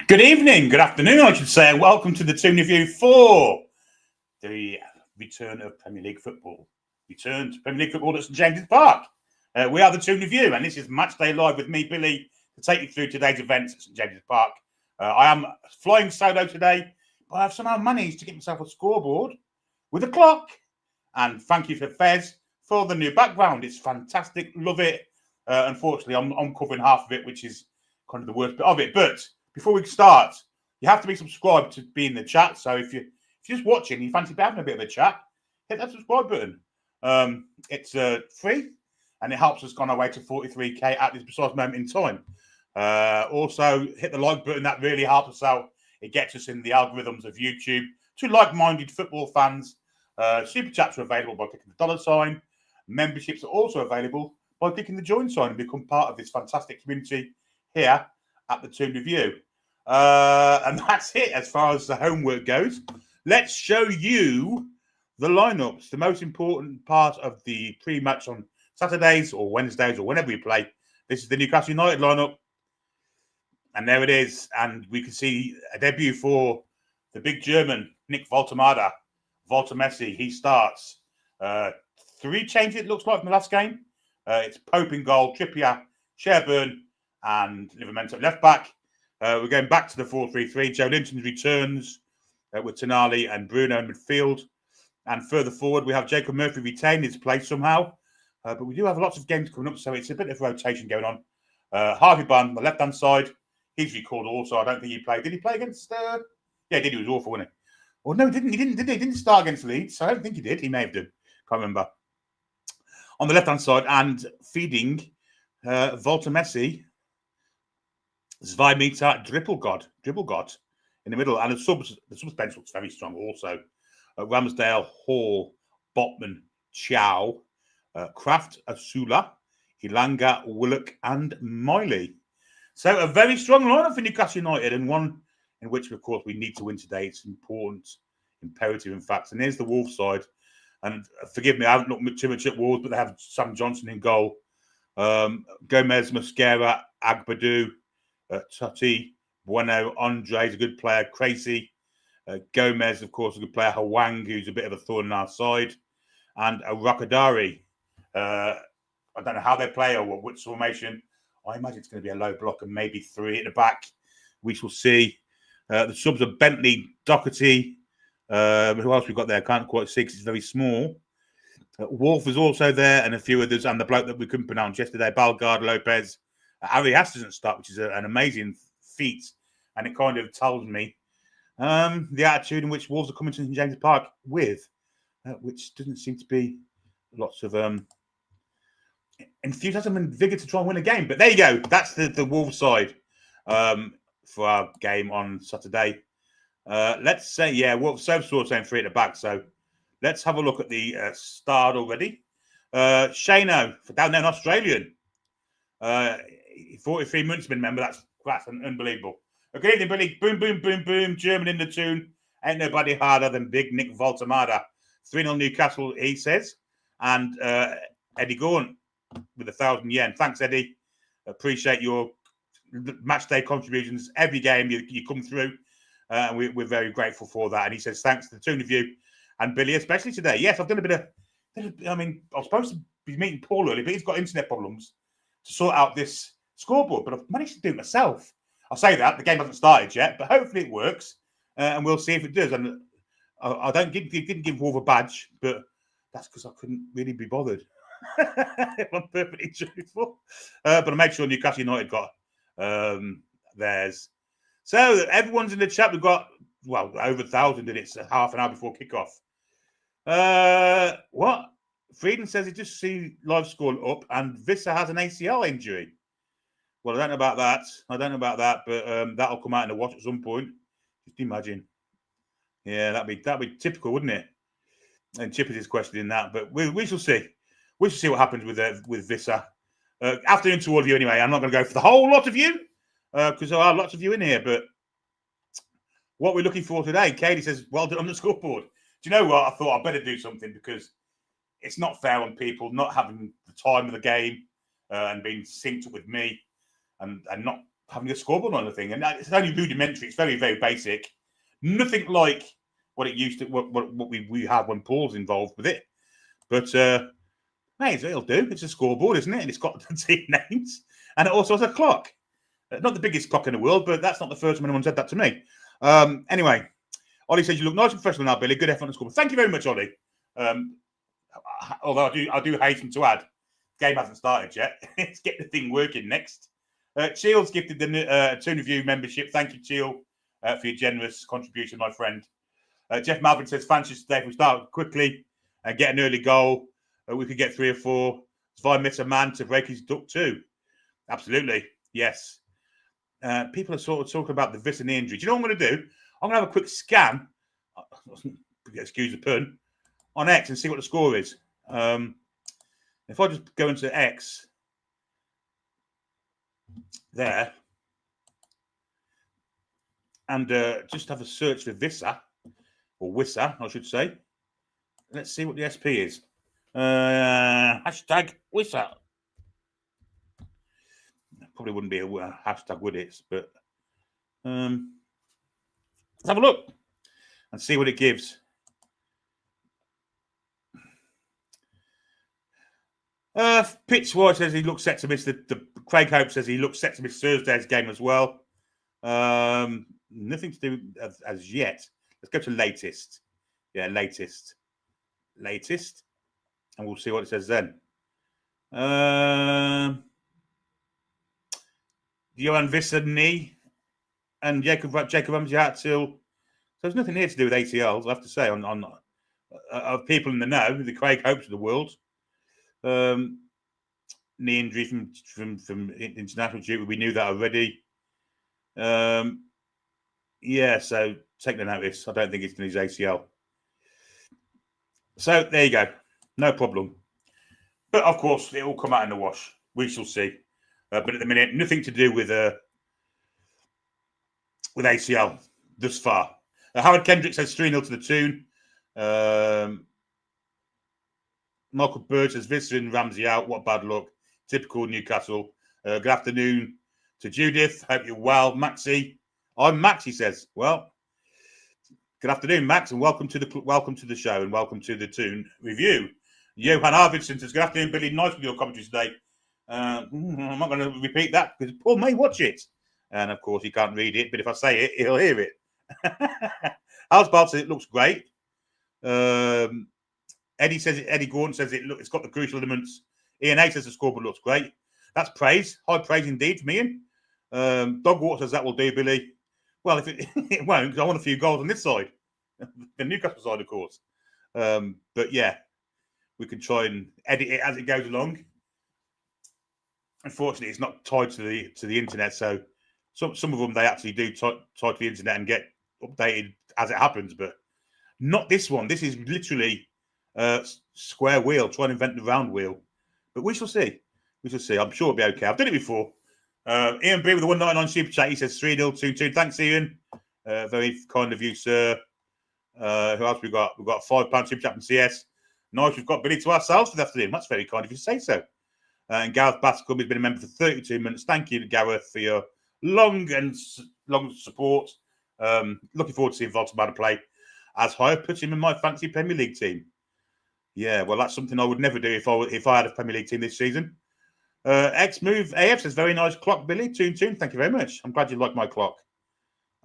Good evening, good afternoon, I should say, and welcome to the Toon Review for the return of Premier League football. Return to Premier League football at St James's Park. We are the Toon Review, and this is Matchday Live with me, Billy, to take you through today's events at St James's Park. I am flying solo today, but I have somehow managed to get myself a scoreboard with a clock. And thank you for Fez for the new background. It's fantastic, love it. Unfortunately, I'm covering half of it, which is kind of the worst bit of it. But before we start, you have to be subscribed to be in the chat. So if you're just watching and you fancy having a bit of a chat, hit that subscribe button. It's free, and it helps us go on our way to 43k at this precise moment in time. Also, hit the like button. That really helps us out. It gets us in the algorithms of YouTube to like-minded football fans. Super chats are available by clicking the $sign. Memberships are also available by clicking the join sign and become part of this fantastic community here at the Toon Review. And that's it as far as the homework goes. Let's show you the lineups, the most important part of the pre-match on Saturdays or Wednesdays or whenever we play. This is the Newcastle United lineup. And there it is. And we can see a debut for the big German, Nick Voltemada. Messi, he starts. 3 changes, it looks like, from the last game. It's Pope in goal, Trippier, Sherburn, and Livermore at left back. We're going back to the 4-3-3. Joe Linton returns with Tonali and Bruno in midfield. And further forward, we have Jacob Murphy retain his place somehow. But we do have lots of games coming up, so it's a bit of rotation going on. Harvey Bunn, the left-hand side, he's recalled also. I don't think he played. Did he play against... Yeah, he did. He was awful, wasn't he? Well, no, he didn't. He didn't start against Leeds, so I don't think he did. He may have done. Can't remember. On the left-hand side, and feeding Walter Messi, Zweimieter, Dribble God in the middle. And the subs bench looks very strong also. Ramsdale, Hall, Botman, Chow, Kraft, Asula, Ilanga, Willock, and Miley. So a very strong lineup for Newcastle United, and one in which, of course, we need to win today. It's important, imperative, in fact. And here's the Wolves side. And forgive me, I haven't looked too much at Wolves, but they have Sam Johnson in goal. Gomez, Mosquera, Agbadou, Totti, Bueno, Andre's a good player. Crazy. Gomez, of course, a good player. Hwang, who's a bit of a thorn in our side. And Rakadari. I don't know how they play or which formation. I imagine it's going to be a low block and maybe 3 at the back. We shall see. The subs are Bentley, Doherty. Who else we got there? Can't quite see because it's very small. Wolf is also there, and a few others, and the bloke that we couldn't pronounce yesterday, Balgard Lopez. Arias doesn't start, which is an amazing feat, and it kind of tells me the attitude in which Wolves are coming to St James's Park with, which doesn't seem to be lots of enthusiasm and vigour to try and win a game. But there you go. That's the Wolves side for our game on Saturday. Let's say, yeah, Wolves so saying 3 at the back. So let's have a look at the start already. Shano, for down there in Australian. 43 Munchman member. That's unbelievable. Good evening, Billy. Boom, boom, boom, boom. German in the tune. Ain't nobody harder than big Nick Voltemada. 3-0 Newcastle, he says. And Eddie Gorn with 1,000 yen. Thanks, Eddie. Appreciate your matchday contributions. Every game you come through. And we're very grateful for that. And he says, thanks to the Toon Review and Billy, especially today. Yes, I've done a bit of, I mean, I was supposed to be meeting Paul early, but he's got internet problems to sort out this scoreboard. But I've managed to do it myself. I'll say that. The game hasn't started yet, but hopefully it works. And we'll see if it does. And I didn't give Wolf a badge, but that's because I couldn't really be bothered. If I'm perfectly truthful. But I made sure Newcastle United got theirs. So everyone's in the chat. We've got, well, over 1,000, and it's half an hour before kickoff. What? Frieden says he just see live score up, and Visser has an ACL injury. Well, I don't know about that. But that'll come out in the watch at some point. Just imagine. Yeah, that'd be typical, wouldn't it? And Chip is questioning that, but we shall see. We shall see what happens with Visser. Afternoon to all of you, anyway. I'm not going to go for the whole lot of you. Because there are lots of you in here, but what we're looking for today, Katie says, well done on the scoreboard. Do you know what? I thought I'd better do something because it's not fair on people not having the time of the game and being synced up with me and not having a scoreboard on the thing. And it's only rudimentary. It's very, very basic. Nothing like what it used to, what we have when Paul's involved with it. But, hey, it'll do. It's a scoreboard, isn't it? And it's got the team names. And it also has a clock. Not the biggest clock in the world, but that's not the first time anyone said that to me. Anyway, Ollie says, you look nice and professional now, Billy. Good effort on the scoreboard. Thank you very much, Ollie. Although I do hasten to add, the game hasn't started yet. Let's get the thing working next. Chill's gifted the Toon Review membership. Thank you, Chill, for your generous contribution, my friend. Jeff Malvin says, fancy today. If we start quickly and get an early goal, we could get 3 or 4. Zwei miss a man to break his duck too. Absolutely, yes. People are sort of talking about the Visser knee injury. Do you know what I'm going to do? I'm going to have a quick scan, excuse the pun, on X and see what the score is. If I just go into X there and just have a search for Visser, or Wisser, I should say. Let's see what the SP is. Hashtag Wisser. Probably wouldn't be a hashtag, would it? But let's have a look and see what it gives. Pitch-wise says he looks set to miss the Craig Hope says he looks set to miss Thursday's game as well. Nothing to do as yet. Let's go to latest. Yeah, latest. And we'll see what it says then. Johan Visser knee and Jacob Ramsey out till. So there's nothing here to do with ACLs, I have to say, on of people in the know, the Craig Hopes of the world. Knee injury from international duty. We knew that already. Yeah, so take the notice. I don't think it's in his ACL. So there you go. No problem. But of course, it will come out in the wash. We shall see. But at the minute, nothing to do with ACL thus far. Howard Kendrick says 3-0 to the Toon. Michael Bird says Visser and Ramsey out. What bad luck. Typical Newcastle. Good afternoon to Judith. Hope you're well. Maxie. I'm Max, he says. Well, good afternoon, Max, and welcome to the show and welcome to the Toon Review. Johan Arvidsson says, good afternoon, Billy. Nice with your commentary today. I'm not going to repeat that because Paul may watch it. And of course, he can't read it, but if I say it, he'll hear it. Alsbald says it looks great. Eddie Gordon says it's got the crucial elements. Ian A says the scoreboard looks great. That's praise. High praise indeed from Ian. Dogwater says that will do, Billy. Well, if it won't, because I want a few goals on this side. The Newcastle side, of course. But yeah, we can try and edit it as it goes along. Unfortunately, it's not tied to the internet, so some of them they actually do tie to the internet and get updated as it happens, but not this one. This is literally square wheel, trying to invent the round wheel. But we shall see. We shall see. I'm sure it'll be okay. I've done it before. Ian B with the 199 super chat. He says 3-0, 2-2. Thanks, Ian. Very kind of you, sir. Who else we got? We've got a £5 super chat from CS. Nice. We've got Billy to ourselves for the afternoon. That's very kind of you to say so. And Gareth Bascombe has been a member for 32 minutes. Thank you, Gareth, for your long support. Looking forward to seeing Voltamada play as high. Put him in my fancy Premier League team. Yeah, well, that's something I would never do if I had a Premier League team this season. X-Move AF says, very nice clock, Billy. Toon. Thank you very much. I'm glad you like my clock.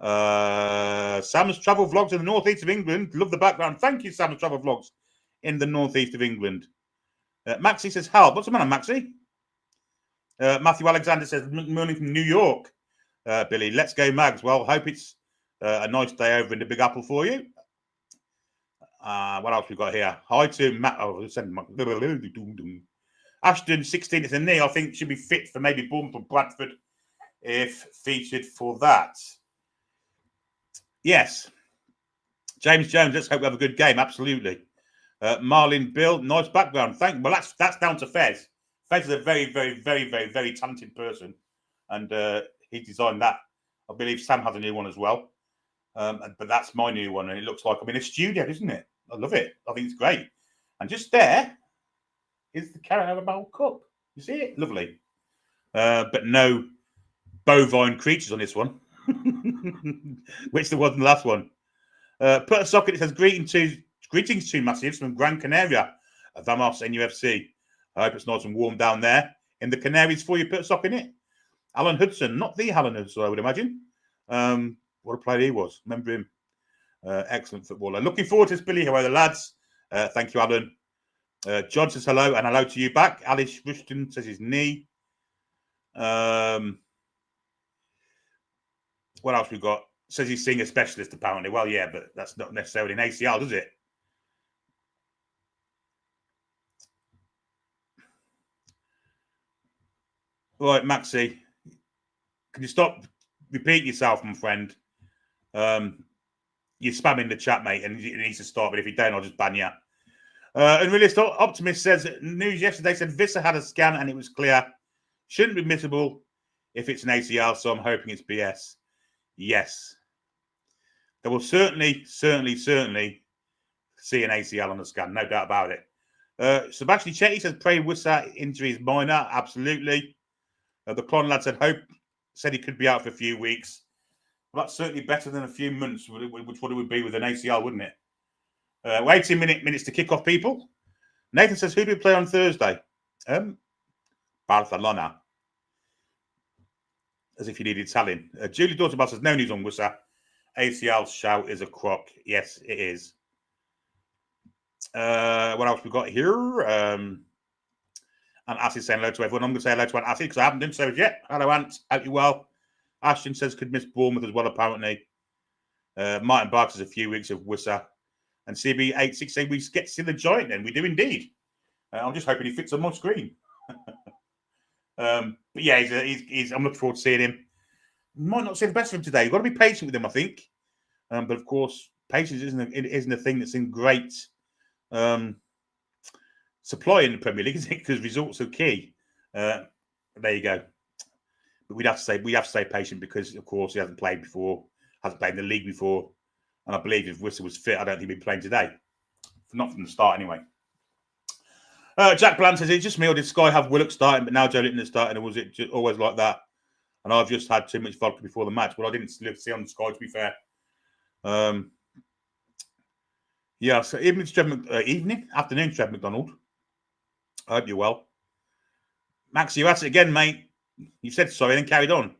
Sam's Travel Vlogs in the northeast of England. Love the background. Thank you, Sam's Travel Vlogs in the northeast of England. Maxie says, Hal. What's the matter, Maxie? Matthew Alexander says, morning from New York. Billy, let's go, Mags. Well, hope it's a nice day over in the Big Apple for you. What else we got here? Hi to Matt. Oh, Ashton, 16. It's a knee. I think should be fit for maybe Bournemouth or Bradford if featured for that. Yes. James Jones, let's hope we have a good game. Absolutely. Marlin Bill, nice background. Thank you. Well, that's down to Fez. Fez is a very, very, very, very, very talented person. And he designed that. I believe Sam has a new one as well. But that's my new one. And it looks like I'm in a studio, doesn't it? I love it. I think it's great. And just there is the Carabao Cup. You see it? Lovely. But no bovine creatures on this one, which there was in the last one. Put a socket, it says, greetings to Massives from Gran Canaria, Vamos NUFC. I hope it's nice and warm down there in the Canaries for you. Put a sock in it. Alan Hudson, not the Alan Hudson, I would imagine. What a player he was. Remember him. Excellent footballer. Looking forward to this, Billy. How are the lads? Thank you, Alan. John says hello, and hello to you back. Alice Rushton says his knee. What else we got? Says he's seeing a specialist, apparently. Well, yeah, but that's not necessarily an ACL, does it? Right, Maxi. Can you stop repeating yourself, my friend? You're spamming the chat, mate, and it needs to stop. But if you don't, I'll just ban you. Unrealistic Optimist says news yesterday said Visser had a scan and it was clear. Shouldn't be missable if it's an ACL, so I'm hoping it's BS. Yes. They will certainly see an ACL on the scan, no doubt about it. Sebastian Chetty says pray Visser injury is minor. Absolutely. The Clon lad said he could be out for a few weeks. Well, that's certainly better than a few months, which what it would be with an ACL, wouldn't it? 18 minutes to kick off, people. Nathan says, who do we play on Thursday? Barcelona. As if you needed telling. Julie Daughter says, no news on Worcester. ACL shout is a crock. Yes, it is. What else we got here? And Assie's saying hello to everyone. I'm going to say hello to Aunt Assie because I haven't done so yet. Hello, Aunt. Hope you well. Ashton says could miss Bournemouth as well, apparently. Martin Barker's a few weeks of Worcester. And CB868, we get to see the giant then. We do indeed. I'm just hoping he fits on my screen. But yeah, I'm looking forward to seeing him. Might not see the best of him today. You've got to be patient with him, I think. But of course, patience isn't a thing that's in great supply in the Premier League, is it? Because results are key. There you go. But we have to stay patient because, of course, he hasn't played before, hasn't played in the league before. And I believe if Worcester was fit, I don't think he'd be playing today. Not from the start, anyway. Jack Bland says, it's just me, or did Sky have Willock starting, but now Joe Linton is starting, or was it just always like that? And I've just had too much vodka before the match. Well, I didn't see on the Sky, to be fair. Yeah, so afternoon, Trev McDonald. I hope you're well. Max, you at it again, mate. You said sorry, then carried on.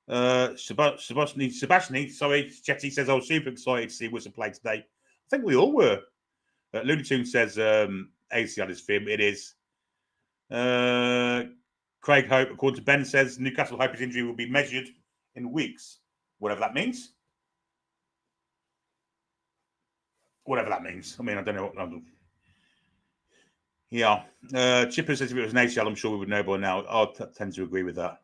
Sebastian, sorry, Chetty says, I was super excited to see Worcester play today. I think we all were. Looney Tunes says ACL is fib. It is. Craig Hope, according to Ben, says Newcastle hope his injury will be measured in weeks. Whatever that means. Whatever that means. I mean, I don't know what. Yeah. Chipper says if it was an ACL, I'm sure we would know by now. I tend to agree with that.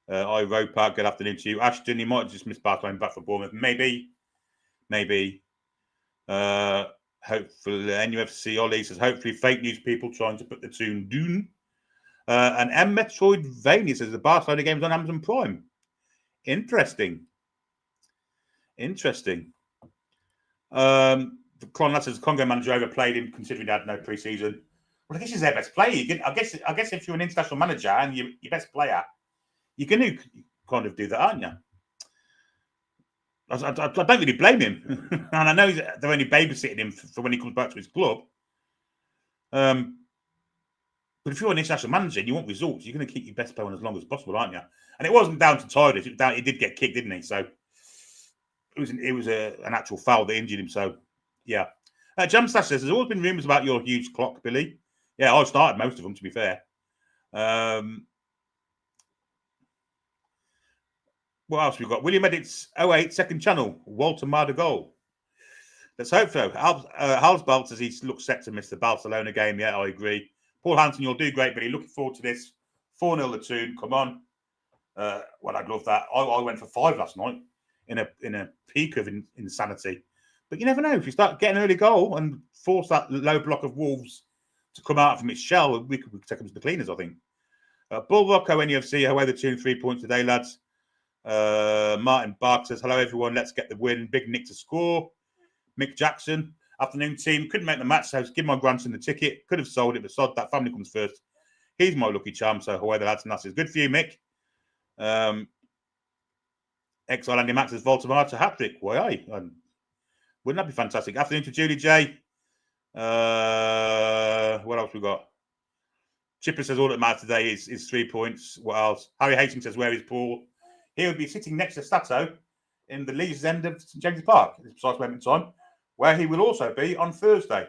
Road Park, good afternoon to you. Ashton, you might have just missed Barclay back for Bournemouth. Maybe. Hopefully, NUFC Ollie says, hopefully fake news people trying to put the Toon Dune. And M Metroidvania says the Barcelona game is on Amazon Prime. Interesting. The Clon says Congo manager overplayed him considering he had no pre-season. Well, I guess he's their best player. I guess if you're an international manager and your best player, you're going to kind of do that, aren't you? I don't really blame him. And I know they're only babysitting him for when he comes back to his club. But if you're an international manager and you want results, you're going to keep your best player on as long as possible, aren't you? And it wasn't down to tiredness. He did get kicked, didn't he? So it was an actual foul that injured him. So, yeah. Jamstash says, there's always been rumours about your huge clock, Billy. Yeah, I started most of them, to be fair. What else we got? William Edits 08, second channel. Walter Mardigol. Let's hope so. Halsbalt says he looks set to miss the Barcelona game. Yeah, I agree. Paul Hanson, you'll do great, Billy. Looking forward to this. 4-0 the Toon. Come on. Well, I'd love that. I went for 5 last night in a peak of insanity. But you never know. If you start getting an early goal and force that low block of Wolves to come out from its shell, we could take them to the cleaners, I think. Bull Rocco, NUFC, away the Toon 3 points today, lads. Martin Bark says, hello, everyone. Let's get the win. Big Nick to score. Mick Jackson, afternoon team. Couldn't make the match, so give my grandson the ticket. Could have sold it, but sod that. Family comes first. He's my lucky charm, so away the lads and that's good for you, Mick. Exile Andy Max as Voldemort to hat-trick. Why? Wouldn't that be fantastic? Afternoon to Julie J. What else we got? Chipper says all that matters today is 3 points. What else? Harry Hastings says, where is Paul? He would be sitting next to Stato in the Leeds end of St James's Park at this precise moment in time, where he will also be on Thursday.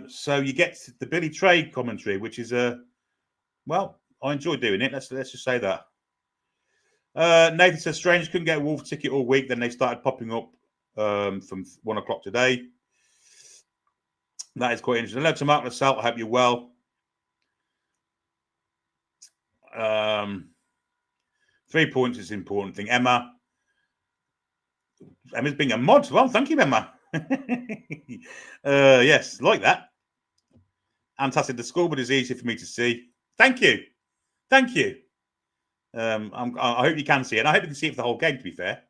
So you get the Billy Trade commentary, which is well, I enjoy doing it. Let's just say that. Nathan says Strange couldn't get a Wolves ticket all week. Then they started popping up from 1 o'clock today. That is quite interesting. Hello to Mark Lassalle. I hope you're well. 3 points is an important thing. Emma's being a mod. Well, thank you, Emma. Yes, like that. Fantastic. The scoreboard is easy for me to see. Thank you. Thank you. I hope you can see it. And I hope you can see it for the whole game, to be fair,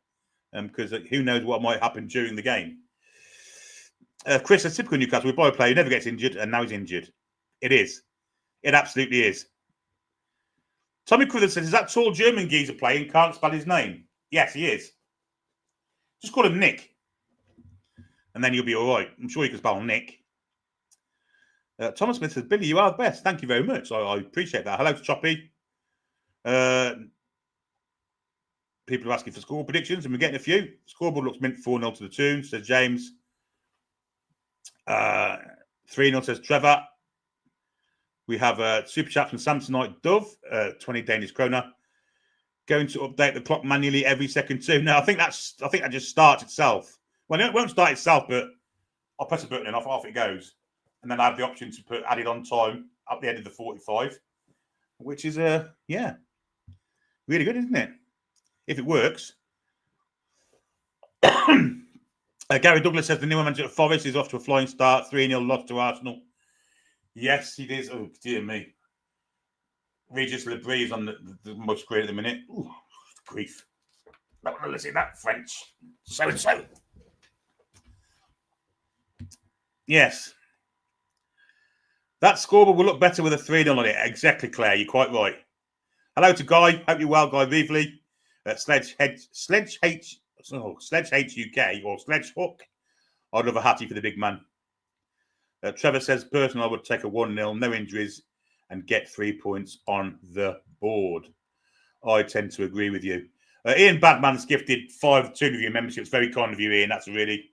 because who knows what might happen during the game. Chris, a typical Newcastle, we buy a player who never gets injured, and now he's injured. It is. It absolutely is. Tommy Cruther says, is that tall German geezer playing? Can't spell his name. Yes, he is. Just call him Nick. And then you'll be all right. I'm sure you can spell Nick. Thomas Smith says, Billy, you are the best. Thank you very much. I appreciate that. Hello to Choppy. People are asking for score predictions, and we're getting a few. Scoreboard looks mint 4-0 to the Toon, says James. 3-0 says Trevor. We have a super chat from Samsonite Dove, 20 Danish kroner. Going to update the clock manually every second too. No, I think that just starts itself. Well, it won't start itself, but I'll press a button and off it goes. And then I have the option to put added on time at the end of the 45, which is yeah, really good, isn't it? If it works. Gary Douglas says the new manager at Forest is off to a flying start. 3-0 loss to Arsenal. Yes, it is. Oh, dear me. Regis Lebris is on the most screen at the minute. Ooh, grief. Not want to listen to that French. So. Yes. That scoreboard will look better with a 3-0 on it. Exactly, Claire. You're quite right. Hello to Guy. Hope you're well, Guy Reevely. Sledge H UK or Sledge Hook. I'd love a hattie for the big man. Trevor says, personally, I would take a 1-0, no injuries, and get 3 points on the board. I tend to agree with you. Ian Batman's gifted 5 Toon Review memberships. Very kind of you, Ian. That's a really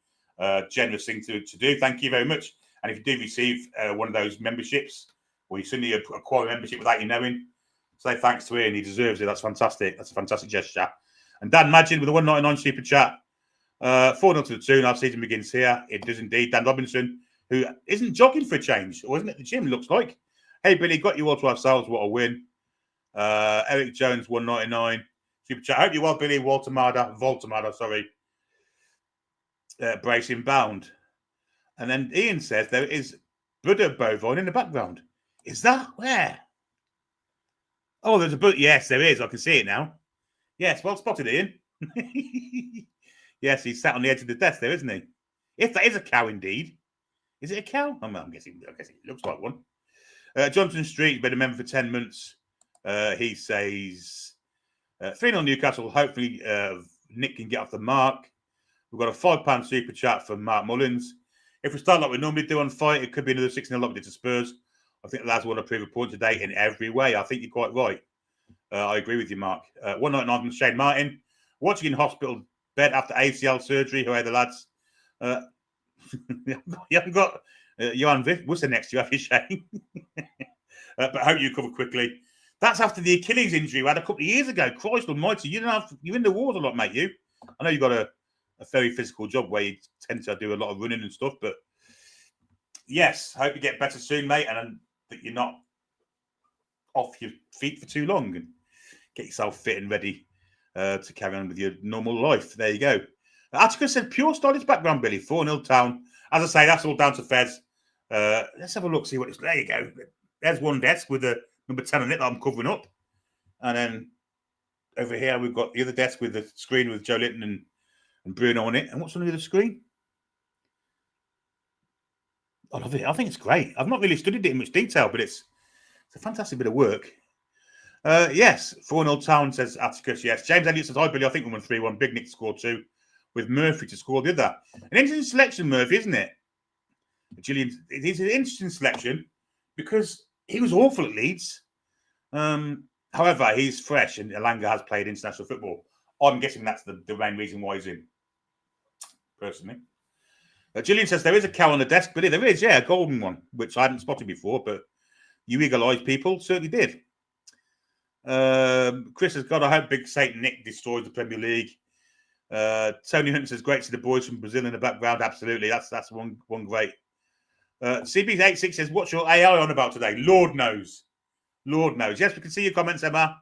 generous thing to do. Thank you very much. And if you do receive one of those memberships, or you suddenly acquire a membership without you knowing, say thanks to Ian. He deserves it. That's fantastic. That's a fantastic gesture. And Dan Madgen with a 199 super chat. 4-0 to the Toon. Our season begins here. It does indeed. Dan Robinson, who isn't jogging for a change, or isn't it the gym, looks like. Hey, Billy, got you all to ourselves. What a win. Eric Jones, 199. Super chat. I hope you're well, Billy. Voltamada, sorry. Bracing bound. And then Ian says there is Buddha bovine in the background. Is that where? Oh, there's a Buddha. Yes, there is. I can see it now. Yes, well spotted, Ian. Yes, he's sat on the edge of the desk there, isn't he? If that is a cow, indeed. Is it a cow? I'm guessing it looks like one. Johnson Street, been a member for 10 months. He says 3-0 Newcastle. Hopefully, Nick can get off the mark. We've got a £5 super chat from Mark Mullins. If we start like we normally do on Fight, it could be another 6-0 lock to Spurs. I think the lads want to prove a point today in every way. I think you're quite right. I agree with you, Mark. 199 from Shane Martin. Watching in hospital bed after ACL surgery. Who are the lads? You haven't got Johan Wusser next to you, have you, Shane? But I hope you cover quickly. That's after the Achilles injury we had a couple of years ago. Christ almighty. You're in the wars a lot, mate, you. I know you've got a very physical job where you tend to do a lot of running and stuff, but yes, I hope you get better soon, mate, and that you're not off your feet for too long and get yourself fit and ready to carry on with your normal life. There you go. Attica said, pure stylist background, Billy. 4-0 Town. As I say, that's all down to Fez. Let's have a look, see what it's... There you go. There's one desk with the number 10 on it that I'm covering up. And then over here, we've got the other desk with the screen with Joe Linton and Bruno on it. And what's on the other screen? I love it. I think it's great. I've not really studied it in much detail, but it's a fantastic bit of work. Yes, 4-0 Town, says Atticus. Yes, James Elliott says, hi, Billy. I think we won 3-1. Big Nick scored 2 with Murphy to score the other. An interesting selection, Murphy, isn't it? Gillian, it is an interesting selection because he was awful at Leeds. However, he's fresh and Elanga has played international football. I'm guessing that's the main reason why he's in, personally. Gillian says, there is a cow on the desk, Billy. There is, yeah, a golden one, which I hadn't spotted before, but you eagle-eyed people certainly did. Chris has got, I hope Big Saint Nick destroys the Premier League. Tony Hunt says, great to see the boys from Brazil in the background. Absolutely, that's one great. CB86 says, what's your AI on about today? Lord knows. Lord knows. Yes, we can see your comments, Emma.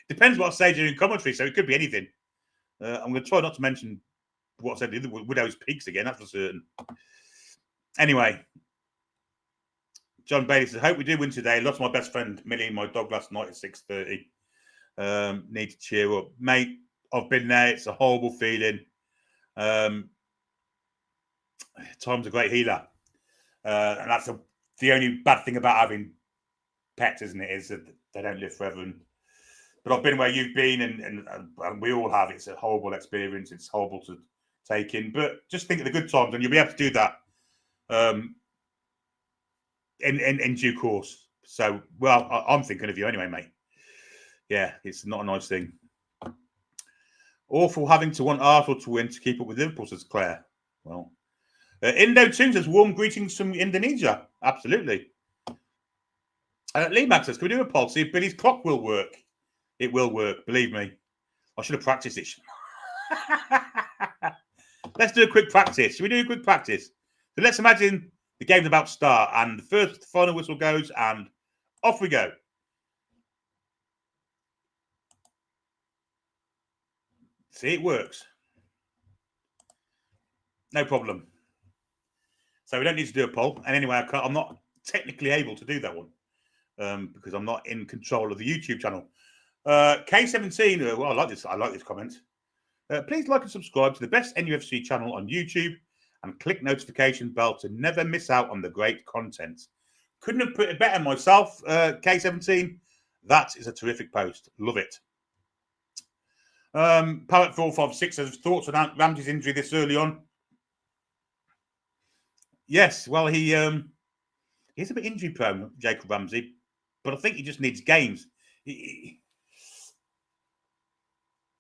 Depends what stage you're in commentary, so it could be anything. I'm going to try not to mention what I said, the Widow's Peaks again, that's for certain. Anyway, John Bailey says, hope we do win today. Lost my best friend, Millie, and my dog last night at 6:30. Need to cheer up. Mate, I've been there. It's a horrible feeling. Time's a great healer. And that's the only bad thing about having pets, isn't it? Is that they don't live forever. But I've been where you've been, and we all have. It's a horrible experience. It's horrible to take in. But just think of the good times, and you'll be able to do that in due course. So, well, I'm thinking of you anyway, mate. Yeah, it's not a nice thing. Awful having to want Arsenal to win to keep up with Liverpool, says Claire. Well, Indo Toon says, warm greetings from Indonesia. Absolutely. Lee Max says, can we do a poll? See if Billy's clock will work. It will work, believe me. I should have practiced it. Let's do a quick practice. Should we do a quick practice? So let's imagine the game's about to start, and the final whistle goes, and off we go. See, it works. No problem. So we don't need to do a poll. And anyway, I'm not technically able to do that one because I'm not in control of the YouTube channel. K17, well, I like this comment. Please like and subscribe to the best NUFC channel on YouTube and click notification bell to never miss out on the great content. Couldn't have put it better myself, K17. That is a terrific post. Love it. Parrot 456 says, thoughts on Ramsey's injury this early on? Yes, well, he's a bit injury prone, Jacob Ramsey, but I think he just needs games. He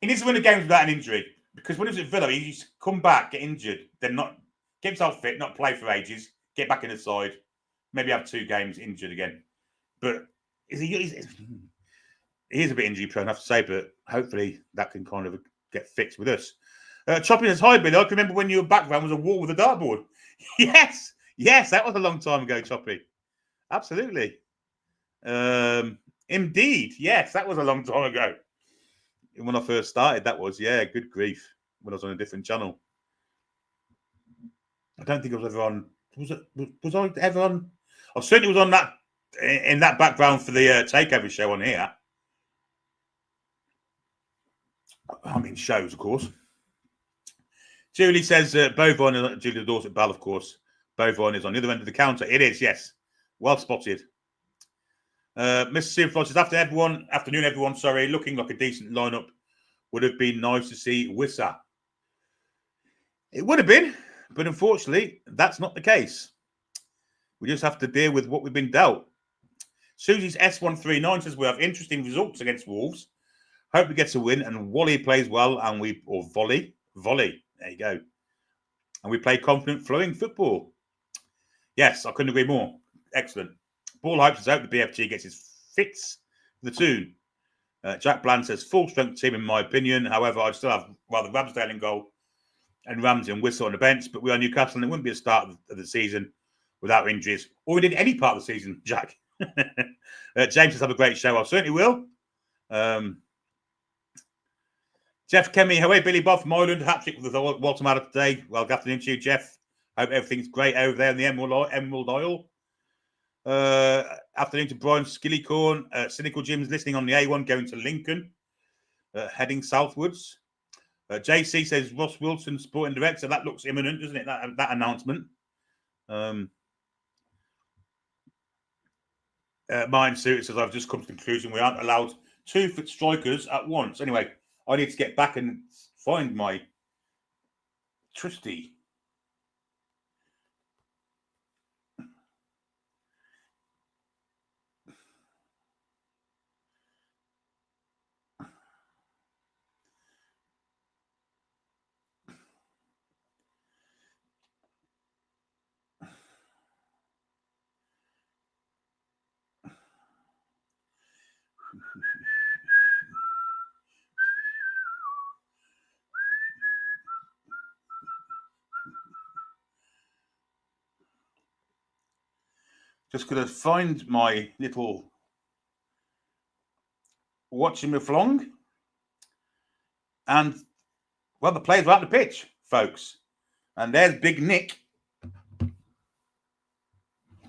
needs to win the games without an injury, because when he was at Villa, he used to come back, get injured, then not get himself fit, not play for ages, get back in the side, maybe have 2 games injured again. But he is a bit injury prone, I have to say, but hopefully that can kind of get fixed with us. Choppy says, hi, Billy. I can remember when your background was a wall with a dartboard. Yes, that was a long time ago, Choppy. Absolutely. Indeed, yes, that was a long time ago. When I first started, that was, yeah, good grief. When I was on a different channel. I don't think I was ever on. Was I ever on? I certainly was on that in that background for the takeover show on here. I mean, shows, of course. Julie says, Bovine, Julie Dorset Bell, of course. Bovine is on the other end of the counter. It is, yes. Well spotted. Mr. Superfly says, afternoon, everyone. Sorry, looking like a decent lineup. Would have been nice to see Wissa. It would have been, but unfortunately, that's not the case. We just have to deal with what we've been dealt. Susie's S139 says, we have interesting results against Wolves. Hope we get a win, and Wally plays well, and Volley. There you go. And we play confident, flowing football. Yes, I couldn't agree more. Excellent. Ball hopes hope the BFG gets his fix for the Toon. Jack Bland says, full strength team in my opinion. However, I'd still have rather Ramsdale in goal and Ramsey and Whistle on the bench, but we are Newcastle and it wouldn't be a start of the season without injuries, or in any part of the season, Jack. James says, have a great show. I certainly will. Jeff Kemmy, hey, Billy Bob from Ireland, hat-trick with the Walter Matter today. Well, good afternoon to you, Jeff. Hope everything's great over there in the Emerald Isle. Afternoon to Brian Skillycorn. Cynical Jim's listening on the A1, going to Lincoln, heading southwards. JC says Ross Wilson, sporting director. That looks imminent, doesn't it? That announcement. Mine suit says I've just come to the conclusion we aren't allowed 2 strikers at once. Anyway, I need to get back and find my trusty. Just going to find my little watching me flong. And, well, the players are out the pitch, folks. And there's Big Nick.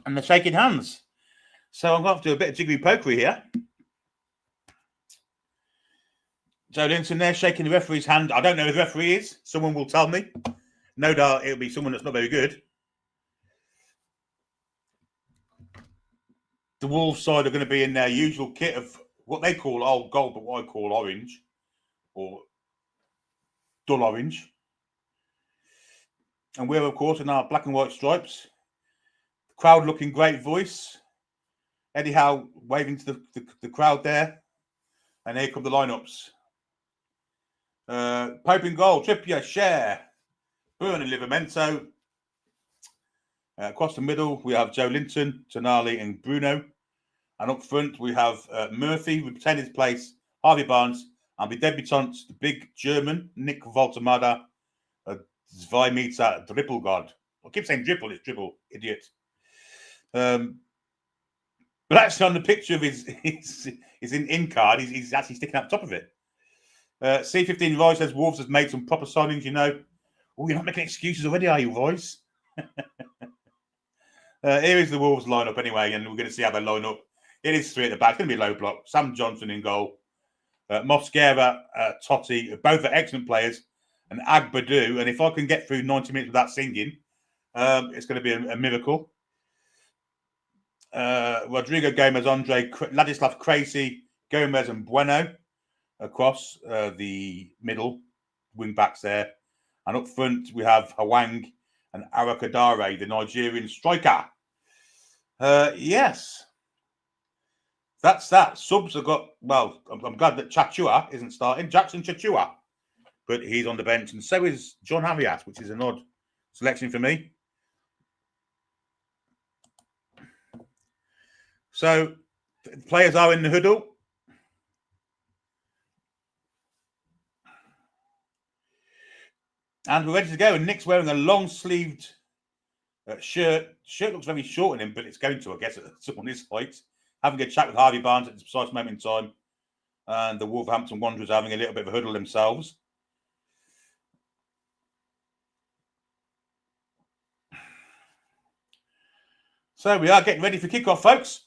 And they're shaking hands. So I'm going to have to do a bit of jiggery-pokery here. Joe Linton there shaking the referee's hand. I don't know who the referee is. Someone will tell me. No doubt it'll be someone that's not very good. The Wolves side are going to be in their usual kit of what they call old gold, but what I call orange or dull orange. And we're, of course, in our black and white stripes. The crowd looking great voice. Eddie Howe waving to the crowd there. And here come the lineups. Pope in goal, Trippier, Cher, Burn and Livramento. Across the middle, we have Joe Linton, Tonali and Bruno. And up front, we have Murphy, who retained his place, Harvey Barnes, and the debutant, the big German, Nick Voltemada, Zweimieter Dribbelgod. I keep saying dribble, it's dribble, idiot. But actually on the picture of his in card, he's actually sticking up top of it. C15 Roy says Wolves has made some proper signings, you know. Oh, you're not making excuses already, are you, Royce? Here is the Wolves lineup anyway, and we're going to see how they line up. It is 3 at the back. It's going to be a low block. Sam Johnson in goal. Mosquera, Totti, both are excellent players. And Agbadou. And if I can get through 90 minutes without singing, it's going to be a miracle. Rodrigo Gomez, Andre, Ladislav Crazy, Gomez and Bueno across the middle wing backs there. And up front, we have Hwang and Arakadare, the Nigerian striker. Yes. That's that. Subs have got, well, I'm glad that Chachua isn't starting. Jackson Chachua. But he's on the bench. And so is John Harriat, which is an odd selection for me. So, the players are in the huddle. And we're ready to go. And Nick's wearing a long-sleeved shirt. Shirt looks very short on him, but it's going to, I guess, at someone his height. Having a chat with Harvey Barnes at this precise moment in time. And the Wolverhampton Wanderers having a little bit of a huddle themselves. So we are getting ready for kickoff, folks.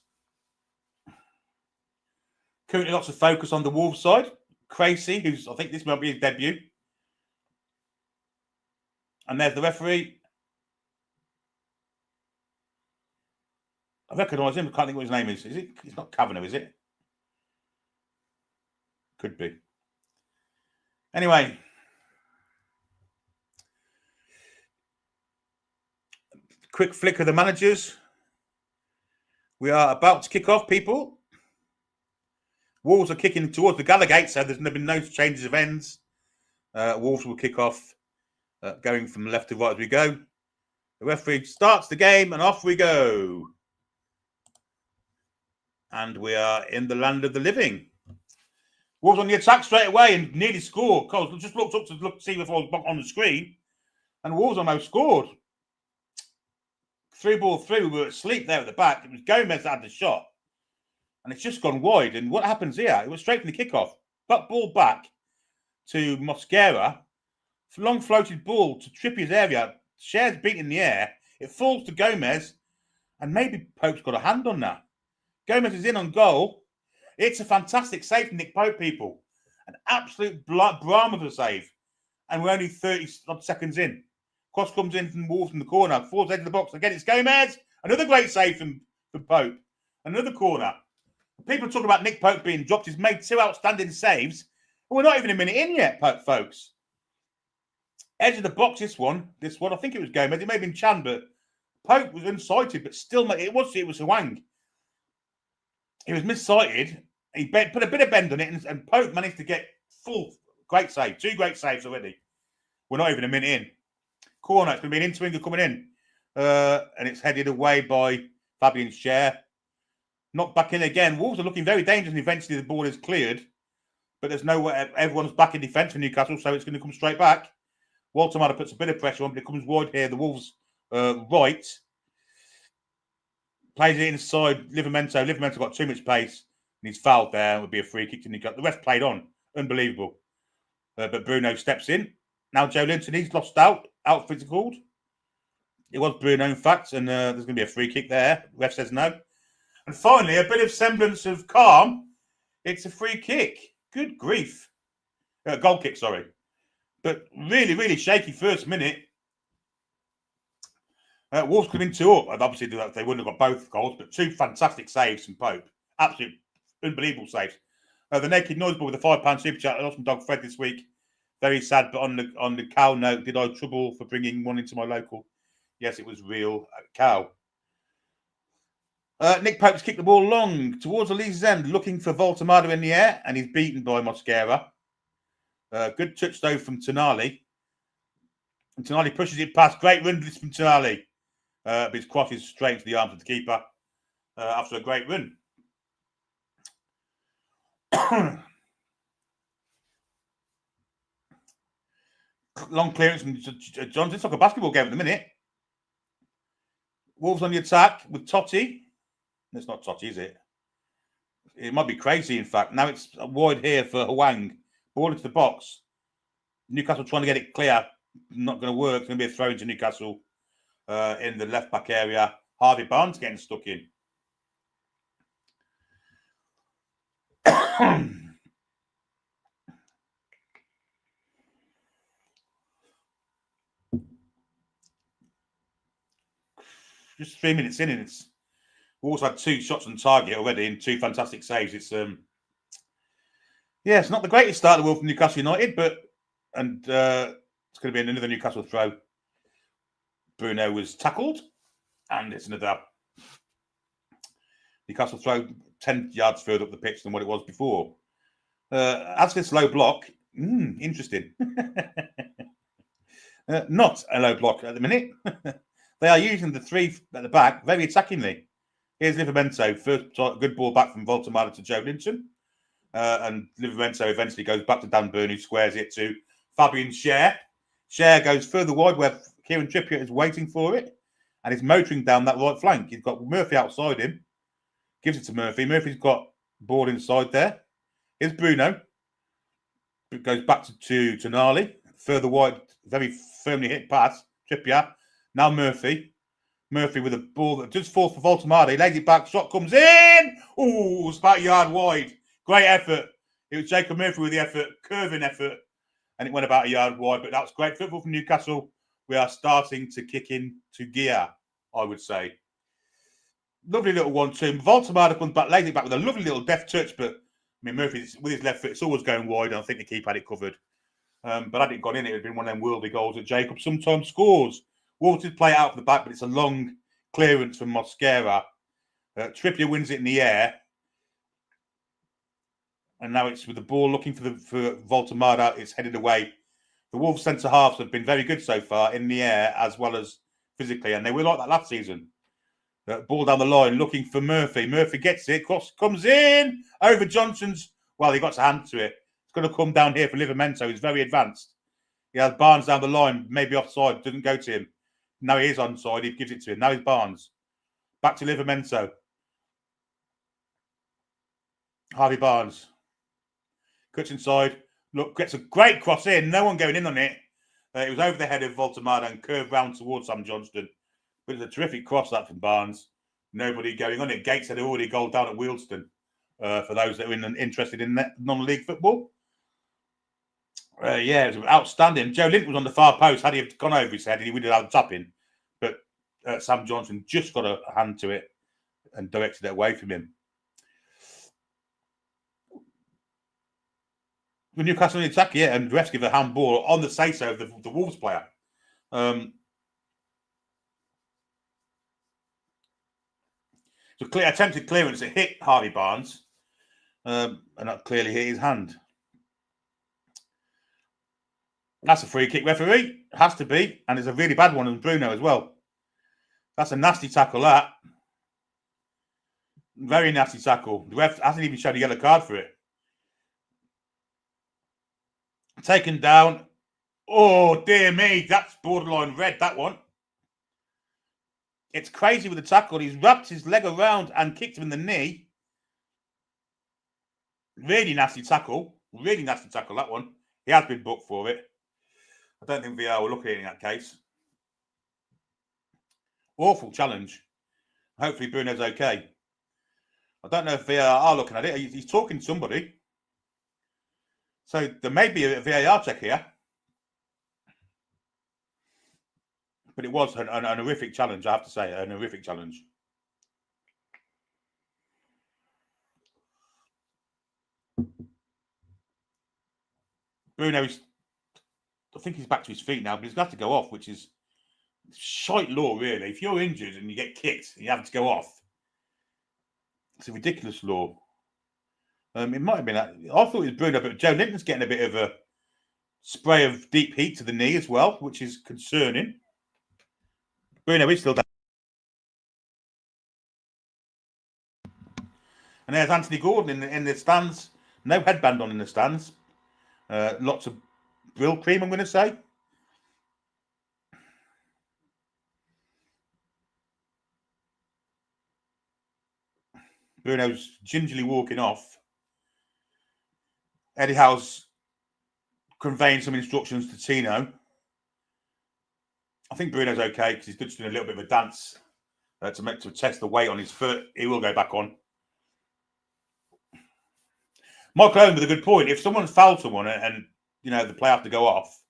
Currently lots of focus on the Wolves side. Crazy, who's, I think this might be his debut. And there's the referee. I recognise him. I can't think what his name is. Is it? It's not Kavanagh, is it? Could be. Anyway. Quick flick of the managers. We are about to kick off, people. Wolves are kicking towards the Gallagate, so there's been no changes of ends. Wolves will kick off, going from left to right as we go. The referee starts the game, and off we go. And we are in the land of the living. Wolves on the attack straight away and nearly scored. Coles just looked up to see if I was on the screen, and Wolves almost scored. Through ball through, we were asleep there at the back. It was Gomez that had the shot. And it's just gone wide. And what happens here? It was straight from the kickoff. But ball back to Mosquera. Long floated ball to Trippier's area. Cher's beat in the air. It falls to Gomez. And maybe Pope's got a hand on that. Gomez is in on goal. It's a fantastic save from Nick Pope, people. An absolute Brahma of a save. And we're only 30 seconds in. Cross comes in from Wolves in the corner. Falls edge of the box. Again, it's Gomez. Another great save from Pope. Another corner. People talking about Nick Pope being dropped. He's made 2 outstanding saves. We're not even a minute in yet, Pope, folks. Edge of the box, this one. I think it was Gomez. It may have been Chan, but Pope was unsighted, but still, it was Hwang. He was missighted. He put a bit of bend on it, and Pope managed to get full. Great save. 2 great saves already. We're not even a minute in. Corner. It's going to be an in-swinger coming in. And it's headed away by Fabian Schär. Knocked back in again. Wolves are looking very dangerous, and eventually the ball is cleared. But there's nowhere. Everyone's back in defence for Newcastle, so it's going to come straight back. Walter Mada puts a bit of pressure on, but it comes wide here. The Wolves right. Plays it inside Livramento. Livramento got too much pace, and he's fouled there. It would be a free kick to Newcastle. The ref played on. Unbelievable. But Bruno steps in. Now Joe Linton, he's lost out physicaled. It was Bruno, in fact, and there's going to be a free kick there. The ref says no. And finally, a bit of semblance of calm. It's a free kick. Good grief. Goal kick, sorry. But really, really shaky first minute. Wolves could have been 2 up. Obviously, they wouldn't have got both goals, but 2 fantastic saves from Pope. Absolute unbelievable saves. The Naked Noise Ball with a £5 super chat. I lost my dog Fred this week. Very sad, but on the cow note, did I trouble for bringing one into my local? Yes, it was real cow. Nick Pope's kicked the ball long towards Elise's end, looking for Voltemada in the air, and he's beaten by Mosquera. Good touch, though, from Tonali. And Tonali pushes it past. Great run from Tonali. But his cross is straight into the arms of the keeper after a great run. Long clearance from Johnson. It's like a basketball game at the minute. Wolves on the attack with Totti. It's not Totti, is it? It might be Crazy, in fact. Now it's wide here for Hwang. Ball into the box. Newcastle trying to get it clear. Not going to work. It's going to be a throw into Newcastle in the left-back area. Harvey Barnes getting stuck in. Just 3 minutes in, and it's Wolves had 2 shots on target already and 2 fantastic saves. It's it's not the greatest start of the world for Newcastle United, but it's going to be another Newcastle throw. Bruno was tackled, and it's another Newcastle throw 10 yards further up the pitch than what it was before. As for this low block, interesting. Not a low block at the minute. They are using the 3 at the back very attackingly. Here's Livramento. First good ball back from Voltemada to Joe Linton. And Livramento eventually goes back to Dan Burn, who squares it to Fabian Schär. Schär goes further wide where Kieran Trippier is waiting for it. And he's motoring down that right flank. He's got Murphy outside him. Gives it to Murphy. Murphy's got ball inside there. Here's Bruno. It goes back to Tonali. Further wide, very firmly hit pass. Trippier. Now Murphy. Murphy with a ball that just falls for Voltemada. He lays it back. Shot comes in. Oh, it's about a yard wide. Great effort. It was Jacob Murphy with the effort. Curving effort. And it went about a yard wide. But that was great football from Newcastle. We are starting to kick into gear, I would say. Lovely little 1-2. Voltemada comes back, lays it back with a lovely little deft touch. But, I mean, Murphy, with his left foot, it's always going wide. And I think the keeper had it covered. But had it gone in, it would have been one of them worldly goals that Jacob sometimes scores. Wolves did play it out for the back, but it's a long clearance from Mosquera. Trippier wins it in the air. And now it's with the ball looking for Voltemada. It's headed away. The Wolves centre-halves have been very good so far in the air as well as physically. And they were like that last season. Ball down the line looking for Murphy. Murphy gets it. Cross comes in over Johnson's. Well, he got a hand to it. It's going to come down here for Livramento. He's very advanced. He has Barnes down the line, maybe offside. Doesn't go to him. Now he is onside. He gives it to him. Now he's Barnes. Back to Livramento. Harvey Barnes. Cuts inside. Look, gets a great cross in. No one going in on it. It was over the head of Voltemada and curved round towards Sam Johnston. But it's a terrific cross that from Barnes. Nobody going on it. Gates had already goal down at Wealdstone. For those that are interested in non-league football. It was outstanding. Joe Linton was on the far post. Had he gone over his head, he would have had a tap in. But Sam Johnson just got a hand to it. and directed it away from him. The Newcastle United attack, yeah, and refs give a handball on the say-so of the Wolves player. So attempted clearance that hit Harvey Barnes, and that clearly hit his hand. That's a free kick, referee. It has to be, and it's a really bad one on Bruno as well. That's a nasty tackle, that. Very nasty tackle. The ref hasn't even shown a yellow card for it. Taken down. Oh, dear me. That's borderline red, that one. It's crazy with the tackle. He's wrapped his leg around and kicked him in the knee. Really nasty tackle. Really nasty tackle, that one. He has been booked for it. I don't think VR will look at it in that case. Awful challenge. Hopefully Bruno's okay. I don't know if VAR are looking at it. He's talking to somebody. So there may be a VAR check here. But it was an horrific challenge, I have to say. An horrific challenge. Bruno is... I think he's back to his feet now, but he's got to go off, which is shite law, really. If you're injured and you get kicked and you have to go off, it's a ridiculous law. It might have been that. I thought it was Bruno, but Joe Linton's getting a bit of a spray of deep heat to the knee as well, which is concerning. Bruno is still down. And there's Anthony Gordon in the stands. No headband on in the stands. Lots of Brill cream, I'm going to say. Bruno's gingerly walking off. Eddie Howe's conveying some instructions to Tino. I think Bruno's okay because he's just doing a little bit of a dance to test the weight on his foot. He will go back on. Michael Owen with a good point. If someone's fouled someone and the player have to go off,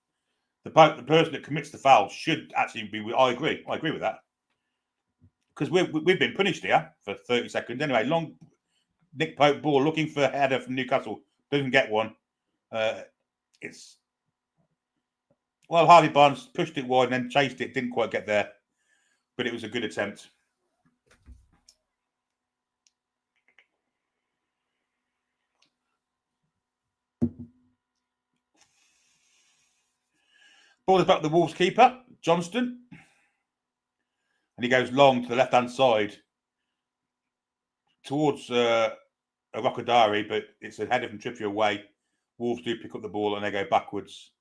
the person that commits the foul should actually be. I agree with that because we've been punished here for 30 seconds anyway. Long Nick Pope ball looking for a header from Newcastle, doesn't get one. Harvey Barnes pushed it wide and then chased it, didn't quite get there, but it was a good attempt. Ball is back to the Wolves keeper, Johnston. And he goes long to the left-hand side towards Rockodari, but it's a header from Trippier away. Wolves do pick up the ball and they go backwards.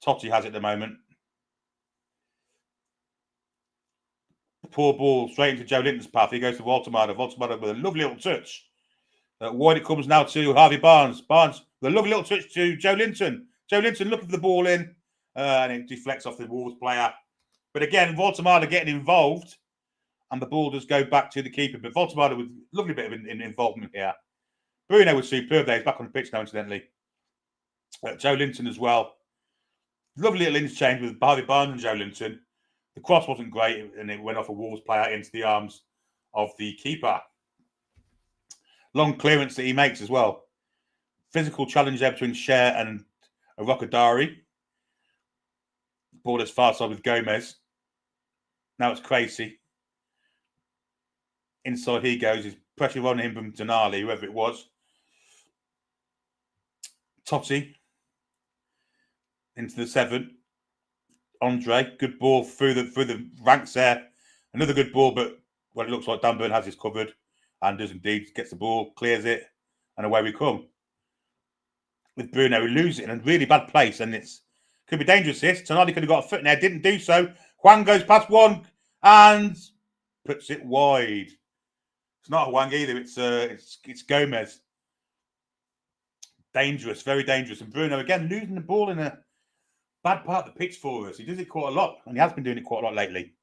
Totti has it at the moment. Poor ball straight into Joe Linton's path. He goes to Voltemada. Voltemada with a lovely little touch. Wide it comes now to Harvey Barnes. Barnes with a lovely little touch to Joe Linton. Joe Linton looking for the ball in. And it deflects off the Wolves player. But again, Voltemada getting involved. And the ball does go back to the keeper. But Voltemada with a lovely bit of involvement here. Bruno was superb there. He's back on the pitch now, incidentally. Joe Linton as well. Lovely little interchange with Harvey Barnes and Joe Linton. The cross wasn't great, and it went off a Wolves player into the arms of the keeper. Long clearance that he makes as well. Physical challenge there between Cher and Rockodari. Ball is far side with Gomez. Now it's Crazy. Inside he goes. There's pressure on him from Denali, whoever it was. Totti. Into the 7. Andre, good ball through the ranks there. Another good ball, but it looks like Dan Burn has his covered and does indeed. Gets the ball, clears it, and away we come. With Bruno, who loses it in a really bad place, and it could be dangerous. This Tonali could have got a foot in there, didn't do so. Hwang goes past one and puts it wide. It's not Hwang either. It's Gomez. Dangerous, very dangerous. And Bruno again losing the ball in a bad part of the pitch for us. He does it quite a lot, and he has been doing it quite a lot lately.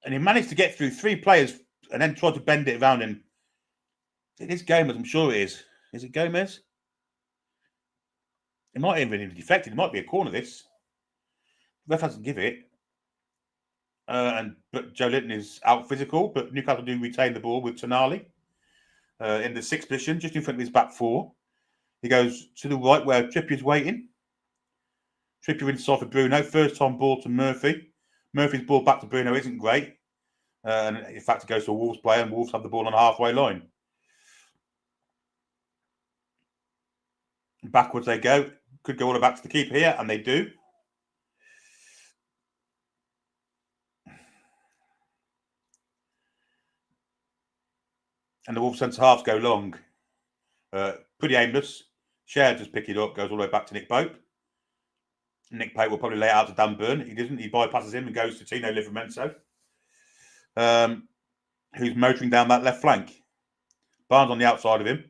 And he managed to get through 3 players and then tried to bend it around him. It is Gomez, I'm sure it is. Is it Gomez? It might even be deflected. It might be a corner, this. The ref hasn't given it. But Joe Linton is out physical, but Newcastle do retain the ball with Toon Army in the 6th position, just in front of his back 4. He goes to the right where Trippier's waiting. Trippier inside for Bruno. First time ball to Murphy. Murphy's ball back to Bruno isn't great. And in fact, it goes to a Wolves player, and Wolves have the ball on the halfway line. Backwards they go. Could go all the way back to the keeper here, and they do. And the Wolves centre halves go long. Pretty aimless. Share just pick it up, goes all the way back to Nick Pope. Nick Pope will probably lay it out to Dan Burn. He doesn't. He bypasses him and goes to Tino Livramento, who's motoring down that left flank. Barnes on the outside of him.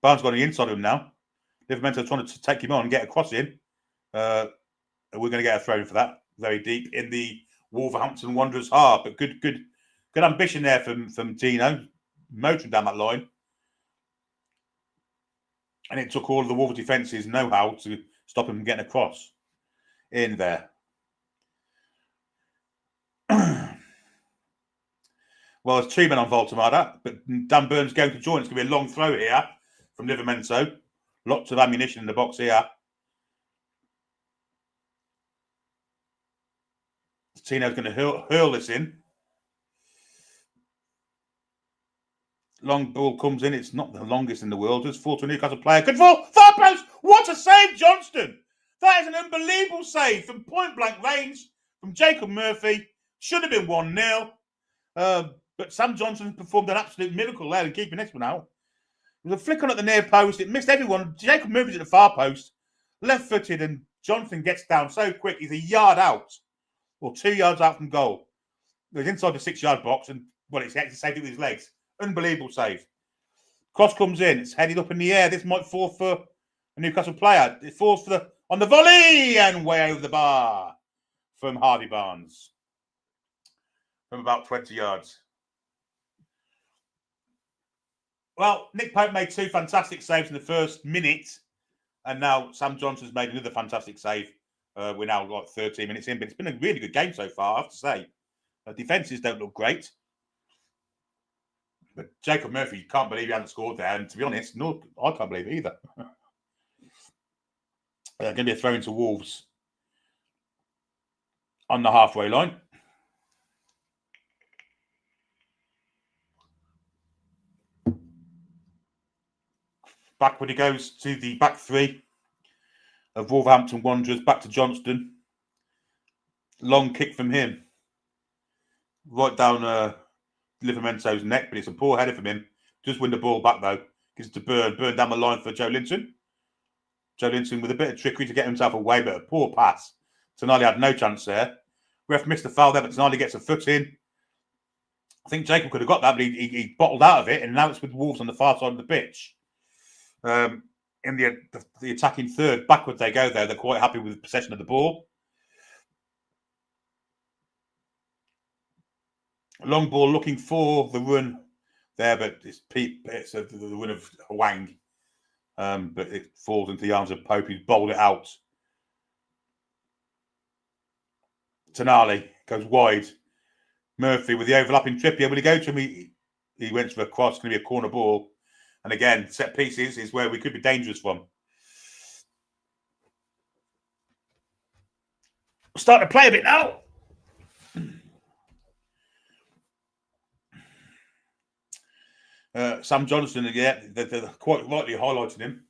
Barnes got on the inside of him now. Livramento trying to take him on and get across him. We're going to get a throw in for that. Very deep in the Wolverhampton Wanderers' half. But good ambition there from Tino, motoring down that line. And it took all of the Wolves defence's know-how to stop him from getting across in there. Well, there's 2 men on Voltemada, but Dan Burn's going to join. It's going to be a long throw here from Livramento. Lots of ammunition in the box here. Tino's going to hurl this in. Long ball comes in. It's not the longest in the world. It's fall to a Newcastle player. Good ball. Far post. What a save, Johnston. That is an unbelievable save from point-blank range from Jacob Murphy. Should have been 1-0. But Sam Johnson performed an absolute miracle there in keeping this one out. It was a flick on at the near post. It missed everyone. Jacob Murphy's at the far post. Left-footed, and Johnson gets down so quick. He's a yard out. Or 2 yards out from goal. He's inside the 6-yard box, and, well, he's actually saved it with his legs. Unbelievable save. Cross comes in. It's headed up in the air. This might fall for a Newcastle player. It falls on the volley and way over the bar from Harvey Barnes. From about 20 yards. Well, Nick Pope made 2 fantastic saves in the first minute. And now Sam Johnson's made another fantastic save. We're now like 13 minutes in. But it's been a really good game so far, I have to say. Defences don't look great. But Jacob Murphy, you can't believe he hasn't scored there. And to be honest, no, I can't believe it either. Going to be a throw into Wolves on the halfway line. Backward he goes to the back 3 of Wolverhampton Wanderers. Back to Johnston. Long kick from him. Right down Livramento's neck, but it's a poor header from him. Just win the ball back though. Gives it to Burn. Burn down the line for Joe Linton. Joe Linton with a bit of trickery to get himself away, but a poor pass. Toon Army had no chance there. Ref missed the foul there, but Toon Army gets a foot in. I think Jacob could have got that, but he bottled out of it, and now it's with Wolves on the far side of the pitch. In the attacking third, backward they go there. They're quite happy with possession of the ball. Long ball looking for the run there, but it's the run of Wang. But it falls into the arms of Pope. He's bowled it out. Toon Army goes wide. Murphy with the overlapping Trippier. When he go to him, he went for a cross. It's going to be a corner ball. And again, set pieces is where we could be dangerous from. We'll start to play a bit now. Sam Johnson, again, they're quite rightly highlighting him.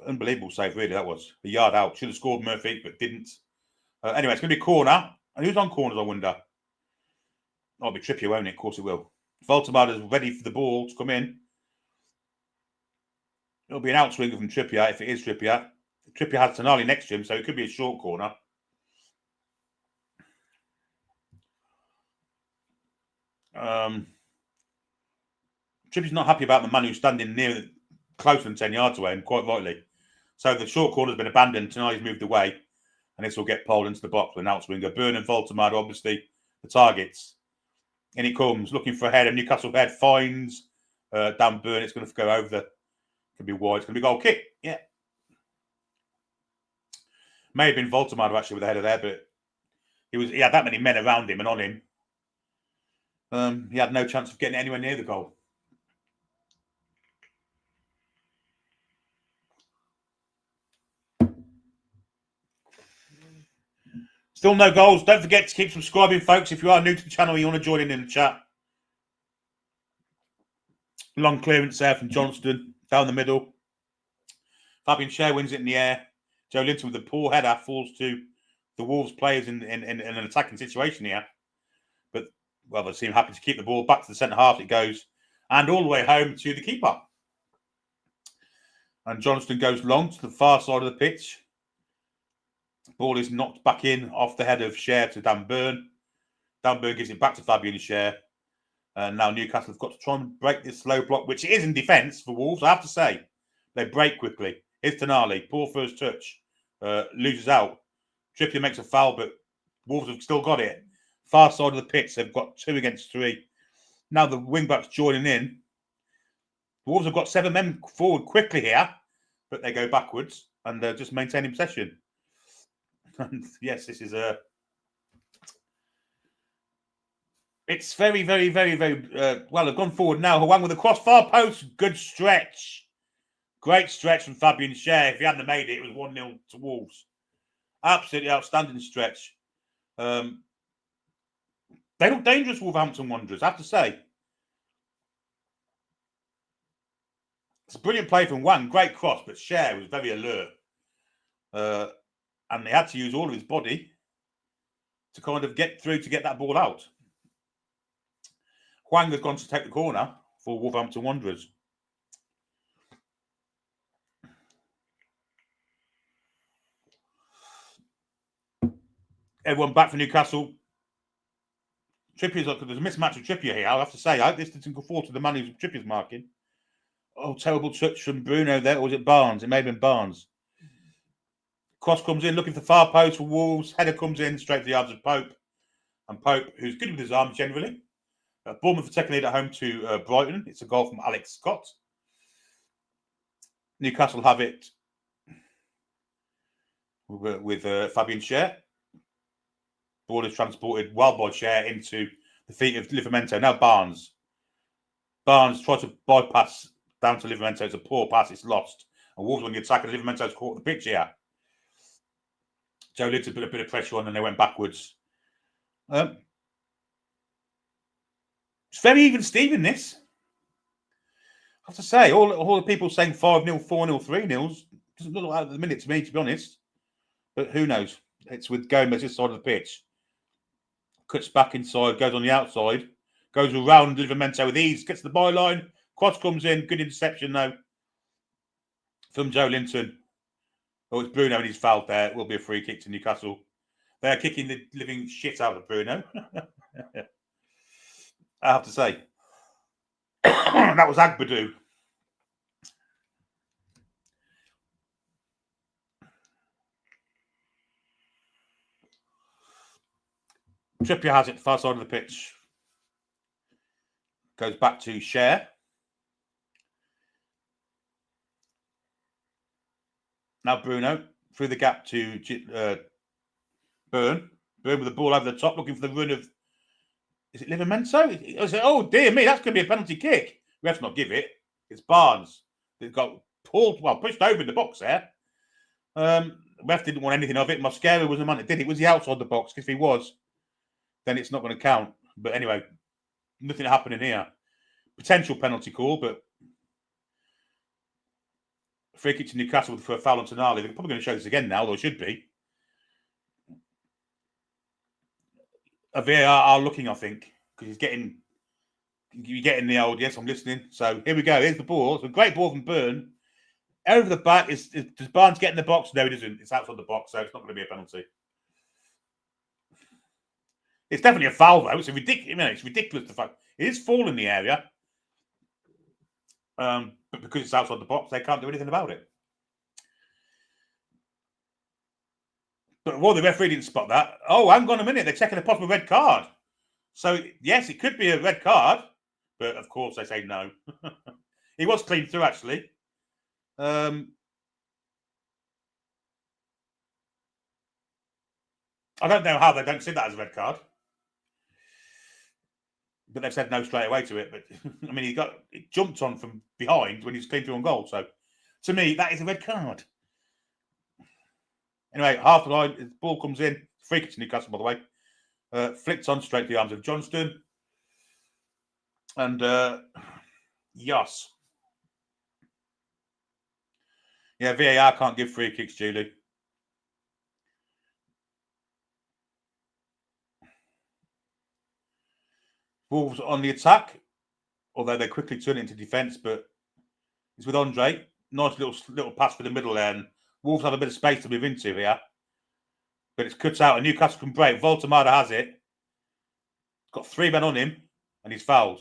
Unbelievable save, really, that was. A yard out. Should have scored Murphy, but didn't. Anyway, it's going to be a corner. And who's on corners, I wonder? It'll be Trippier, won't it? Of course it will. Voltemada's ready for the ball to come in. It'll be an outswinger from Trippier, if it is Trippier. Trippier has Toon Army next to him, so it could be a short corner. Trippier's not happy about the man who's standing closer than 10 yards away, and quite rightly. So the short corner's been abandoned. Toon Army's moved away, and this will get poled into the box with an outswinger. Burn and Voltemada, obviously, the targets. In it comes, looking for a header. Newcastle head finds Dan Burn. It's going to go over the... Could be wide. It's going to be a goal kick. Yeah. May have been Voltemada actually with the header there, but He had that many men around him and on him. He had no chance of getting anywhere near the goal. Still no goals. Don't forget to keep subscribing, folks. If you are new to the channel, you want to join in the chat. Long clearance there from Johnston down the middle. Fabian Schär wins it in the air. Joe Linton with a poor header falls to the Wolves players in an attacking situation here. But, well, they seem happy to keep the ball back to the centre half. It goes and all the way home to the keeper. And Johnston goes long to the far side of the pitch. Ball is knocked back in off the head of Schär to Dan Burn. Dan Burn gives it back to Fabian Schär. And now Newcastle have got to try and break this slow block, which it is in defence for Wolves, I have to say. They break quickly. Here's Toon Army, poor first touch. Loses out. Trippier makes a foul, but Wolves have still got it. Far side of the pitch, they've got 2 against 3. Now the wing-backs joining in. The Wolves have got 7 men forward quickly here, but they go backwards and they're just maintaining possession. And yes, this is a... It's very, very, very, very... well, they've gone forward now. Hwang with a cross, far post. Good stretch. Great stretch from Fabian Schär. If he hadn't made it, it was 1-0 to Wolves. Absolutely outstanding stretch. They look dangerous, Wolverhampton Wanderers, I have to say. It's a brilliant play from Hwang. Great cross, but Schär was very alert. And they had to use all of his body to kind of get through to get that ball out. Hwang has gone to take the corner for Wolverhampton Wanderers. Everyone back for Newcastle. Trippier's there's a mismatch of Trippier here, I'll have to say. I hope this didn't go forward to the man who's Trippier's marking. Oh, terrible touch from Bruno there. Or was it Barnes? It may have been Barnes. Cross comes in, looking for far post for Wolves. Header comes in, straight to the arms of Pope. And Pope, who's good with his arms generally. Bournemouth are taking lead at home to Brighton. It's a goal from Alex Scott. Newcastle have it with Fabian Schär. Ball is transported well by Schär into the feet of Livramento. Now Barnes. Barnes tries to bypass down to Livramento. It's a poor pass. It's lost. And Wolves on the attack, and Livramento's caught the pitch here. Joe Linton put a bit of pressure on and they went backwards. It's very even Steven, this. I have to say, all the people saying 5-0, 4-0, 3-0 doesn't look like at the minute to me, to be honest. But who knows? It's with Gomez this side of the pitch. Cuts back inside, goes on the outside, goes around Livramento with ease, gets the byline, cross comes in, good interception though from Joe Linton. Oh, it's Bruno and he's fouled there. It will be a free kick to Newcastle. They're kicking the living shit out of Bruno. I have to say. That was Agbadou. Trippier has it far side of the pitch. Goes back to Schär. Now Bruno through the gap to Burn. Burn with the ball over the top, looking for the run of... Is it Livramento? Oh, dear me, that's going to be a penalty kick. Ref's not give it. It's Barnes. They've got pushed over in the box there. Ref didn't want anything of it. Mosquera was the man that did it. Was he outside the box? If he was, then it's not going to count. But anyway, nothing happening here. Potential penalty call, but free kick to Newcastle for a foul on Toon Army. They're probably going to show this again now, though it should be. A VAR are looking, I think, because you're getting the old, yes, I'm listening. So here we go. Here's the ball. It's a great ball from Burn. Over the back. Does Barnes get in the box? No, he doesn't. It's outside the box, so it's not going to be a penalty. It's definitely a foul, though. It's ridiculous. The fact it is fall in the area, but because it's outside the box, they can't do anything about it. But well, the referee didn't spot that. Oh, hang on a minute. They're checking a possible red card. So, yes, it could be a red card. But, of course, they say no. He was clean through, actually. I don't know how they don't see that as a red card. But they've said no straight away to it. But I mean, he jumped on from behind when he was clean through on goal. So to me, that is a red card. Anyway, half the line, the ball comes in. Free kick to Newcastle, by the way. Flicked on straight to the arms of Johnston. And yes. Yeah, VAR can't give free kicks, Julie. Wolves on the attack, although they quickly turn it into defence, but it's with Andre. Nice little pass for the middle there, and Wolves have a bit of space to move into here. But it's cut out, and Newcastle can break. Voltemada has it. Got 3 men on him, and he's fouled.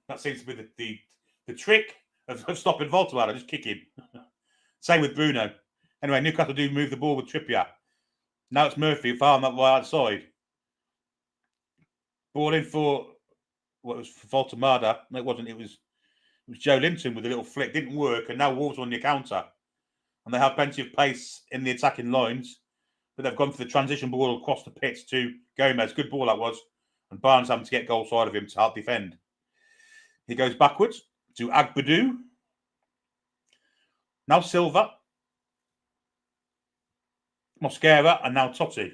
That seems to be the trick of stopping Voltemada, just kick him. Same with Bruno. Anyway, Newcastle do move the ball with Trippier. Now it's Murphy, foul on that right outside. Ball in for what was for Voltemada. No, it wasn't. It was Joe Linton with a little flick. Didn't work, and now Wolves on the counter. And they have plenty of pace in the attacking lines, but they've gone for the transition ball across the pitch to Gomez. Good ball that was. And Barnes having to get goal side of him to help defend. He goes backwards to Agbadou. Now Silva. Mosquera, and now Totti.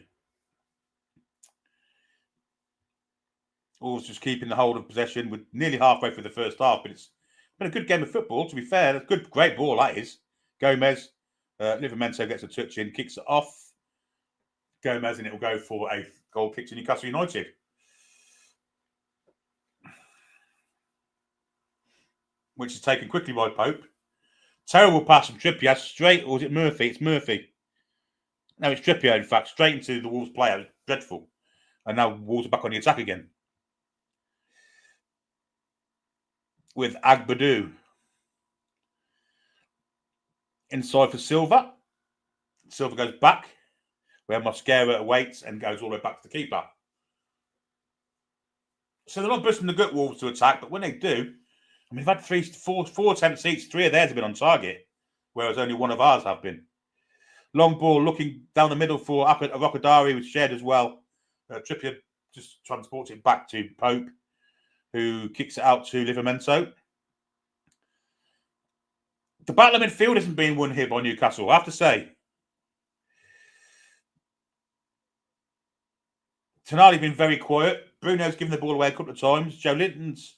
Wolves just keeping the hold of possession. We're nearly halfway through the first half, but it's been a good game of football, to be fair. That's good, great ball, that is. Gomez. Livramento gets a touch in, kicks it off. Gomez, and it will go for a goal kick to Newcastle United. Which is taken quickly by Pope. Terrible pass from Trippier, straight, or was it Murphy? It's Murphy. No, it's Trippier, in fact, straight into the Wolves player. It was dreadful. And now Wolves are back on the attack again. With Agbadou. Inside for Silva. Silva goes back, where Mosquera awaits and goes all the way back to the keeper. So they're not busting the gut, Wolves, to attack, but when they do, I mean, we've had four attempts each. 3 of theirs have been on target, whereas only 1 of ours have been. Long ball looking down the middle for Rokodari, was shared as well. Trippier just transports it back to Pope, who kicks it out to Livramento. The battle of midfield isn't being won here by Newcastle, I have to say. Tonali's been very quiet. Bruno's given the ball away a couple of times. Joe Linton's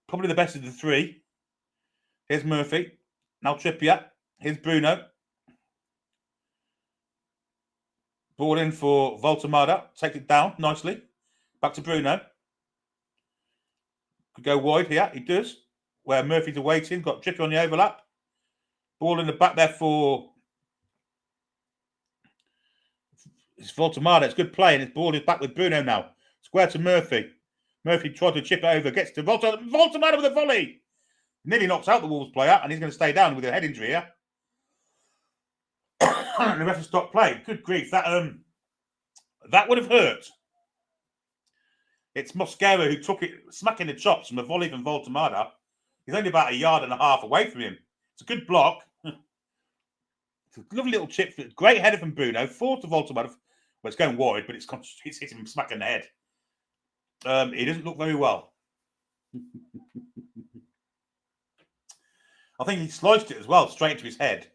probably the best of the 3. Here's Murphy. Now Trippier. Here's Bruno. Ball in for Voltemada. Takes it down nicely. Back to Bruno. Could go wide here. He does. Where Murphy's awaiting. Got Trippier on the overlap. Ball in the back there for... It's Voltemada. It's good play. And his ball is back with Bruno now. Square to Murphy. Murphy tried to chip it over. Gets to Voltemada with a volley. Nearly knocks out the Wolves player. And he's going to stay down with a head injury here. And the ref has stopped play. Good grief. That would have hurt. It's Mosquera who took it, smacking the chops from a volley from Voltemada. He's only about 1.5 yards away from him. It's a good block. It's a lovely little chip. Great header from Bruno. 4 to Voltemada. Well, it's going wide, but it's hitting him smack in the head. He doesn't look very well. I think he sliced it as well, straight into his head.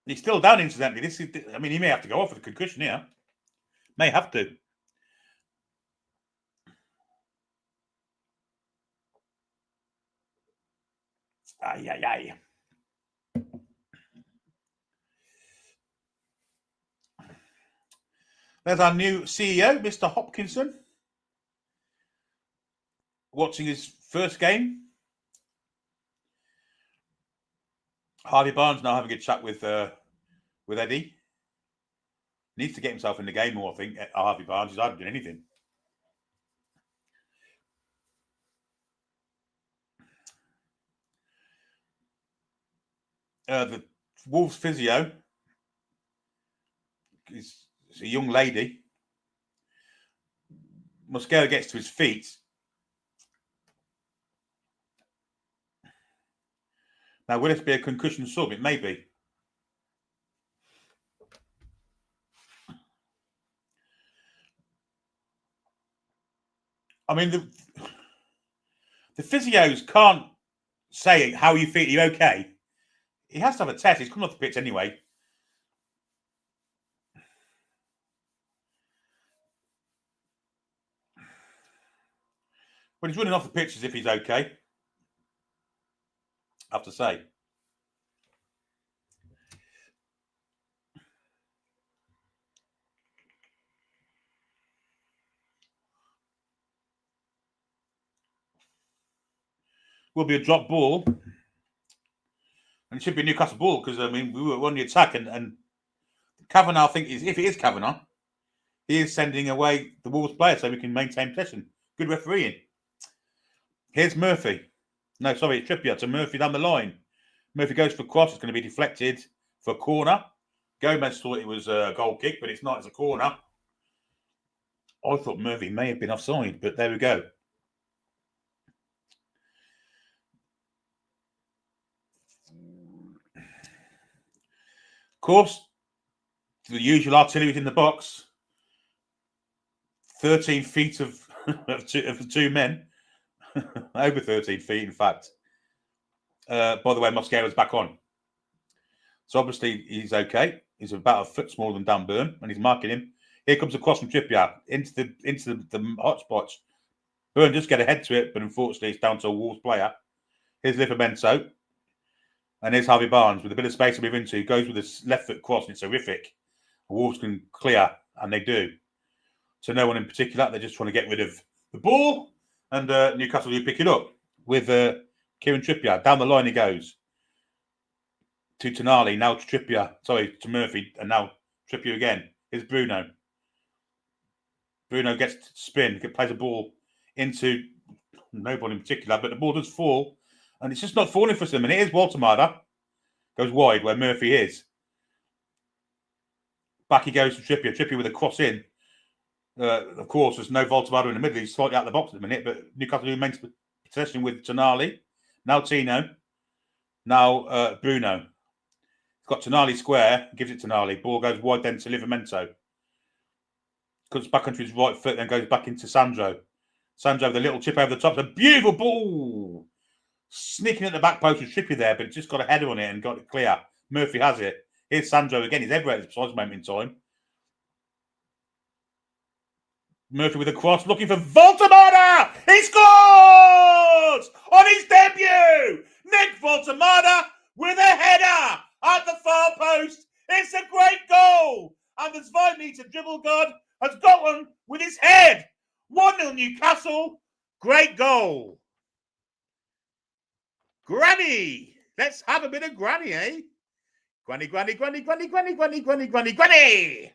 He's still down, incidentally. I mean, he may have to go off with a concussion here. May have to. Aye. There's our new CEO, Mr. Hopkinson. Watching his first game. Harvey Barnes now having a chat with Eddie. Needs to get himself in the game more, I think. Harvey Barnes, he's hardly doing anything. The Wolves physio is a young lady. Mosquera gets to his feet. Now, will this be a concussion sub? It may be. I mean, the physios can't say how you feel. You're okay. He has to have a test. He's coming off the pitch anyway. But he's running off the pitch as if he's okay. I have to say. Will be a drop ball. And it should be a Newcastle ball because, I mean, we were on the attack. And Kavanagh, I think, if it is Kavanagh, he is sending away the Wolves player so we can maintain possession. Good refereeing. Here's Murphy. No, sorry, it's Trippier to Murphy down the line. Murphy goes for cross. It's going to be deflected for a corner. Gomez thought it was a goal kick, but it's not. It's a corner. I thought Murphy may have been offside, but there we go. Of course, the usual artillery in the box. 13 feet of two men. Over 13 feet, in fact. By the way, Mosquera's back on. So obviously he's okay. He's about a foot smaller than Dan Burn, and he's marking him. Here comes a cross from Trippier into the hot spots. Burn does get ahead to it, but unfortunately it's down to a Wolves player. Here's Livramento. And here's Harvey Barnes with a bit of space to move into. He goes with his left foot cross, and it's horrific. The Wolves can clear, and they do. So no one in particular. They're just trying to get rid of the ball, and Newcastle will pick it up with Kieran Trippier. Down the line he goes to Tonali, now to Trippier. Sorry, to Murphy, and now Trippier again. Here's Bruno. Bruno gets to spin, plays a ball into nobody in particular, but the ball does fall, and it's just not falling for some. And it is Waltemada. Goes wide where Murphy is. Back he goes to Trippier. Trippier with a cross in. Of course, there's no Waltemada in the middle. He's slightly out of the box at the minute, but Newcastle remains possession with Tonali. Now Tino. Now Bruno. He's got Tonali square. Gives it to Tonali. Ball goes wide then to Livramento. Cuts back onto his right foot, then goes back into Sandro. Sandro with a little chip over the top. It's a beautiful ball. Sneaking at the back post with Trippier there, but it just got a header on it and got it clear. Murphy has it. Here's Sandro again. He's everywhere at this precise moment in time. Murphy with a cross, looking for Waltemada. He scores on his debut. Nick Waltemada with a header at the far post. It's a great goal. And the 5-metre dribble god has got one with his head. 1-0 Newcastle. Great goal. Granny. Let's have a bit of granny, eh? Granny, granny, granny, granny, granny, granny, granny, granny, granny.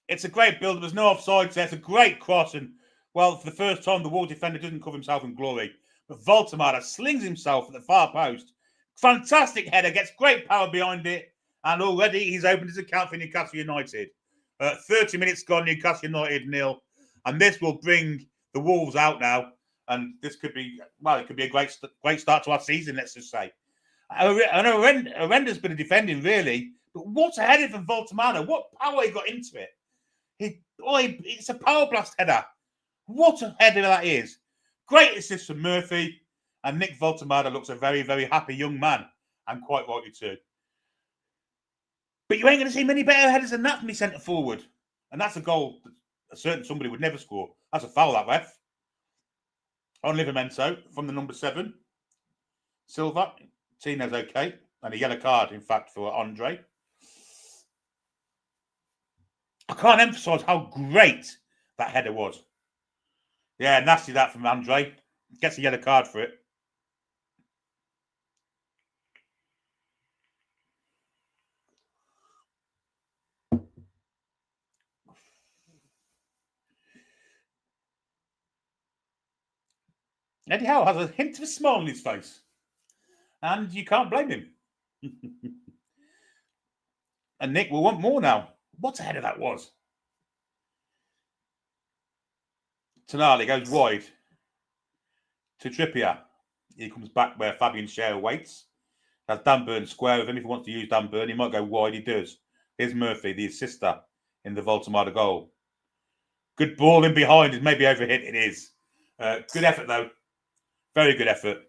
It's a great build. There was no offside there. It's a great cross. And, well, for the first time, the Wolves defender doesn't cover himself in glory. But Waltemada slings himself at the far post. Fantastic header. Gets great power behind it. And already he's opened his account for Newcastle United. 30 minutes gone, Newcastle United 0. And this will bring the Wolves out now. And this could be, well, it could be a great start to our season, let's just say. An horrendous bit of defending, really. But what a header from Waltemada. What power he got into it. It's a power blast header. What a header that is. Great assist from Murphy. And Nick Waltemada looks a very, very happy young man. And quite rightly too. But you ain't going to see many better headers than that from the centre forward. And that's a goal that a certain somebody would never score. That's a foul, that ref. On Livramento from the number 7. Silva. Tino's okay. And a yellow card, in fact, for Andre. I can't emphasise how great that header was. Yeah, nasty that from Andre. Gets a yellow card for it. Eddie Howe has a hint of a smile on his face. And you can't blame him. And Nick will want more now. What a header that was. Tonali goes wide to Trippier. He comes back where Fabian Schär waits. Has Dan Burn square with him. If he wants to use Dan Burn, he might go wide. He does. Here's Murphy, the assister in the Voltemada goal. Good ball in behind. It may be overhit. It is. Good effort, though. Very good effort.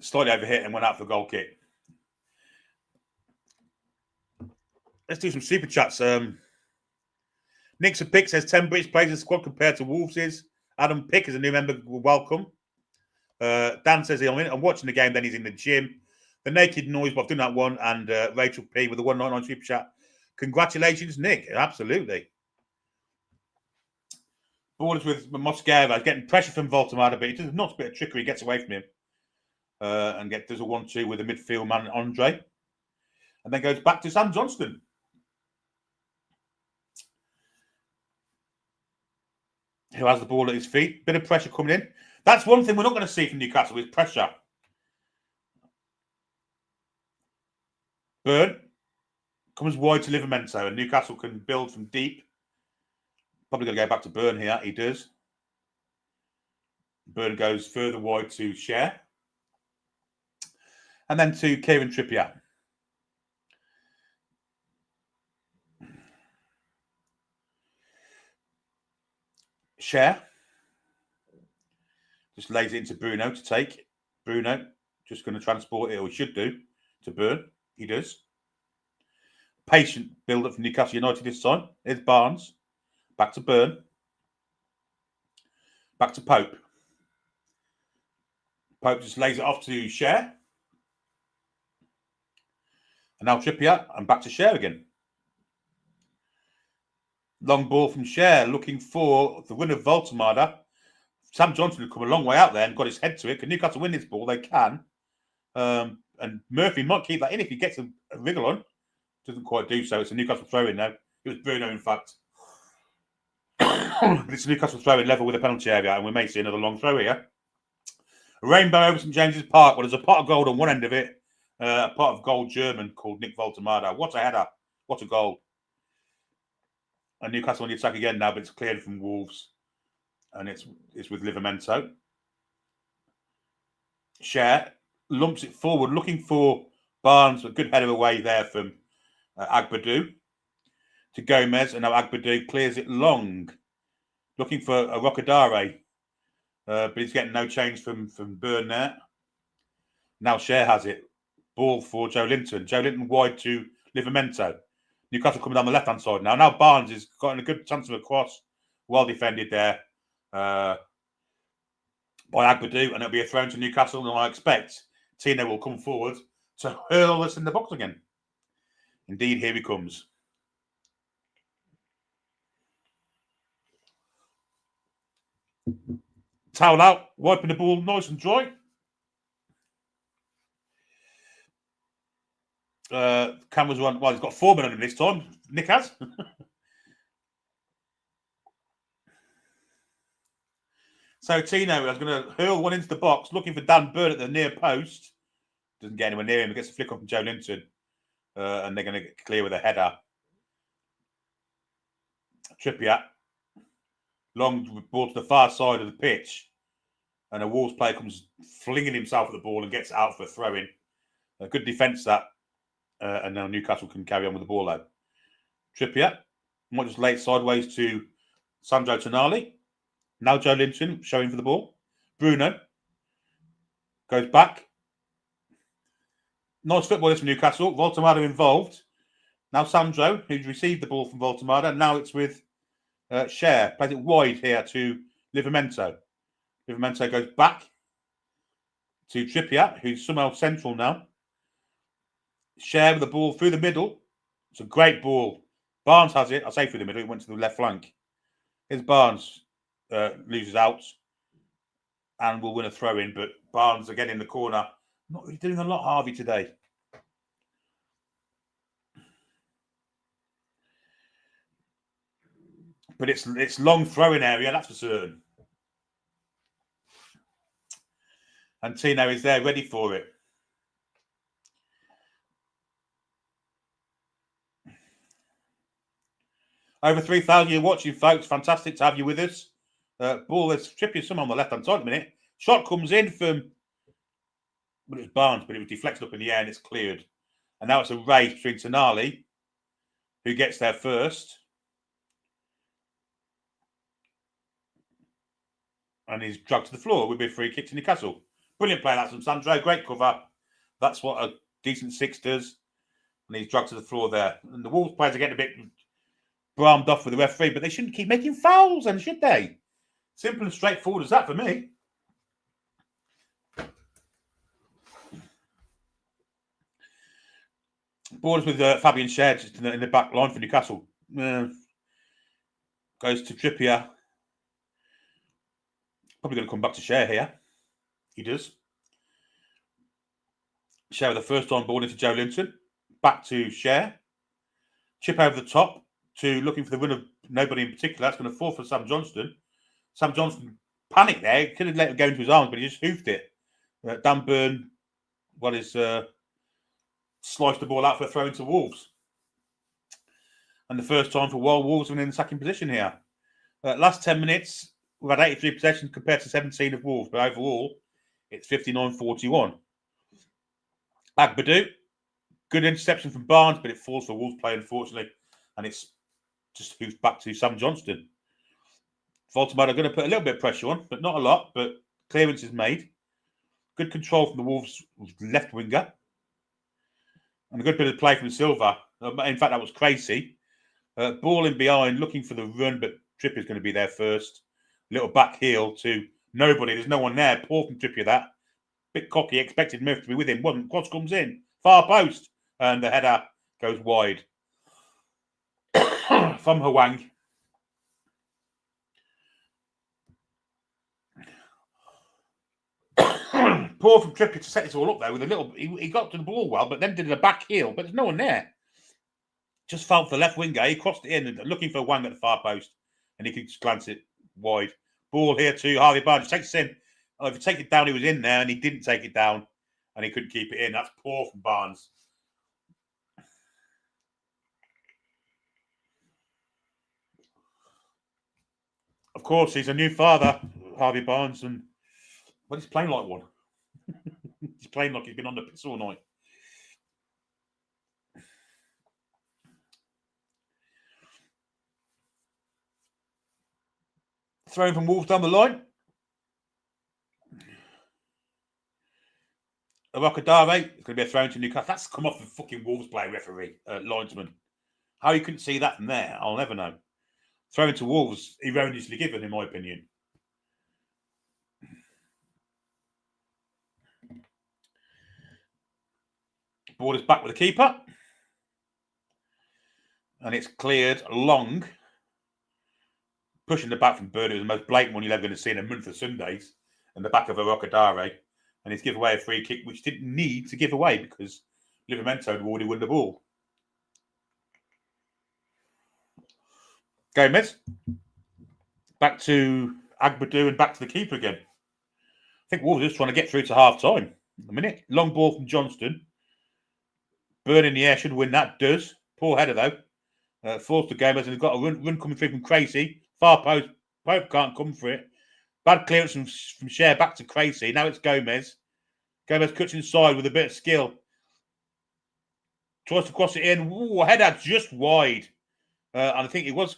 Slightly overhit and went out for the goal kick. Let's do some super chats. Nick's a Pick says 10 British players in the squad compared to Wolves'. Adam Pick is a new member. Welcome. Dan says I'm watching the game, then he's in the gym. The Naked Noise, but I've done that one. And Rachel P with the 199 super chat. Congratulations, Nick. Absolutely. Borders with Mosquera, getting pressure from Voltemada, but he does not a bit of trickery. He gets away from him and does a 1-2 with the midfield man, Andre. And then goes back to Sam Johnston. Who has the ball at his feet. Bit of pressure coming in. That's one thing we're not going to see from Newcastle is pressure. Burn comes wide to Livramento, and Newcastle can build from deep. Probably going to go back to Burn here. He does. Burn goes further wide to Schär. And then to Kieran Trippier. Schär just lays it into Bruno to take. Bruno just going to transport it, or he should do, to Burn. He does. Patient build-up from Newcastle United this time. Here's Barnes. Back to Burn. Back to Pope. Pope just lays it off to Schär. And now Trippier, and back to Schär again. Long ball from Schär, looking for the winner of Voltemada. Sam Johnson had come a long way out there and got his head to it. Can Newcastle win this ball? They can. And Murphy might keep that in if he gets a wriggle on. Doesn't quite do so. It's a Newcastle throw-in now. It was Bruno, in fact. But it's a Newcastle throw-in level with a penalty area, and we may see another long throw here. Rainbow over St James's Park. Well, there's a pot of gold on one end of it. A pot of gold German called Nick Voltemada. What a header. What a goal. And Newcastle on the attack again now, but it's cleared from Wolves. And it's with Livramento. Schär lumps it forward, looking for Barnes. A good header away there from Agbadou to Gomez. And now Agbadou clears it long, looking for a Rocadare. But he's getting no change from Burn there. Now Schär has it. Ball for Joe Linton. Joe Linton wide to Livramento. Newcastle coming down the left-hand side now. Now Barnes has gotten a good chance of a cross. Well defended there by Agbadou. And it'll be a throw to Newcastle. And I expect Tino will come forward to hurl this in the box again. Indeed, here he comes. Towel out. Wiping the ball nice and dry. Cameras on. Well, he's got 4 men on him this time. Nick has. So Tino is going to hurl one into the box, looking for Dan Burn at the near post. Doesn't get anywhere near him. He gets a flick on from Joe Linton. And they're going to get clear with a header. Trippier. Long ball to the far side of the pitch. And a Wolves player comes flinging himself at the ball and gets out for a throw-in. A good defence that. And now Newcastle can carry on with the ball out. Trippier might just lay it sideways to Sandro Tonali. Now Joe Linton showing for the ball. Bruno goes back. Nice football this from Newcastle. Voltemada involved. Now Sandro, who's received the ball from Voltemada. Now it's with Schär. Plays it wide here to Livramento. Livramento goes back to Trippier, who's somehow central now. Schär with the ball through the middle. It's a great ball. Barnes has it. I say through the middle. It went to the left flank. Here's Barnes. loses out and will win a throw-in. But Barnes again in the corner. Not really doing a lot, Harvey, today. But it's long throwing area, that's for certain. And Tino is there, ready for it. Over 3,000 you're watching, folks. Fantastic to have you with us. Ball, there's Trippier, someone on the left-hand side a minute. Shot comes in from, well, it was Barnes, but it was deflected up in the air and it's cleared. And now it's a race between Toon Army, who gets there first. And he's dragged to the floor with a free kick to Newcastle. Brilliant play, that's from Sandro. Great cover. That's what a decent six does. And he's dragged to the floor there. And the Wolves players are getting a bit brammed off with the referee, but they shouldn't keep making fouls, and should they? Simple and straightforward as that for me. Borders with Fabian Schär just in the back line for Newcastle. Goes to Trippier. Probably going to come back to Schär here. He does. Schär with the first on ball into Joe Linton. Back to Schär. Chip over the top to looking for the run of nobody in particular. That's going to fall for Sam Johnston. Sam Johnston panicked there. He could have let it go into his arms, but he just hoofed it. Dan Burn, sliced the ball out for a throw into Wolves. And the first time for a while, Wolves are in the second position here. Last 10 minutes, we've had 83 possessions compared to 17 of Wolves, but overall, it's 59-41. Agbadou, good interception from Barnes, but it falls for Wolves play, unfortunately, and it's just hoofed back to Sam Johnston. Voltemade are going to put a little bit of pressure on, but not a lot, but clearance is made. Good control from the Wolves left winger. And a good bit of play from Silva. In fact, that was crazy. Ball in behind, looking for the run, but Trippier's going to be there first. Little back heel to nobody. There's no one there. Poor from Trippier, that. Bit cocky, expected Murphy to be with him. Wasn't. Cross comes in. Far post. And the header goes wide. From Hwang. Poor from Trippier to set this all up there with a little. He got to the ball well, but then did a back heel. But there's no one there. Just fell for the left winger. He crossed it in, looking for Hwang at the far post, and he could just glance it wide. Ball here to Harvey Barnes. Takes it in. Oh, if you take it down, he was in there, and he didn't take it down, and he couldn't keep it in. That's poor from Barnes. Of course, he's a new father, Harvey Barnes, and he's playing like one. He's playing like he's been on the piss all night. Throwing from Wolves down the line. Arokadare is going to be a throw to Newcastle. That's come off the fucking Wolves play referee, linesman. How you couldn't see that from there, I'll never know. Throwing to Wolves, erroneously given, in my opinion. Ball is back with the keeper. And it's cleared long. Pushing the back from Bird. It was the most blatant one you're ever going to see in a month of Sundays. In the back of Arokadare. And he's given away a free kick, which didn't need to give away because Livramento had already won the ball. Gomez. Back to Agbadou and back to the keeper again. I think Wolves are just trying to get through to half-time. A minute. Long ball from Johnston. Burn in the air should win that. Does. Poor header, though. Falls to Gomez, and he's got a run coming through from Crazy. Far post. Pope can't come for it. Bad clearance from Schär back to Crazy. Now it's Gomez. Gomez cuts inside with a bit of skill. Tries to cross it in. Ooh, header just wide. And I think it was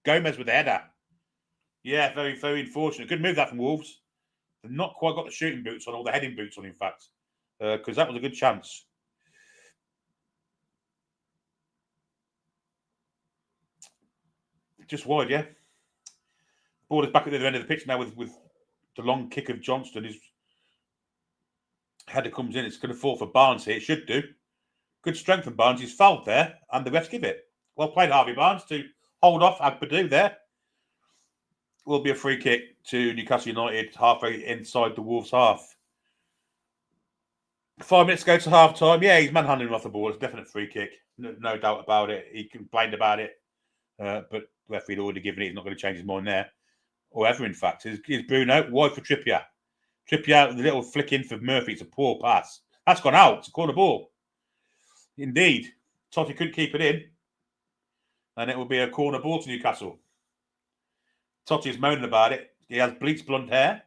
Gomez with the header. Yeah, very, very unfortunate. Good move that from Wolves. They've not quite got the shooting boots on, or the heading boots on, in fact. Because that was a good chance. Just wide, yeah. Ball is back at the other end of the pitch now with the long kick of Johnston. His header comes in. It's going to fall for Barnes here. It should do. Good strength from Barnes. He's fouled there, and the refs give it. Well played, Harvey Barnes, to hold off Agbadou there. will be a free kick to Newcastle United halfway inside the Wolves half. 5 minutes to go to half time. Yeah, he's manhandling him off the ball. It's a definite free kick. No doubt about it. He complained about it. But the referee had already given it. He's not going to change his mind there. Or ever, in fact. Is Bruno wide for Trippier. Trippier with a little flick in for Murphy. It's a poor pass. That's gone out. It's a corner ball. Indeed. Totti couldn't keep it in. And it will be a corner ball to Newcastle. Totti is moaning about it. He has bleached blonde hair.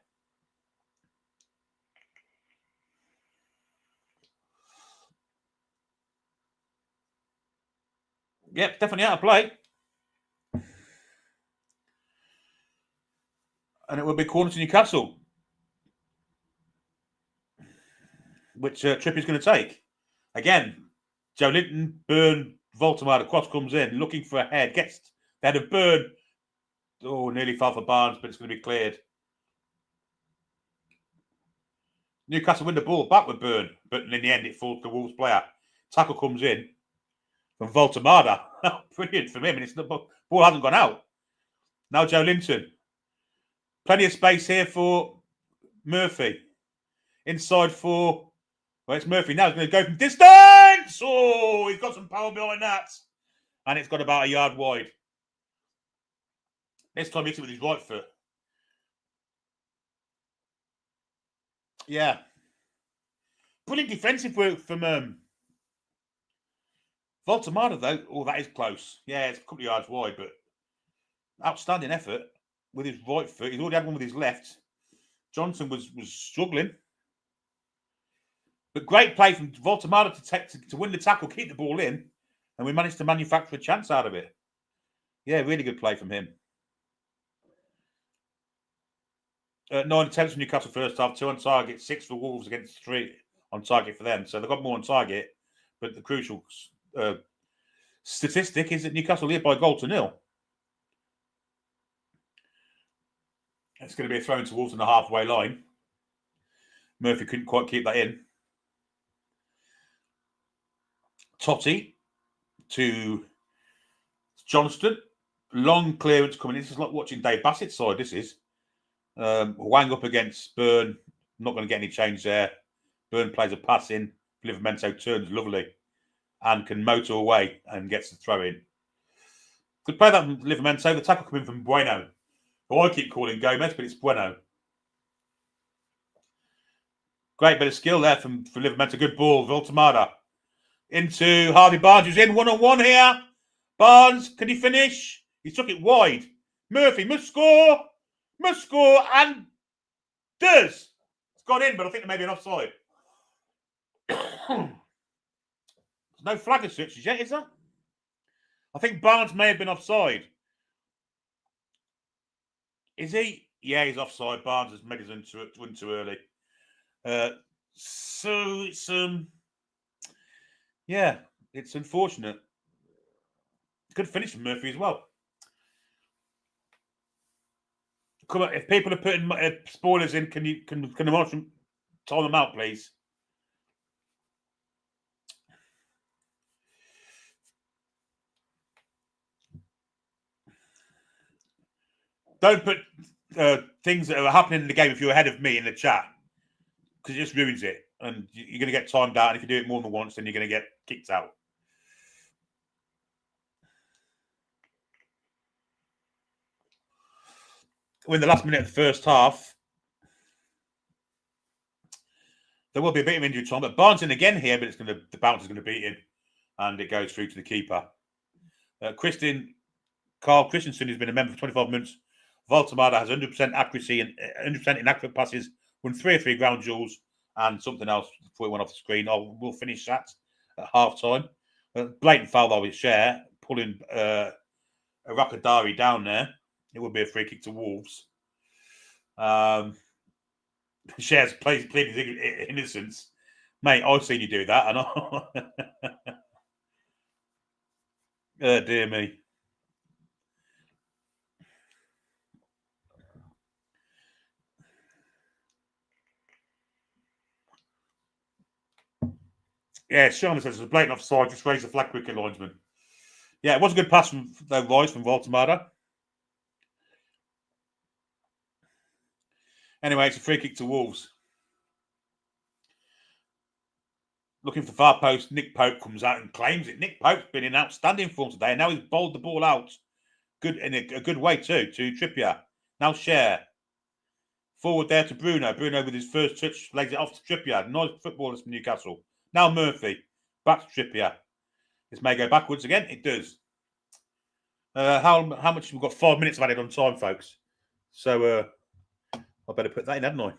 Yep, definitely out of play. And it will be corner to Newcastle, which Trippier's going to take. Again, Joe Linton, Burn, Voltemar, the cross comes in, looking for a head. Gets the head of Burn. Oh, nearly fell for Barnes, but it's going to be cleared. Newcastle win the ball back with Burn, but in the end, it falls to the Wolves player. Tackle comes in from Voltemar. Brilliant from him, and the ball hasn't gone out. Now Joe Linton. Plenty of space here for Murphy. Inside for... Well, it's Murphy now. He's going to go from distance. Oh, he's got some power behind that. And it's got about a yard wide. This time he hits it with his right foot. Yeah. Brilliant defensive work from Voltemar, though. Oh, that is close. Yeah, it's a couple of yards wide, but outstanding effort with his right foot. He's already had one with his left. Johnson was struggling. But great play from Voltemar to win the tackle, keep the ball in, and we managed to manufacture a chance out of it. Yeah, really good play from him. 9 attempts from Newcastle first half, 2 on target, 6 for Wolves against 3 on target for them. So they've got more on target, but the crucial statistic is that Newcastle lead by a goal to 0. It's going to be a throw into Wolves on the halfway line. Murphy couldn't quite keep that in. Totti to Johnston. Long clearance coming in. This is like watching Dave Bassett's side, this is. Wang up against Burn. Not going to get any change there. Burn plays a pass in. Livramento turns lovely and can motor away and gets the throw in. Could play that from Livramento. The tackle coming from Bueno. Who I keep calling Gomez, but it's Bueno. Great bit of skill there from Livramento. Good ball. Voltemar into Harvey Barnes, who's in 1-on-1 here. Barnes, can he finish? He took it wide. Murphy must score, and does. It's gone in, but I think there may be an offside. There's no flag as such yet, is there? I think Barnes may have been offside. Is he? Yeah, he's offside. Barnes has made his win too early. So it's yeah, it's unfortunate. Good finish from Murphy as well. Come on, if people are putting spoilers in, can the marshal tell them out, please? Don't put things that are happening in the game if you're ahead of me in the chat, because it just ruins it. And you're going to get timed out. And if you do it more than once, then you're going to get kicked out. In the last minute of the first half, there will be a bit of injury time. But Barnes in again here, but the bounce is going to beat him. And it goes through to the keeper. Carl Christensen, who's been a member for 25 minutes. Voltemar has 100% accuracy and 100% inaccurate passes. Won 3 of 3 ground duels. And something else before it went off the screen. We'll finish that at half time. Blatant foul by his share, pulling Rakadari down there. It would be a free kick to Wolves. Shares pleaded his innocence. Mate, I've seen you do that. And dear me. Yeah, Sharma says it's a blatant offside. Just raise the flag quickly, linesman. Yeah, it was a good pass from Rice from Voltemar. Anyway, it's a free kick to Wolves. Looking for far post, Nick Pope comes out and claims it. Nick Pope's been in outstanding form today, and now he's bowled the ball out. Good in a good way too, to Trippier. Now Cher. Forward there to Bruno. Bruno with his first touch, legs it off to Trippier. Nice footballers from Newcastle. Now Murphy. Back to Trippier. This may go backwards again. It does. How much? We've got 5 minutes of added on time, folks. So I better put that in, hadn't I?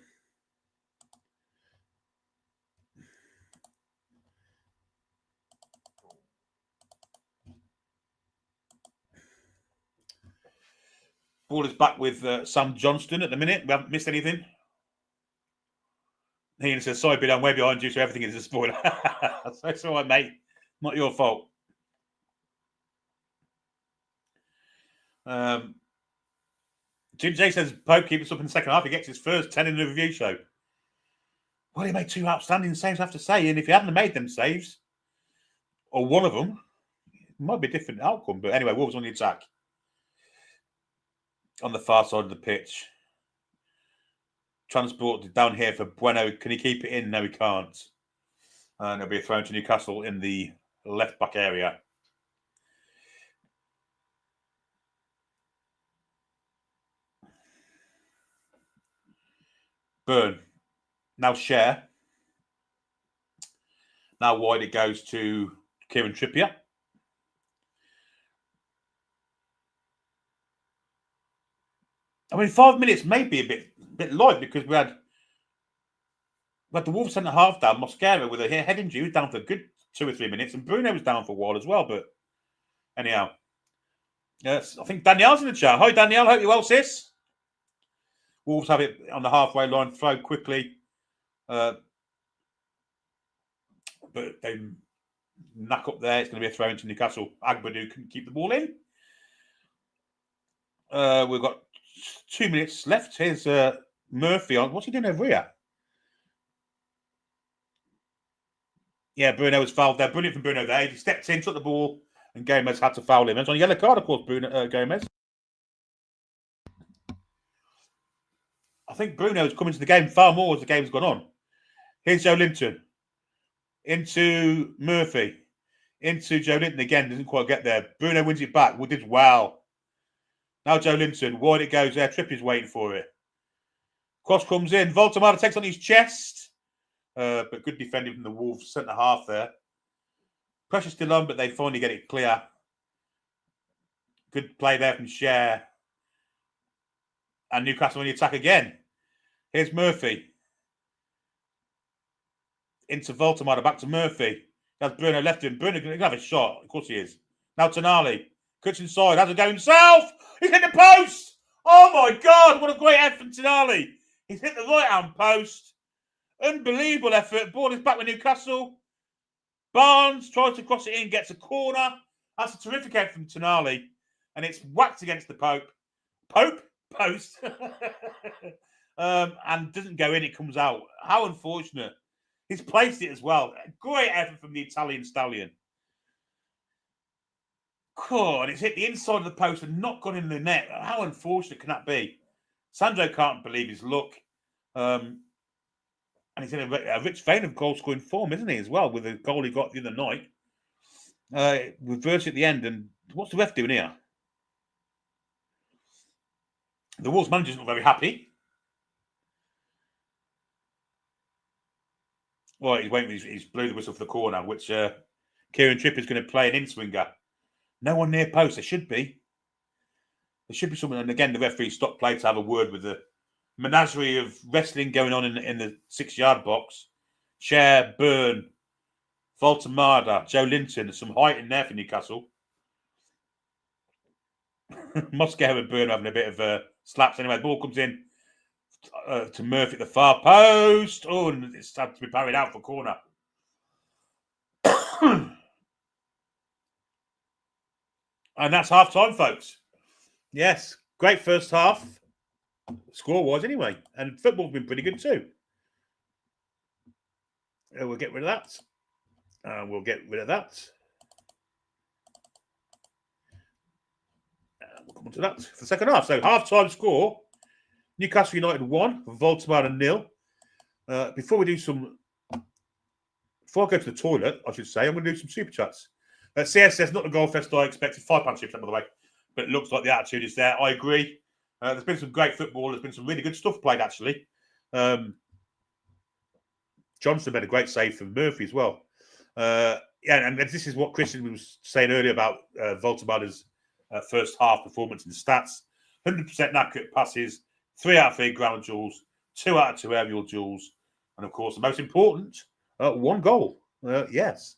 Ball is back with Sam Johnston at the minute. We haven't missed anything. Ian says, sorry, but I'm way behind you, so everything is a spoiler. That's all right, mate. Not your fault. Jim J says, Pope keeps us up in the second half. He gets his first 10 in the review show. Well, he made 2 outstanding saves, I have to say. And if he hadn't made them saves, or one of them, it might be a different outcome. But anyway, Wolves on the attack. On the far side of the pitch. Transported down here for Bueno. Can he keep it in? No, he can't. And it'll be a throw to Newcastle in the left back area. Burn. Now Cher. Now wide it goes to Kieran Trippier. I mean, 5 minutes may be a bit light because we had the Wolves centre half down, Mosquera with a head injury, was down for a good 2 or 3 minutes, and Bruno was down for a while as well. But anyhow, yes, I think Danielle's in the chat. Hi, Danielle. Hope you're well, sis. Wolves have it on the halfway line, throw quickly, but they knack up there. It's going to be a throw into Newcastle. Agbadu can keep the ball in. We've got 2 minutes left. Here's Murphy on. What's he doing over here? Yeah, Bruno was fouled there. Brilliant from Bruno there. He stepped in, took the ball, and Gomez had to foul him. It's on a yellow card, of course, Gomez. I think Bruno's come into the game far more as the game's gone on. Here's Joe Linton. Into Murphy. Into Joe Linton again. Doesn't quite get there. Bruno wins it back. Wood did well. Now Joe Linton. Wide it goes there. Trippier's waiting for it. Cross comes in. Voltamada takes on his chest. But good defending from the Wolves centre half there. Pressure's still on, but they finally get it clear. Good play there from Cher. And Newcastle on the attack again. Here's Murphy. Into Voltamada, back to Murphy. That's Bruno left him. Bruno can have a shot. Of course he is. Now Tonali. Cuts inside. Has a go himself. He's hit the post. Oh my God. What a great effort from Tonali. He's hit the right hand post. Unbelievable effort. Ball is back with Newcastle. Barnes tries to cross it in, gets a corner. That's a terrific effort from Tonali. And it's whacked against the post. And doesn't go in, it comes out. How unfortunate. He's placed it as well. Great effort from the Italian stallion. Cool, and it's hit the inside of the post and not gone in the net. How unfortunate can that be? Sandro can't believe his luck. And he's in a rich vein of goal-scoring form, isn't he, as well, with the goal he got the other night. Reverse at the end, and what's the ref doing here? The Wolves manager's not very happy. Well, he's waiting. He's blew the whistle for the corner, which Kieran Trippier's going to play an in-swinger. No one near post. There should be. There should be someone. And again, the referee stopped play to have a word with the menagerie of wrestling going on in the 6-yard box. Cher, Byrne, Voltamada, Joe Linton. There's some height in there for Newcastle. Moscow and Byrne having a bit of slaps. Anyway, the ball comes in to Murphy at the far post. Oh, and it's had to be parried out for corner. And that's half time, folks. Yes, great first half. Score-wise, anyway. And football's been pretty good too. We'll get rid of that. We'll get rid of that. We'll come on to that for the second half. So half-time score, Newcastle United 1, Voltamara 0. Before I go to the toilet, I should say, I'm going to do some super chats. CS not the goal fest I expected. £5 super chat, by the way. But it looks like the attitude is there. I agree. There's been some great football. There's been some really good stuff played, actually. Johnson made a great save from Murphy as well. And this is what Christian was saying earlier about Voltamara's first half performance in the stats. 100% accurate passes, 3 out of 3 ground duels, 2 out of 2 aerial duels, and of course, the most important, 1 goal. Yes.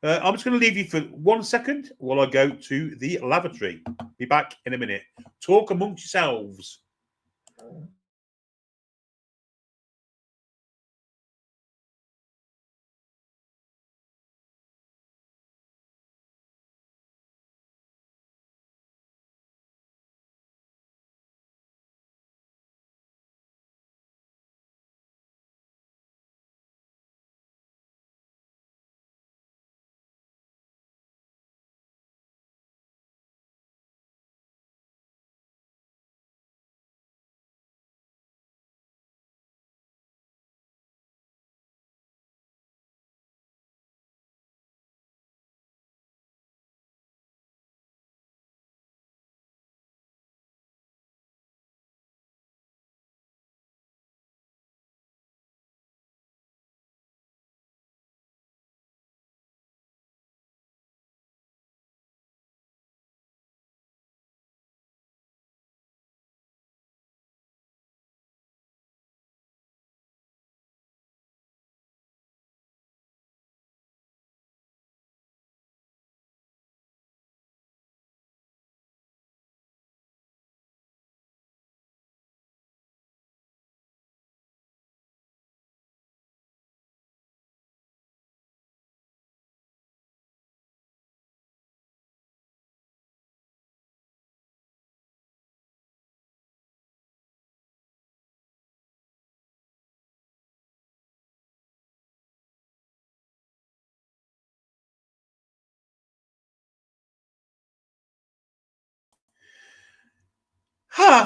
I'm just going to leave you for 1 second while I go to the lavatory. Be back in a minute. Talk amongst yourselves.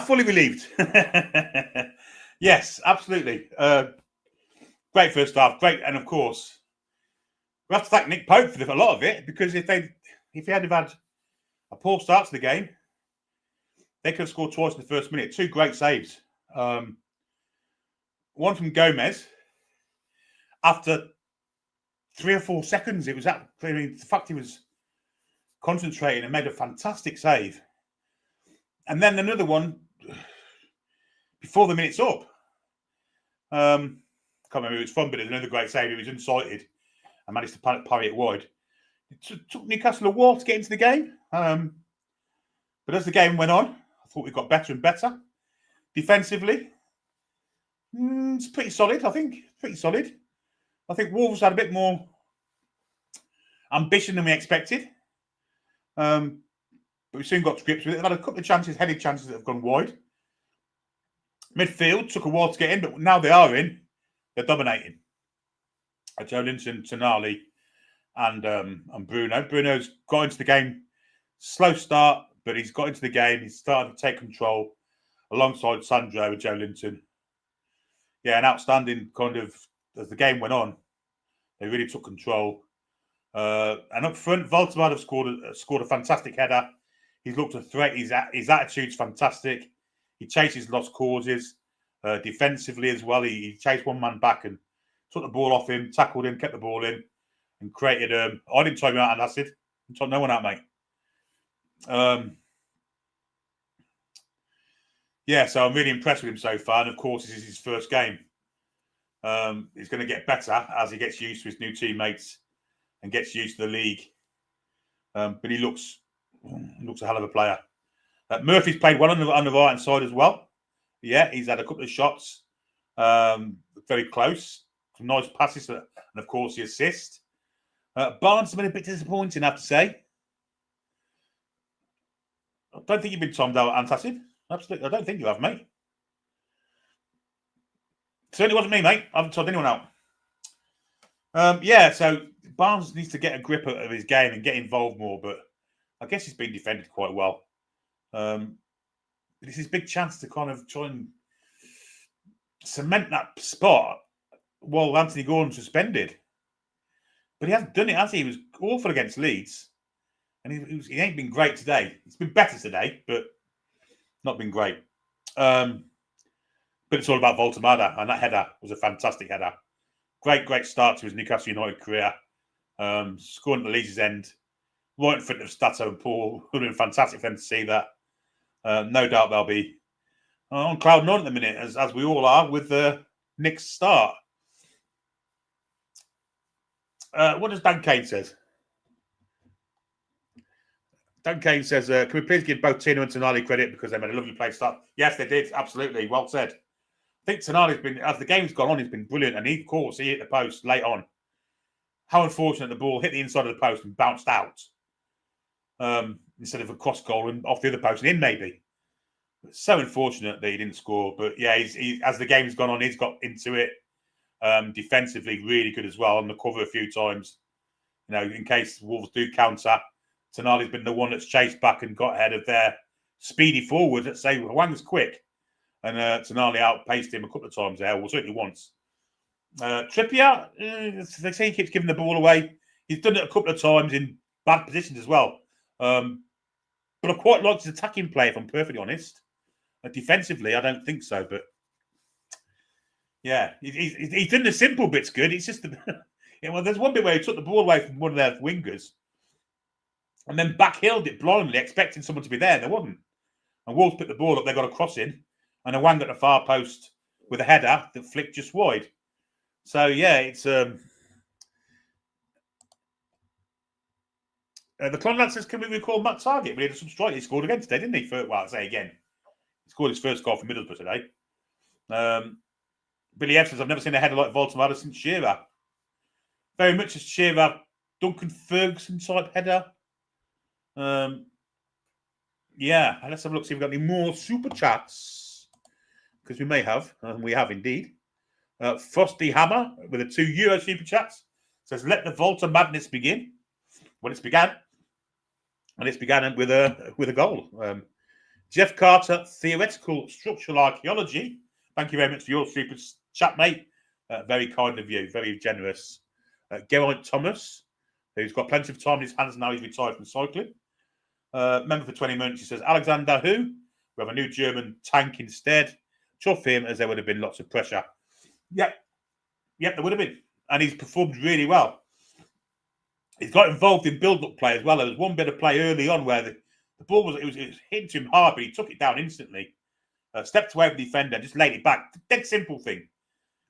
Fully relieved. Yes, absolutely. Great first half, great, and of course, we have to thank Nick Pope for a lot of it, because if he had had a poor start to the game, they could have scored twice in the first minute. 2 great saves. One from Gomez after 3 or 4 seconds. It was the fact he was concentrating and made a fantastic save. And then another one before the minute's up. Can't remember who it was from, but another great save. He was unsighted and managed to parry it wide. It took Newcastle a while to get into the game. But as the game went on, I thought we got better and better. Defensively, it's pretty solid, I think. Pretty solid. I think Wolves had a bit more ambition than we expected. But we soon got to grips with it. They've had a couple of chances, headed chances that have gone wide. Midfield took a while to get in, but now they are in. They're dominating. Joe Linton, Tonali, and Bruno. Bruno's got into the game. Slow start, but he's got into the game. He's started to take control alongside Sandro and Joe Linton. Yeah, an outstanding kind of, as the game went on, they really took control. And up front, Voltamara have scored a fantastic header. He's looked a threat. His attitude's fantastic. He chases lost causes. Defensively as well, he chased one man back and took the ball off him, tackled him, kept the ball in, and created. I didn't try him out on acid. I didn't try no one out, mate. Yeah, so I'm really impressed with him so far. And of course, this is his first game. He's going to get better as he gets used to his new teammates and gets used to the league. But he looks a hell of a player. Murphy's played well on the right hand side as well. Yeah, he's had a couple of shots, very close, some nice passes, and of course the assist. Barnes has been a bit disappointing, I have to say. I don't think you've been timed out, Antacid. Absolutely, I don't think you have, mate. Certainly wasn't me, mate. I haven't told anyone out. Yeah, so Barnes needs to get a grip of his game and get involved more, but I guess he's been defended quite well. But it's his big chance to kind of try and cement that spot while Anthony Gordon's suspended. But he hasn't done it, has he? He was awful against Leeds. And he ain't been great today. He's been better today, but not been great. But it's all about Voltemada, and that header was a fantastic header. Great start to his Newcastle United career. Scoring at the Leeds' end, right in front of Stato and Paul. Would have been fantastic for them to see that. No doubt they'll be on cloud nine at the minute, as we all are, with Nick's start. What does Dan Kane says? Dan Kane says, can we please give both Tino and Tonali credit because they made a lovely play start? Yes, they did. Absolutely. Well said. I think Tonali's been, as the game's gone on, he's been brilliant. And he, of course, he hit the post late on. How unfortunate the ball hit the inside of the post and bounced out instead of a cross goal and off the other post and in maybe. It's so unfortunate that he didn't score. But yeah, he, as the game's gone on, he's got into it. Defensively, really good as well on the cover a few times. You know, in case Wolves do counter. Tonali's been the one that's chased back and got ahead of their speedy forward. Let's say Wang's quick. And Tonali outpaced him a couple of times there, well, certainly once. Trippier, they say he keeps giving the ball away. He's done it a couple of times in bad positions as well. But I quite like his attacking play, if I'm perfectly honest. Defensively, I don't think so. But yeah, he's done the simple bits good. It's just, well, there's one bit where he took the ball away from one of their wingers. And then backheeled it blindly, expecting someone to be there. There wasn't. And Wolves picked the ball up. They got a cross in. And a Wang at the far post with a header that flicked just wide. So, yeah, it's... the Clonlad says, can we recall Matt Target? But he had some strike. He scored again today, didn't he? Well, I'll say again. He scored his first goal for Middlesbrough today. Billy F says, I've never seen a header like Voltemada since Shearer. Very much a Shearer, Duncan Ferguson type header. Yeah, let's have a look, see if we've got any more super chats. Because we may have, and we have indeed. Frosty Hammer with a €2 super chats says, let the Volta madness begin. Well, it's began. And it's began with a goal. Jeff Carter, theoretical structural archaeology. Thank you very much for your super chat, mate. Very kind of you, very generous. Geraint Thomas, who's got plenty of time in his hands now, he's retired from cycling. Member for 20 minutes, he says, Alexander who? We have a new German tank instead. Chuff him, as there would have been lots of pressure. Yep, there would have been. And he's performed really well. He's got involved in build-up play as well. There was one bit of play early on where the ball was hitting him hard, but he took it down instantly. Stepped away from the defender, just laid it back. Dead simple thing.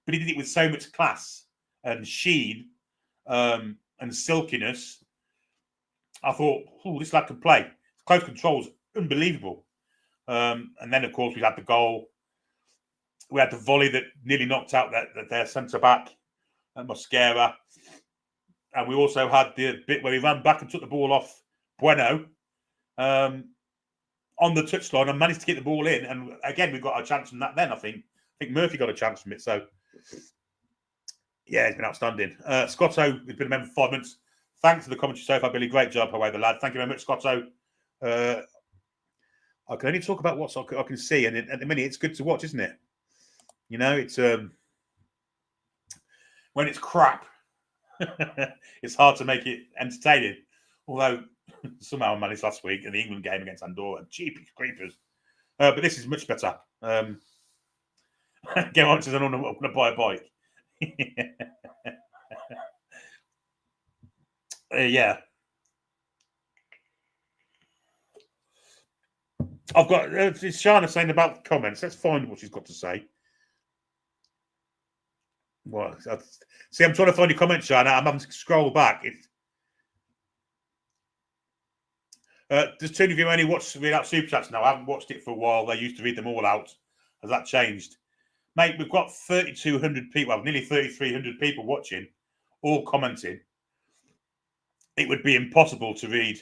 But he did it with so much class and sheen and silkiness. I thought, this lad can play. Close control's unbelievable. And then, of course, we had the goal. We had the volley that nearly knocked out their centre-back, Mosquera. And we also had the bit where he ran back and took the ball off Bueno on the touchline and managed to get the ball in. And again, we got a chance from that then, I think. I think Murphy got a chance from it. So, yeah, it's been outstanding. Scotto has been a member for 5 minutes. Thanks for the commentary so far, Billy. Great job, away the lad. Thank you very much, Scotto. I can only talk about what I can see. And at the minute, it's good to watch, isn't it? You know, it's when it's crap, it's hard to make it entertaining. Although somehow I managed last week in the England game against Andorra, cheap creepers. But this is much better. Get on to I'm going to buy a bike. Yeah. I've got Shana saying about comments. Let's find what she's got to say. Well, see, I'm trying to find your comment, Shana. I'm having to scroll back. Does Toon of you only read out super chats now? I haven't watched it for a while. They used to read them all out. Has that changed? Mate, we've got 3,200 people, well, nearly 3,300 people watching, all commenting. It would be impossible to read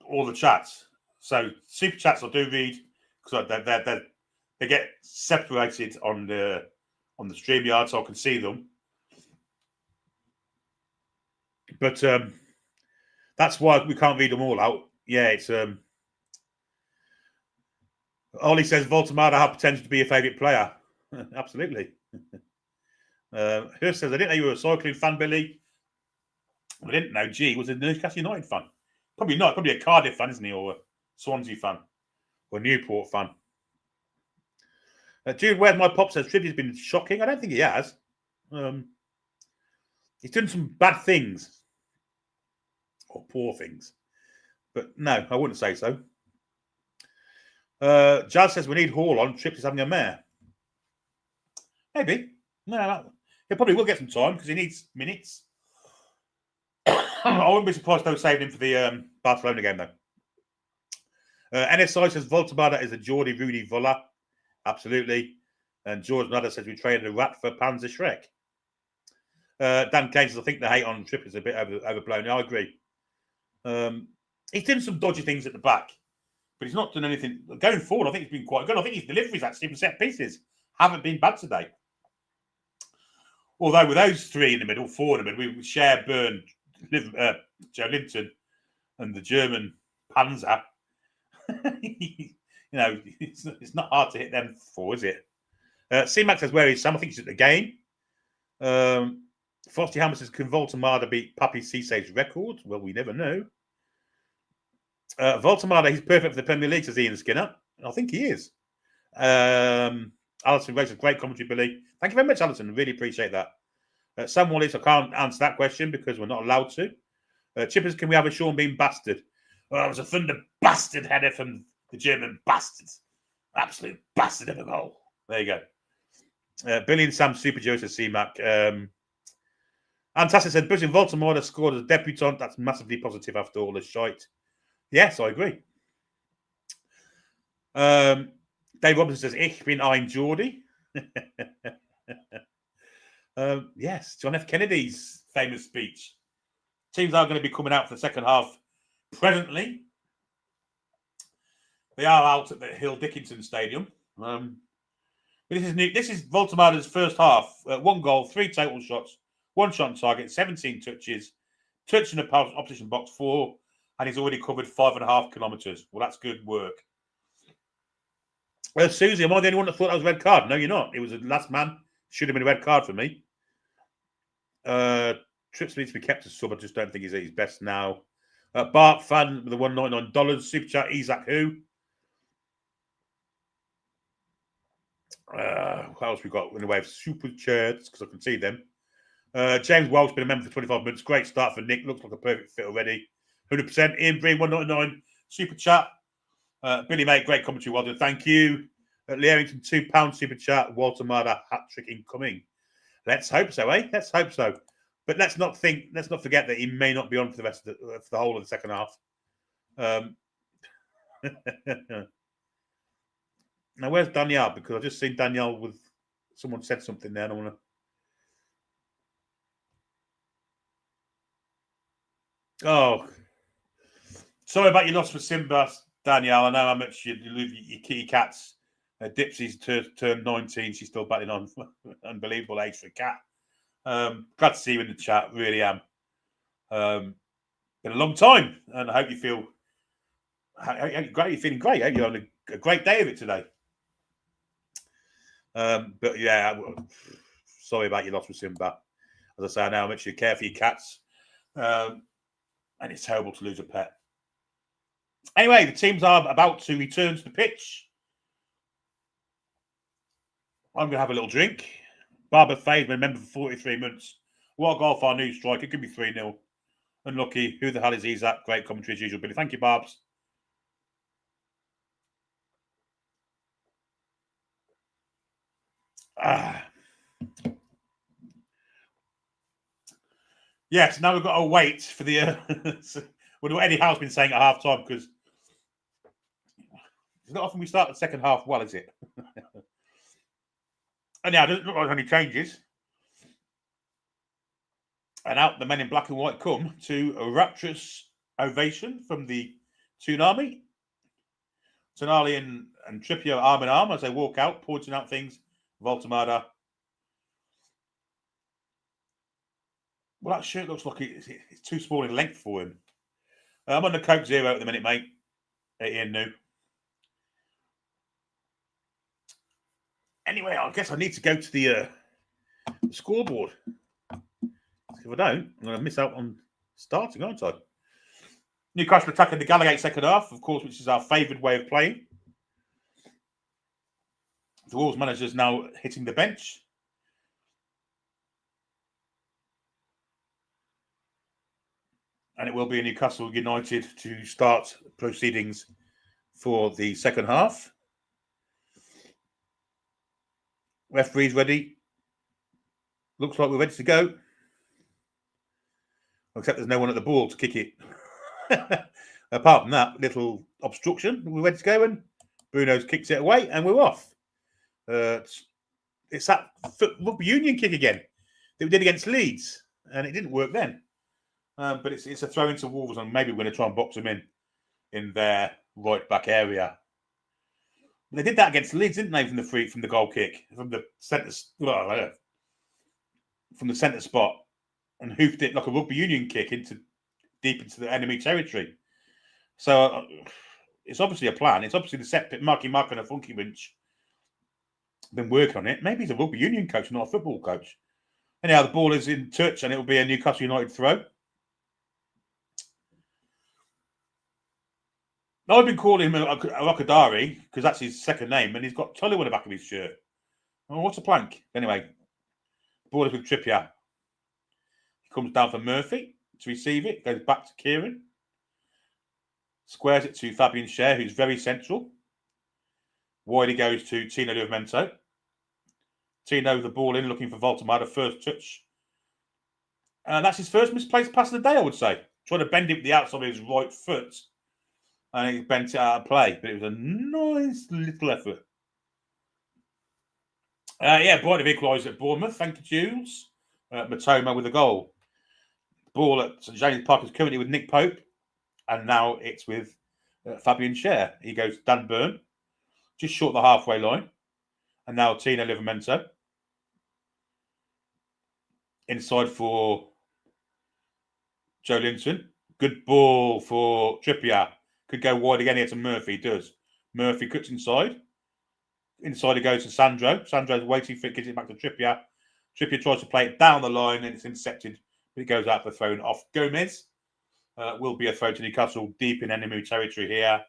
all the chats. So super chats I do read because they get separated on the StreamYard, so I can see them. But that's why we can't read them all out. Yeah, it's Ollie says Voltamada have potential to be a favourite player. Absolutely. Who says, I didn't know you were a cycling fan, Billy. I didn't know G was a Newcastle United fan. Probably not. Probably a Cardiff fan, isn't he? Or a Swansea fan. Or a Newport fan. Jude, where's my pop says Trippy's been shocking. I don't think he has. He's done some bad things. Or poor things. But no, I wouldn't say so. Jazz says we need Hall on. Trips is having a mare. Maybe. No, he probably will get some time because he needs minutes. I wouldn't be surprised if they were saving him for the Barcelona game, though. NSI says Voltamada is a Geordie Rudy Vuller. Absolutely. And George Nadder says we traded a rat for Panzer Shrek. Dan Kane says I think the hate on Tripp is a bit overblown. I agree. He's done some dodgy things at the back, but he's not done anything. Going forward, I think he's been quite good. I think his deliveries actually from set pieces haven't been bad today. Although with those three in the middle, four in the middle, we share Byrne, Joe Linton, and the German Panzer. It's not hard to hit them four, is it? C-Max says, where is Sam? I think he's at the game. Frosty Hammer says, can Voltamada beat Papi Cisse's record? Well, we never know. Voltamada, he's perfect for the Premier League, says Ian Skinner. I think he is. Alison Ray says, great commentary, Billy. Thank you very much, Alison. Really appreciate that. Sam Wallace, I can't answer that question because we're not allowed to. Chippers, can we have a Sean Bean bastard? Well, it was a thunder bastard header from the German bastards. Absolute bastard of a goal. There you go. Billy and Sam Super Joe says C-Mac. Fantastic said, Bushing Voltamada scored as a debutant. That's massively positive after all this shite. Yes, I agree. Dave Robinson says, Ich bin ein Geordie. Yes, John F. Kennedy's famous speech. Teams are going to be coming out for the second half presently. They are out at the Hill Dickinson Stadium. This is Voltamada's first half. 1 goal, 3 total shots, 1 shot on target, 17 touches, touching the opposition box 4, and he's already covered 5.5 kilometres. Well, that's good work. Susie, am I the only one that thought that was a red card? No, you're not. It was the last man. Should have been a red card for me. Trips needs to be kept as sub. I just don't think he's at his best now. Bart fan with the $199. Super chat, Isaac who? What else we got in the way of super chats? Because I can see them. James Welsh been a member for 25 minutes. Great start for Nick. Looks like a perfect fit already. 100%. Ian Breen, $199. Super chat. Billy, mate, great commentary. Well done. Thank you. Lee Errington, £2 super chat. Walter Marder, hat trick incoming. Let's hope so, eh? Let's hope so. But let's not forget that he may not be on for for the whole of the second half. Now, where's Danielle? Because I've just seen Danielle with someone said something there. And I want to. Oh, sorry about your loss for Simba, Danielle. I know how much you love your kitty cats. Dipsy's turned 19. She's still battling on. Unbelievable age for a cat. Glad to see you in the chat. Really am. Been a long time, and I hope you feel great. You're feeling great. I hope you're having a great day of it today. But yeah, sorry about your loss with Simba. As I say, I know how much you care for your cats, and it's terrible to lose a pet. Anyway, the teams are about to return to the pitch. I'm going to have a little drink. Barbara Faye's been a member for 43 months. What a goal for our new striker. It could be 3-0. Unlucky. Who the hell is he? That great commentary as usual, Billy. Thank you, Barbs. Yes, now we've got to wait for the... what Eddie Howe's been saying at half-time, because it's not often we start the second half well, is it? And yeah, it doesn't look like any changes. And out the men in black and white come to a rapturous ovation from the Toon Army. Tonali and Trippier arm in arm as they walk out, pointing out things. Voltamada. Well, that shirt looks like it's too small in length for him. I'm on the Coke Zero at the minute, mate. Ian New. Anyway, I guess I need to go to the scoreboard. If I don't, I'm going to miss out on starting, aren't I? Newcastle attacking the Gallagher second half, of course, which is our favoured way of playing. The Wolves manager's now hitting the bench. And it will be Newcastle United to start proceedings for the second half. Referee's ready. Looks like we're ready to go. Except there's no one at the ball to kick it. Apart from that little obstruction, we're ready to go, and Bruno's kicks it away, and we're off. It's that rugby union kick again that we did against Leeds, and it didn't work then. But it's a throw into Wolves, and maybe we're going to try and box them in their right back area. They did that against Leeds, didn't they? From the goal kick, from the centre spot, and hoofed it like a rugby union kick deep into the enemy territory. So it's obviously a plan. It's obviously the set bit, Marky Mark and a Funky Winch been working on it. Maybe he's a rugby union coach, not a football coach. Anyhow, the ball is in touch, and it will be a Newcastle United throw. I've been calling him a Rockadari because that's his second name, and he's got Tully on the back of his shirt. Oh, what's a plank? Anyway, the ball is with Trippier. He comes down for Murphy to receive it, goes back to Kieran, squares it to Fabian Schär, who's very central. Wide he goes to Tino Livramento. Tino, the ball in, looking for Voltemar, the first touch. And that's his first misplaced pass of the day, I would say. Trying to bend it with the outside of his right foot. And he bent it out of play. But it was a nice little effort. Brighton have equalised at Bournemouth. Thank you, Jules. Matoma with a goal. Ball at St James's Park is currently with Nick Pope. And now it's with Fabian Schär. He goes to Dan Burn. Just short the halfway line. And now Tino Livramento. Inside for Joe Linton. Good ball for Trippier. Could go wide again here to Murphy. He does. Murphy cuts inside. Inside it goes to Sandro. Sandro's waiting for it, gives it back to Trippier. Trippier tries to play it down the line, and it's intercepted. But it goes out for thrown off. Gomez will be a throw to Newcastle deep in enemy territory here.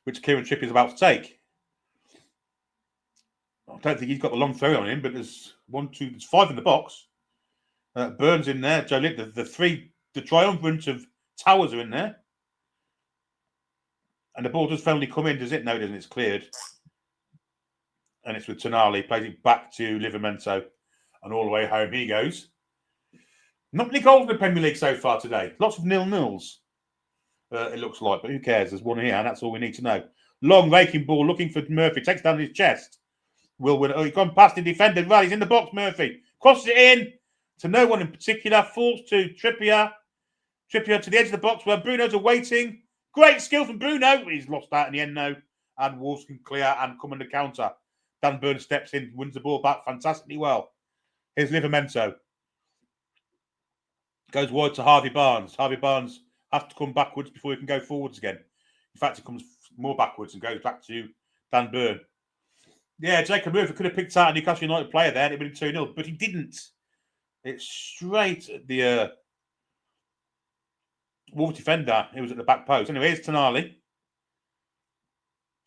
Which Kieran Trippier is about to take. I don't think he's got the long throw on him, but there's there's 5 in the box. Burns in there. Joe Litt, the triumvirate of Towers are in there. And the ball does finally come in, does it? No, it doesn't. It's cleared. And it's with Tonali. Plays it back to Livramento. And all the way home he goes. Not many goals in the Premier League so far today. Lots of 0-0s. It looks like, but who cares? There's one here, and that's all we need to know. Long raking ball, looking for Murphy. Takes down his chest. Will win. Oh, he's gone past the defender. Right, he's in the box, Murphy. Crosses it in to no one in particular. Falls to Trippier. Trippier to the edge of the box where Bruno's awaiting. Great skill from Bruno. He's lost that in the end now. And Wolves can clear and come under counter. Dan Burn steps in, wins the ball back fantastically well. Here's Livramento. Goes wide to Harvey Barnes. Harvey Barnes has to come backwards before he can go forwards again. In fact, he comes more backwards and goes back to Dan Burn. Yeah, Jacob Murphy could have picked out a Newcastle United player there and it would have been 2-0, but he didn't. It's straight at the Wolves defender. It was at the back post. Anyway, here's Tonali.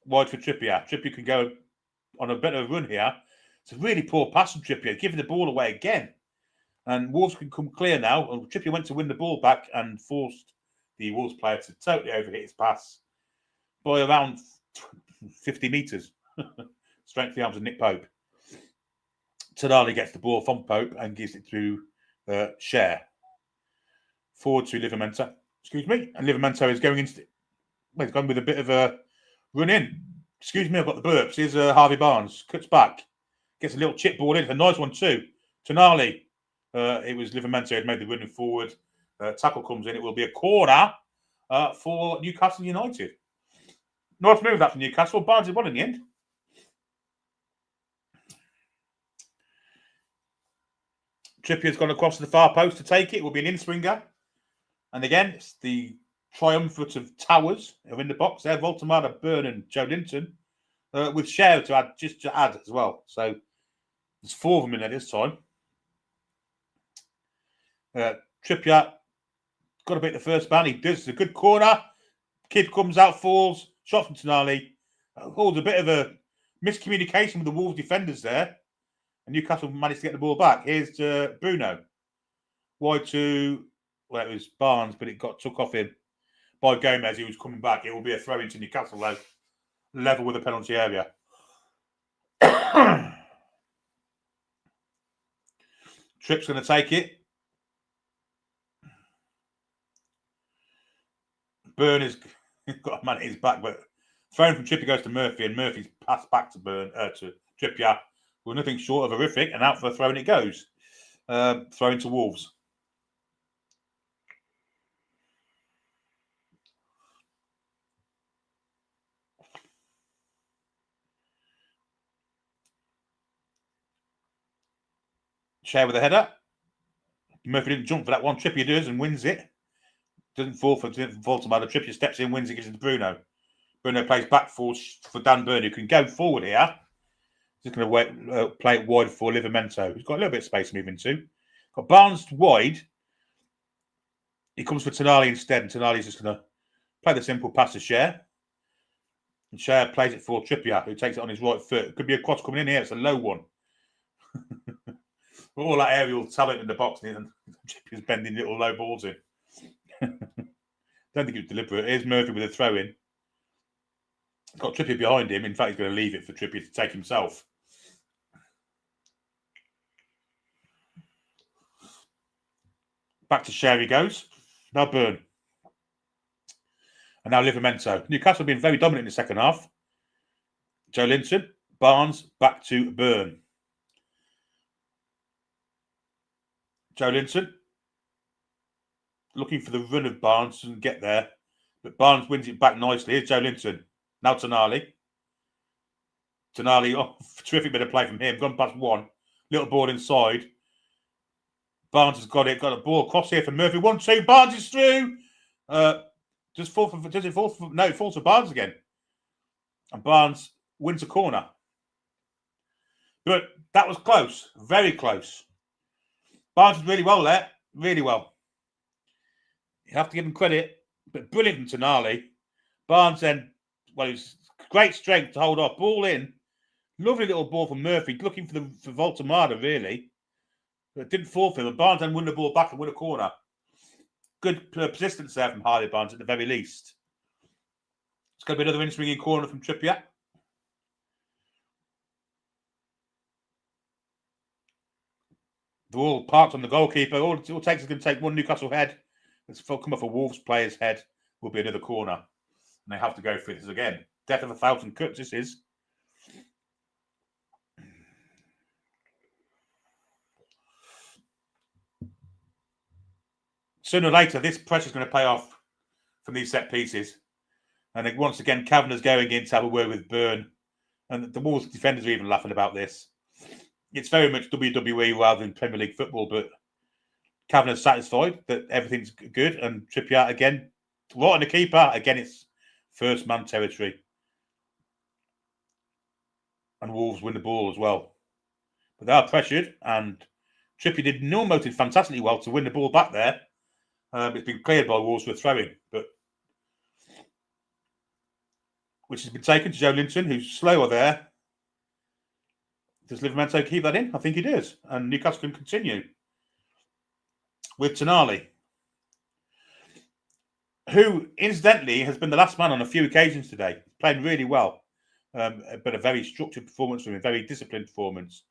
Wide for Trippier. Trippier can go on a bit of a run here. It's a really poor pass from Trippier, giving the ball away again. And Wolves can come clear now. Trippier went to win the ball back and forced the Wolves player to totally overhit his pass by around 50 metres. Straight to the arms of Nick Pope. Tonali gets the ball from Pope and gives it to Schär. Forward to Livramento. Excuse me. And Livramento is going into... Well, he's gone with a bit of a run in. Excuse me, I've got the burps. Here's Harvey Barnes. Cuts back. Gets a little chip ball in. A nice one too. Tonali. It was Livramento who had made the running forward. Tackle comes in. It will be a corner for Newcastle United. Nice move that from Newcastle. Barnes has won in the end. Trippier's gone across to the far post to take it. It will be an in-swinger. And again, it's the triumvirate of Towers are in the box there. Voltamada, Byrne, and Joe Linton, with Share to add as well. So there's 4 of them in there this time. Trippier got to beat the first man. He does a good corner. Kid comes out, falls, shot from Tonali. There's a bit of a miscommunication with the Wolves defenders there. And Newcastle managed to get the ball back. Here's Bruno. Wide to, well, it was Barnes, but it got took off him by Gomez. He was coming back. It will be a throw into Newcastle, level with the penalty area. Tripp's going to take it. Byrne has got a man at his back, but thrown from Trippier goes to Murphy, and Murphy's passed back to Trippier with nothing short of horrific, and out for a throw, and it goes. Throw into Wolves. Share with a header. Murphy didn't jump for that one. Trippier does and wins it. Doesn't fall to Voltamada. Trippier steps in, wins it, gives it to Bruno. Bruno plays back for Dan Byrne, who can go forward here. Just going to play it wide for Livramento. He's got a little bit of space to move into. Got Barnes wide. He comes for Tonali instead, and Tonali's just going to play the simple pass to Share. And Share plays it for Trippier, who takes it on his right foot. It could be a cross coming in here. It's a low one. All that aerial talent in the box, and Trippier's bending little low balls in. Don't think it was deliberate. Here's Murphy with a throw in. Got Trippier behind him. In fact, he's going to leave it for Trippier to take himself. Back to Share he goes. Now Byrne. And now Livramento. Newcastle have been very dominant in the second half. Joe Linton. Barnes. Back to Byrne. Joe Linton. Looking for the run of Barnes and get there. But Barnes wins it back nicely. Here's Joe Linton. Now Tonali. Tonali, terrific bit of play from him. Gone past one. Little ball inside. Barnes has got it. Got a ball across here for Murphy. 1-2. Barnes is through. Does it fall for? No, it falls for Barnes again. And Barnes wins a corner. But that was close. Very close. Barnes did really well there. Really well. You have to give him credit. But brilliant from Tonali. Barnes then, well, it's great strength to hold off. Ball in. Lovely little ball from Murphy. Looking for Voltamada, really. But it didn't fall for him. Barnes then won the ball back and win a corner. Good persistence there from Harley Barnes at the very least. It's going to be another in-swinging corner from Trippier. They're all parked on the goalkeeper. All it takes is going to take one Newcastle head. It's come off a Wolves player's head. Will be another corner. And they have to go for this again. Death of 1,000 cuts, this is. Sooner or later, this pressure's going to pay off from these set pieces. And then once again, Kavanagh's going in to have a word with Byrne. And the Wolves defenders are even laughing about this. It's very much WWE rather than Premier League football, but Kavanagh's satisfied that everything's good. And Trippier, again, right on the keeper. Again, it's first man territory. And Wolves win the ball as well. But they are pressured, and Trippier almost did fantastically well to win the ball back there. It's been cleared by Wolves for throwing, but which has been taken to Joe Linton, who's slower there. Does Livramento keep that in? I think he does. And Newcastle can continue with Tonali, who, incidentally, has been the last man on a few occasions today. Playing really well. But a very structured performance from him, a very disciplined performance.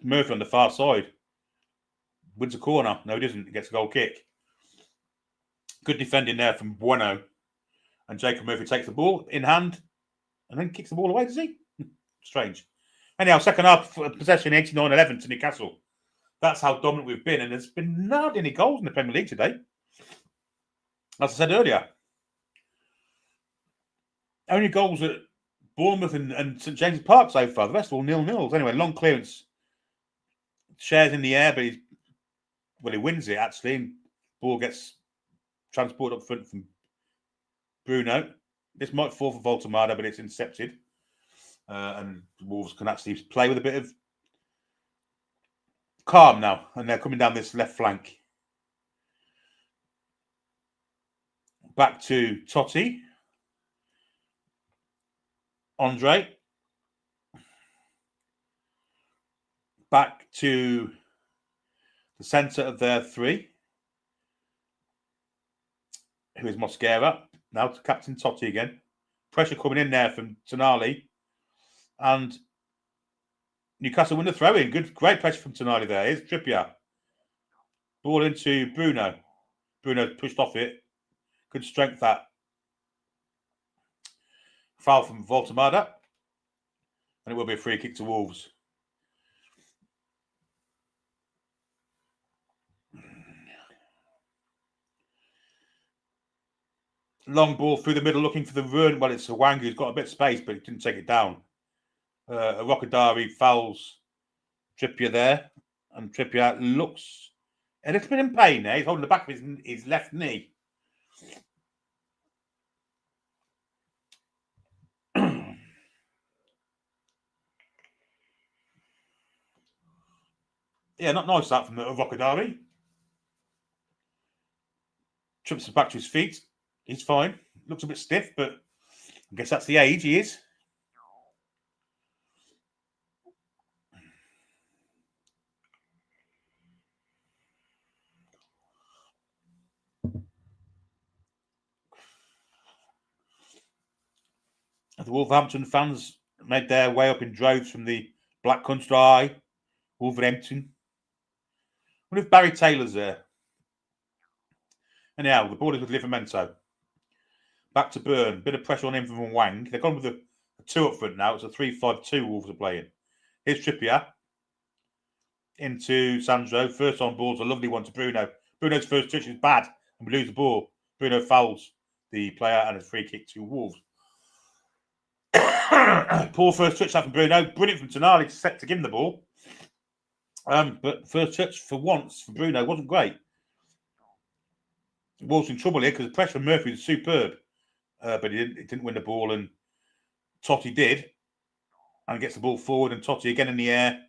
Murphy on the far side. Wins a corner. No, he doesn't. He gets a goal kick. Good defending there from Bueno. And Jacob Murphy takes the ball in hand and then kicks the ball away, does he? Strange. Anyhow, second half possession 89-11 to Newcastle. That's how dominant we've been. And there's been not any goals in the Premier League today. As I said earlier. Only goals at Bournemouth and St James's Park so far. The rest are all 0-0s. Anyway, long clearance. Shares in the air, but he wins it, actually. Ball gets transported up front from Bruno. This might fall for Voltemada, but it's intercepted. And Wolves can actually play with a bit of calm now. And they're coming down this left flank. Back to Totti. Andre. Back to the centre of their three, who is Mosquera. Now to Captain Totti again. Pressure coming in there from Tonali. And Newcastle win the throw-in. Great pressure from Tonali there. Here's Trippier. Ball into Bruno. Bruno pushed off it. Good strength that. Foul from Voltemada. And it will be a free kick to Wolves. Long ball through the middle, looking for the run. Well, it's Hwang who's got a bit of space, but he didn't take it down. Rokadari fouls Trippier there. And Trippier looks a little bit in pain there. He's holding the back of his left knee. Yeah, not nice that from Rokadari. Trips back to his feet. He's fine. Looks a bit stiff, but I guess that's the age he is. The Wolverhampton fans made their way up in droves from the Black Country, Wolverhampton. I wonder if Barry Taylor's there. Anyhow, the ball is with Livramento. Back to Byrne. Bit of pressure on him from Wang. They've gone with a 2 up front now. It's a 3-5-2 Wolves are playing. Here's Trippier. Into Sandro. First on ball's a lovely one to Bruno. Bruno's first touch is bad and we lose the ball. Bruno fouls the player and a free kick to Wolves. Poor first touch from Bruno. Brilliant from Tonali to give him the ball. But first touch for once for Bruno wasn't great. Wolves in trouble here because the pressure from Murphy was superb. But he didn't win the ball, and Totti did. And gets the ball forward, and Totti again in the air.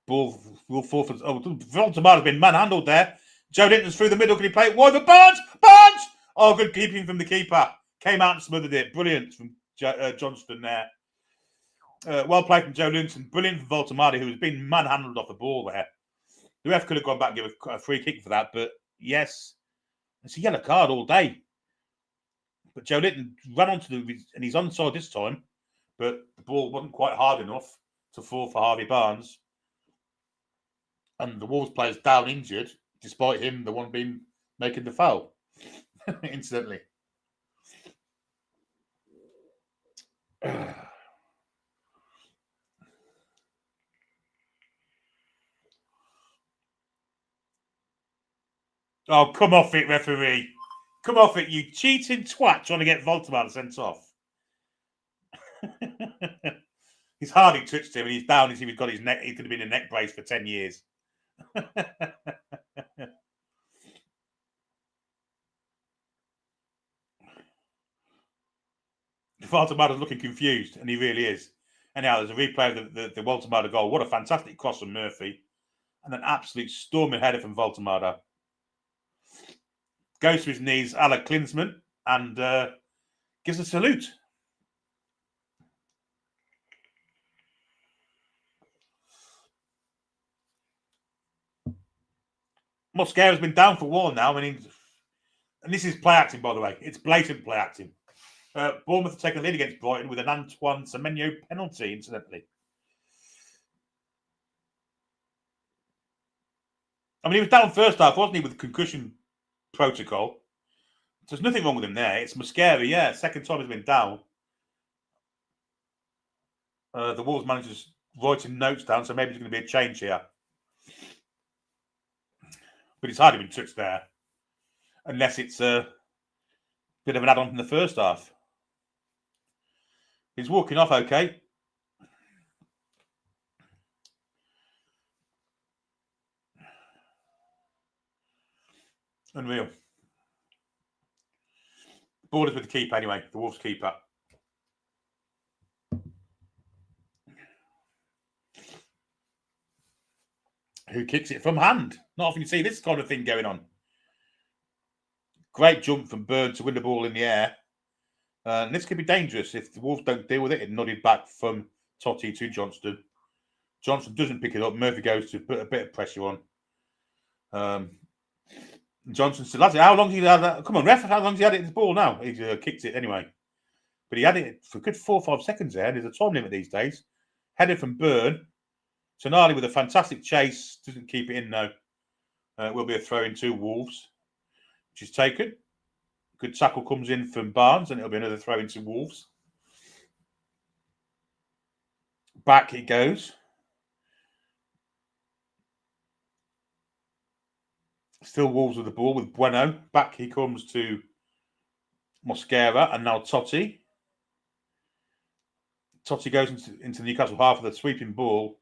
Ball will fall for... Oh, Voltemada's been manhandled there. Joe Linton's through the middle. Can he play it wide for Barnes? Barnes! Oh, good keeping from the keeper. Came out and smothered it. Brilliant from Johnston there. Well played from Joe Linton. Brilliant from Voltemada, who has been manhandled off the ball there. The ref could have gone back and given a free kick for that, but yes, it's a yellow card all day. But Joe Linton ran onto and he's onside this time, but the ball wasn't quite hard enough to fall for Harvey Barnes. And the Wolves player's down injured, despite him, the one being making the foul, incidentally. Oh, come off it, referee. Come off it, you cheating twat trying to get Voltemada sent off. He's hardly touched him and he's down as if he's got his neck. He could have been a neck brace for 10 years. Voltemada's looking confused, and he really is. Anyhow, there's a replay of the Voltemada goal. What a fantastic cross from Murphy. And an absolute storming header from Voltemada. Goes to his knees, a la Klinsmann, and gives a salute. Mosquera's been down for a while now, and this is play acting, by the way. It's blatant play acting. Bournemouth have taken a lead against Brighton with an Antoine Semenyo penalty, incidentally. I mean, he was down first half, wasn't he, with the concussion protocol? There's nothing wrong with him there. It's Mosquera, yeah. Second time he's been down. The Wolves manager's writing notes down, so maybe there's going to be a change here. But it's hardly been touched there. Unless it's a bit of an add-on from the first half. He's walking off okay. Unreal. Ball is with the keeper anyway, the Wolves keeper. Who kicks it from hand? Not often you see this kind of thing going on. Great jump from Byrne to win the ball in the air. And this could be dangerous if the Wolves don't deal with it. It nodded back from Totti to Johnston. Johnston doesn't pick it up. Murphy goes to put a bit of pressure on. Johnson still has it. How long he had that? Come on, ref. How long has he had it in the ball now? He's kicked it anyway. But he had it for a good 4 or 5 seconds there. There's a time limit these days. Headed from Byrne. Tonali with a fantastic chase. Doesn't keep it in, though. It will be a throw in to Wolves, which is taken. Good tackle comes in from Barnes, and it'll be another throw into Wolves. Back it goes. Still Wolves with the ball with Bueno. Back he comes to Mosquera, and now Totti. Totti goes into the Newcastle half with a sweeping ball.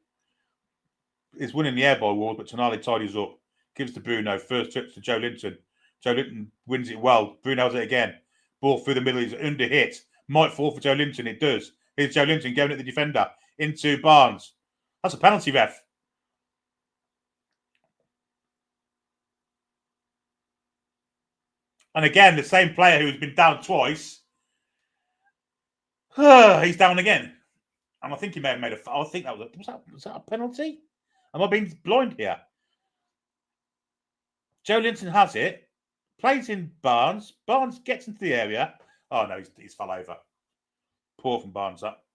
Is winning the air by Wolves, but Tonali tidies up. Gives to Bruno. First touch to Joe Linton. Joe Linton wins it well. Bruno has it again. Ball through the middle. He's under hit. Might fall for Joe Linton. It does. Here's Joe Linton going at the defender. Into Barnes. That's a penalty, ref. And again, the same player who's been down twice. He's down again. And I think he may have made a... I think that was that a penalty? Am I being blind here? Joe Linton has it. Plays in Barnes. Barnes gets into the area. Oh, no, he's fell over. Poor from Barnes up.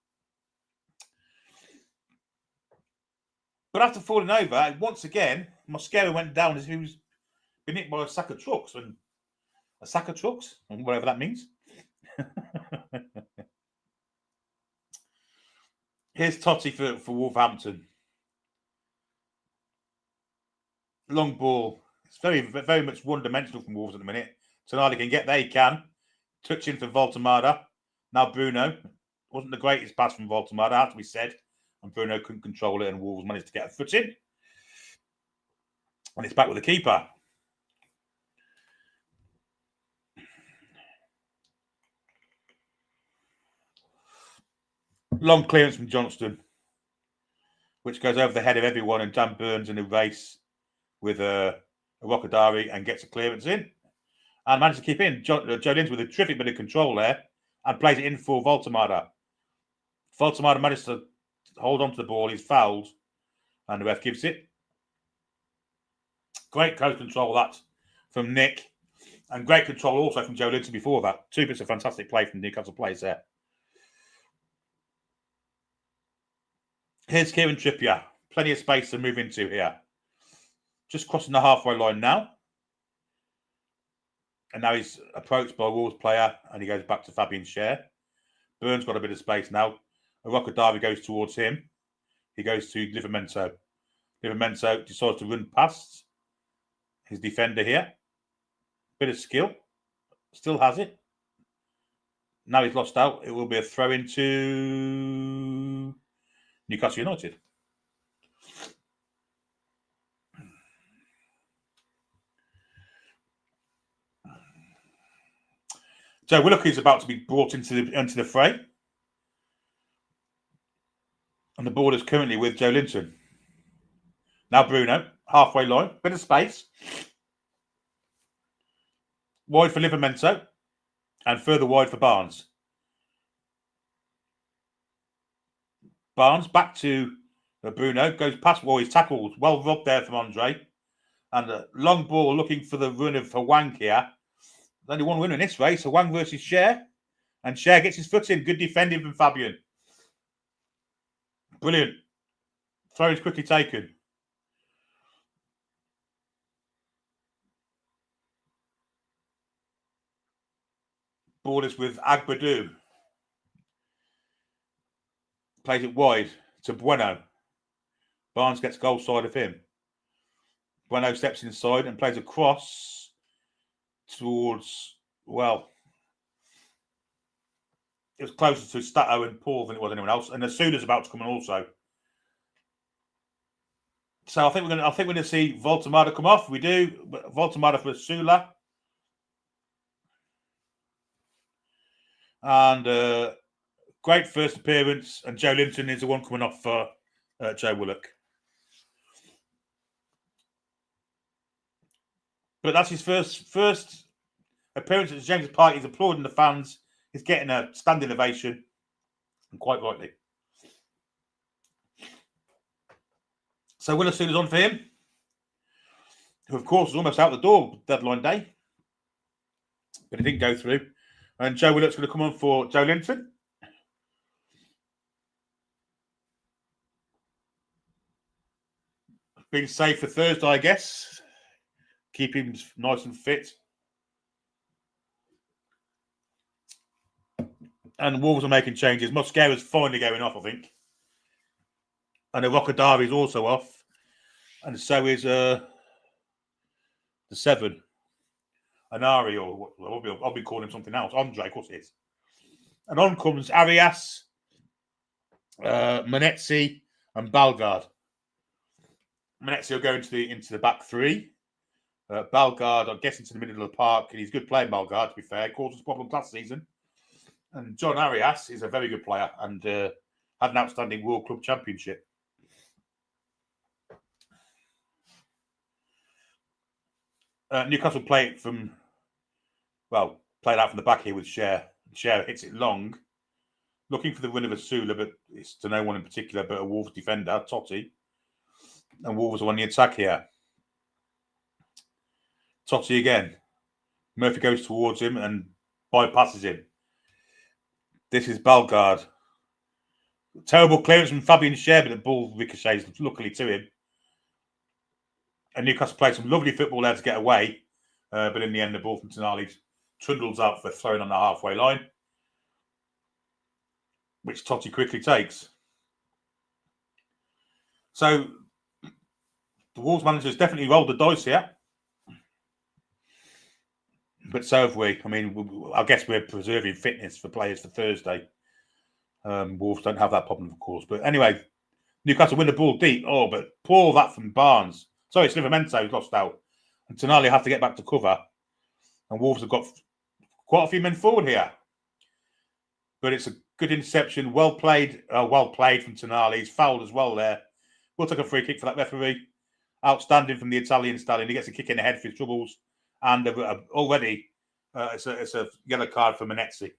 But after falling over, once again, Mosquera went down as if he was been hit by a sack of trucks. And a sack of trucks? Whatever that means. Here's Totti for Wolverhampton. Long ball. It's very, very much one-dimensional from Wolves at the minute. Tonali can get there. He can. Touch in for Voltemada. Now Bruno. Wasn't the greatest pass from Voltemada, has to be said. And Bruno couldn't control it, and Wolves managed to get a foot in. And it's back with the keeper. Long clearance from Johnston, which goes over the head of everyone, and Dan Burns in a race with a Rockadari and gets a clearance in. And managed to keep in. Joe Linton with a terrific bit of control there and plays it in for Voltemada. Voltemada managed to hold on to the ball. He's fouled, and the ref gives it. Great close control that from Nick, and great control also from Joe Linton before that. 2 bits of fantastic play from Newcastle players there. Here's Kieran Trippier. Plenty of space to move into here. Just crossing the halfway line now. And now he's approached by a Wolves player, and he goes back to Fabian Schär. Burns got a bit of space now. Rockadari goes towards him. He goes to Livramento. Livramento decides to run past his defender here. Bit of skill. Still has it. Now he's lost out. It will be a throw into Newcastle United. So Willock is about to be brought into the fray. And the ball is currently with Joe Linton. Now Bruno, halfway line, bit of space. Wide for Livramento, and further wide for Barnes. Barnes back to Bruno, goes past he's tackled. Well robbed there from Andre. And a long ball looking for the run of Hwang here. There's only one winner in this race, Hwang versus Schär. And Schär gets his foot in. Good defending from Fabian. Brilliant. Throw is quickly taken. Ball is with Agbadou. Plays it wide to Bueno. Barnes gets goal side of him. Bueno steps inside and plays a cross towards, well, it was closer to Stato and Paul than it was anyone else. And Asuda's about to come in also. So I think we're going to see Voltamada come off. We do. Voltamada for Sula. And great first appearance. And Joe Linton is the one coming off for Joe Willock. But that's his first appearance at James Park. He's applauding the fans. He's getting a standing ovation, and quite rightly. So Willock is on for him, who of course was almost out the door deadline day, but it didn't go through. And Joe Willock's going to come on for Joe Linton. Being safe for Thursday, I guess. Keep him nice and fit. And Wolves are making changes. Mosquera's finally going off, I think. And Rocadari is also off. And so is the 7. Anari, or I'll be calling him something else. Andre, of course it is. And on comes Arias, Manetzi, and Balgard. Manetzi will go into the back 3. Balgard, I guess, into the middle of the park. And he's good playing, Balgard, to be fair. Caused us problems last season. And John Arias is a very good player and had an outstanding World Club Championship. Newcastle played out from the back here with Cher. Cher hits it long, looking for the win of Asula, but it's to no one in particular, but a Wolves defender, Totti. And Wolves are on the attack here. Totti again. Murphy goes towards him and bypasses him. This is Balgard. Terrible clearance from Fabian Cher, but the ball ricochets luckily to him. And Newcastle played some lovely football there to get away. But in the end, the ball from Tonali trundles up for throwing on the halfway line, which Totti quickly takes. So the Wolves manager's definitely rolled the dice here. But so have we. I mean, I guess we're preserving fitness for players for Thursday. Wolves don't have that problem, of course. But anyway, Newcastle win the ball deep. Oh, but poor that from Barnes. Sorry, it's Livramento who's lost out. And Tonali have to get back to cover. And Wolves have got quite a few men forward here. But it's a good interception. Well played from Tonali. He's fouled as well there. We'll take a free kick for that referee. Outstanding from the Italian stallion. He gets a kick in the head for his troubles. And already it's a yellow card for Manetzi.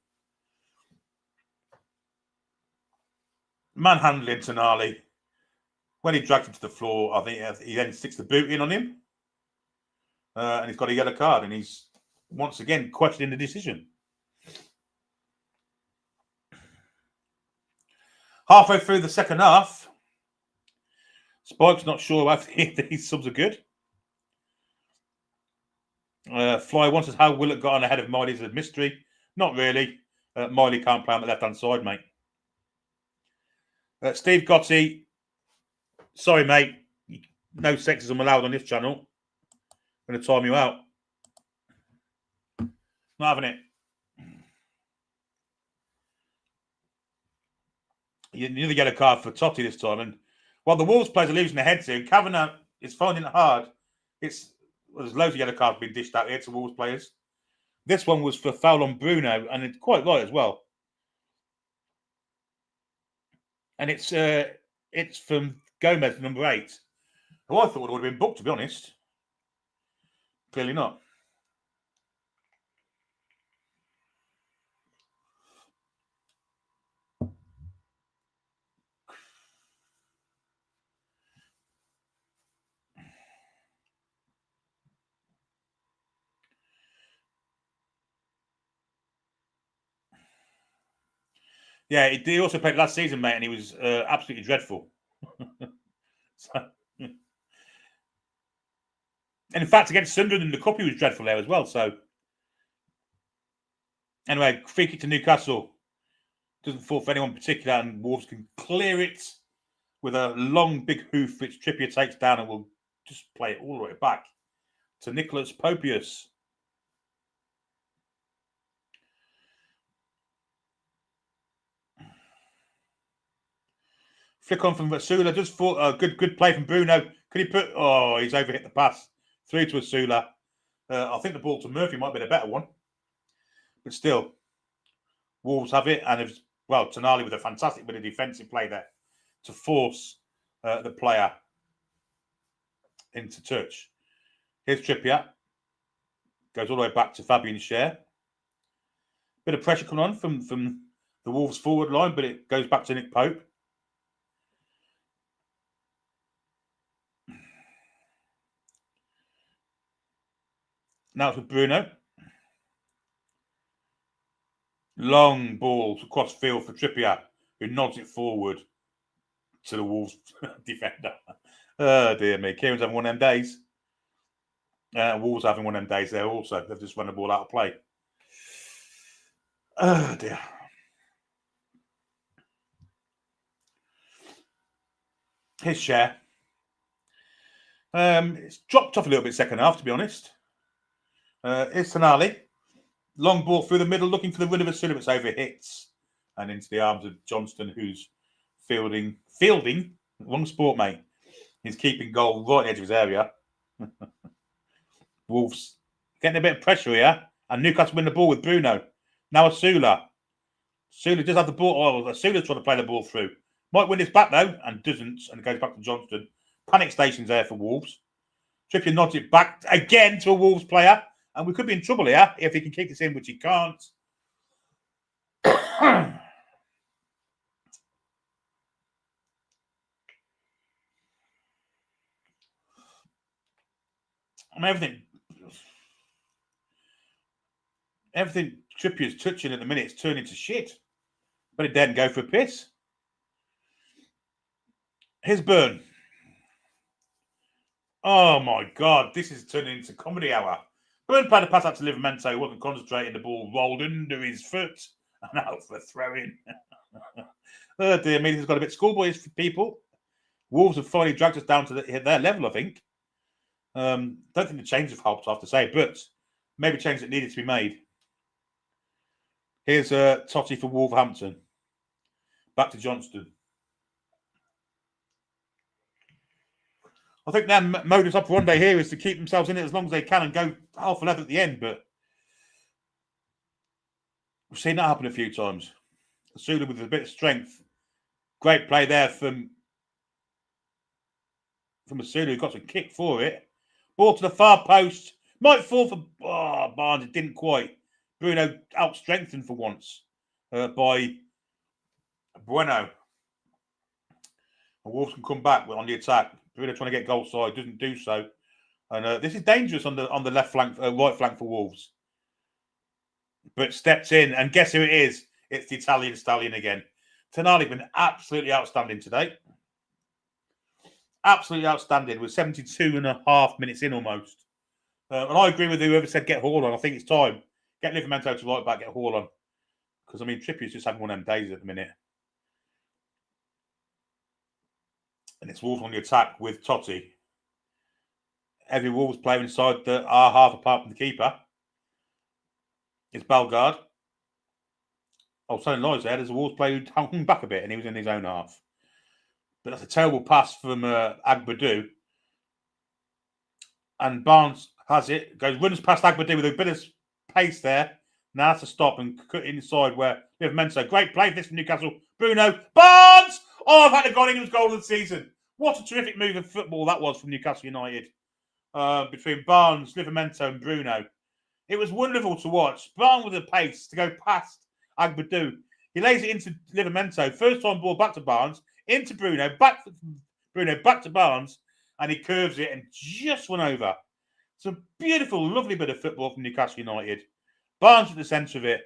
Manhandling Tonali. When he dragged him to the floor, I think he then sticks the boot in on him. And he's got a yellow card. And he's once again questioning the decision. Halfway through the second half, Spike's not sure if these subs are good. Fly wants us how Willock got on ahead of Miley is a mystery. Not really. Miley can't play on the left-hand side, mate. Steve Gotti. Sorry, mate. No sexism allowed on this channel. I'm going to time you out. Not having it. You nearly get a card for Totti this time. And while the Wolves players are losing their heads here, Kavanagh is finding it hard. There's loads of yellow cards being dished out here to Wolves players. This one was for foul on Bruno, and it's quite right as well. And it's from Gomez, number 8, who I thought would have been booked, to be honest. Clearly not. Yeah, he also played last season, mate, and he was absolutely dreadful. And in fact, against Sunderland in the Cup, he was dreadful there as well. So, anyway, free kick to Newcastle. Doesn't fall for anyone in particular, and Wolves can clear it with a long, big hoof, which Trippier takes down, and will just play it all the way back to Nicholas Popius. Flick on from Asula. Just thought good play from Bruno. Could he put? Oh, he's overhit the pass. Through to Asula. I think the ball to Murphy might be a better one. But still, Wolves have it. And Toon Army with a fantastic bit of defensive play there to force the player into touch. Here's Trippier. Goes all the way back to Fabian Schär. Bit of pressure coming on from the Wolves forward line, but it goes back to Nick Pope. Now it's with Bruno. Long ball across field for Trippier, who nods it forward to the Wolves defender. Oh, dear me. Kieran's having one of them days. Wolves having one of them days there also. They've just run the ball out of play. Oh, dear. His share. It's dropped off a little bit second half, to be honest. Here's Toon Army. Long ball through the middle, looking for the run of Asula. It's over hits and into the arms of Johnston, who's fielding. Wrong sport, mate. He's keeping goal right on the edge of his area. Wolves getting a bit of pressure here. And Newcastle win the ball with Bruno. Now Asula. Asula does have the ball. Oh, Asula's trying to play the ball through. Might win this back, though, and doesn't. And it goes back to Johnston. Panic stations there for Wolves. Trippier nods it back again to a Wolves player. And we could be in trouble here if he can kick this in, which he can't. I mean, everything Trippier's touching at the minute is turning to shit. But it didn't go for a piss. Here's Burn. Oh, my God. This is turning into comedy hour. Burn played a pass out to Livramento, who wasn't concentrating. The ball rolled under his foot and out for a throw-in. Oh, dear me. This has got a bit schoolboyish for people. Wolves have finally dragged us down to their level, I think. Don't think the change have helped, I have to say, but maybe change that needed to be made. Here's Totti for Wolverhampton. Back to Johnston. I think their modus operandi here is to keep themselves in it as long as they can and go half a level at the end, but we've seen that happen a few times. Asula with a bit of strength. Great play there from Asula, who got a kick for it. Ball to the far post. Might fall for Barnes. It didn't quite. Bruno out-strengthened for once by Bueno. And Wolves can come back on the attack. Bruno trying to get goal side, doesn't do so. And this is dangerous on the left flank, right flank for Wolves. But steps in, and guess who it is? It's the Italian stallion again. Toon Army been absolutely outstanding today. Absolutely outstanding. We're 72.5 minutes in almost. And I agree with whoever said get Hall on. I think it's time. Get Livramento to right back, get Hall on. Because, I mean, Trippier's just having one of them days at the minute. And it's Wolves on the attack with Totti. Every Wolves player inside our half, apart from the keeper, is Bellegarde. Oh, telling lies there. There's a Wolves player who hung back a bit, and he was in his own half. But that's a terrible pass from Agbadou. And Barnes has it. Runs past Agbadou with a bit of pace there. Now to stop and cut inside where Livramento. Great play for this from Newcastle. Bruno. Barnes! Oh, I've had to go in. It was goal of the season. What a terrific move of football that was from Newcastle United. Between Barnes, Livramento and Bruno. It was wonderful to watch. Barnes with the pace to go past Agbadou. He lays it into Livramento. First time ball back to Barnes. Into Bruno. Back to Barnes. And he curves it and just went over. It's a beautiful, lovely bit of football from Newcastle United. Barnes at the centre of it.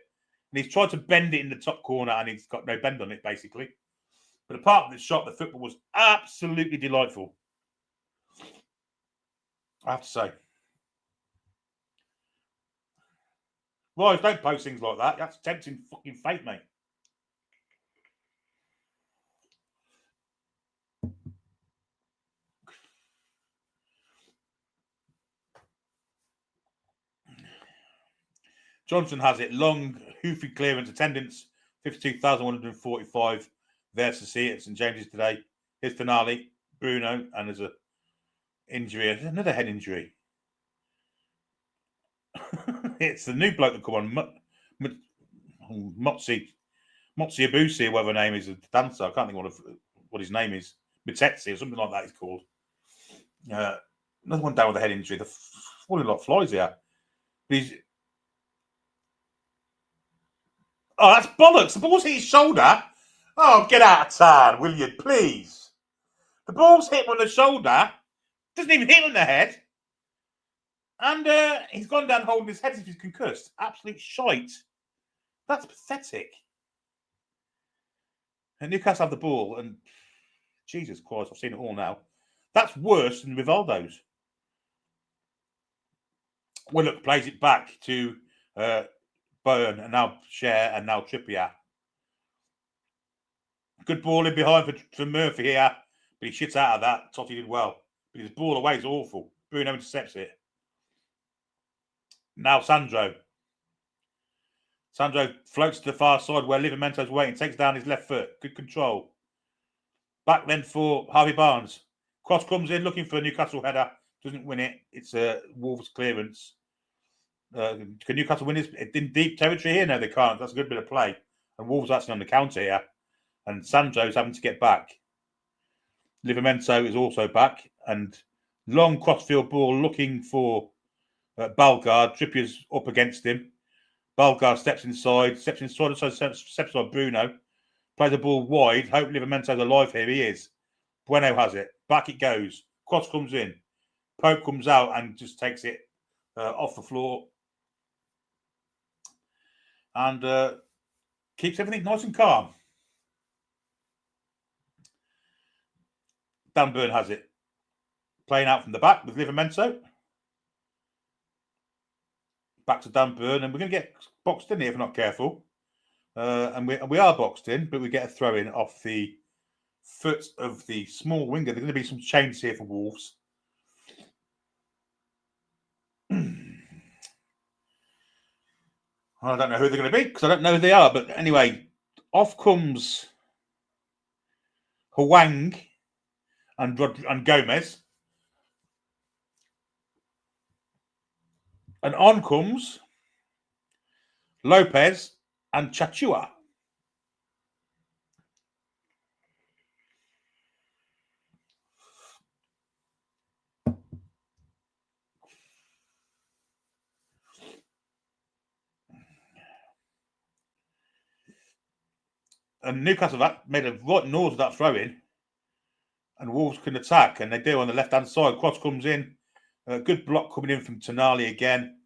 And he's tried to bend it in the top corner and he's got no bend on it, basically. But apart from the shot, the football was absolutely delightful. I have to say. Right, don't post things like that. That's tempting fucking fate, mate. Johnson has it. Long, hoofy clearance. Attendance, 52,145 there to see it at St James's today. Here's Finale, Bruno, and there's a injury, another head injury. It's the new bloke that come on, Motsi Abusi, whatever her name is, a dancer. I can't think what his name is. Mitetsi or something like that he's called. Another one down with a head injury. They're falling like flies here. Oh, that's bollocks. The ball's hit his shoulder. Oh, get out of town, will you, please? The ball's hit him on the shoulder. Doesn't even hit him on the head. And he's gone down holding his head as if he's concussed. Absolute shite. That's pathetic. And Newcastle have the ball, and Jesus Christ, I've seen it all now. That's worse than Rivaldo's. Willock plays it back to Byrne, and now Cher, and now Trippier. Good ball in behind for Murphy here, but he shits out of that. Totti did well. But his ball away is awful. Bruno intercepts it. Now Sandro. Sandro floats to the far side where Livermento's waiting, takes down his left foot. Good control. Back then for Harvey Barnes. Cross comes in looking for a Newcastle header. Doesn't win it. It's a Wolves clearance. Can Newcastle win this in deep territory here? No, they can't. That's a good bit of play. And Wolves are actually on the counter here. And Sandro's having to get back. Livramento is also back. And long crossfield ball looking for Balgard. Trippier's up against him. Balgard steps inside Bruno. Plays the ball wide. Hope Livramento's alive here. He is. Bueno has it. Back it goes. Cross comes in. Pope comes out and just takes it off the floor. And keeps everything nice and calm. Dan Burn has it. Playing out from the back with Livramento. Back to Dan Burn, and we're going to get boxed in here if we're not careful. And we are boxed in, but we get a throw in off the foot of the small winger. There's going to be some changes here for Wolves. I don't know who they're going to be because I don't know who they are. But anyway, off comes Hwang and Gomez. And on comes Lopez and Chachua. And Newcastle made a right noise of that throw-in. And Wolves can attack, and they do on the left-hand side. Cross comes in. Good block coming in from Tonali again.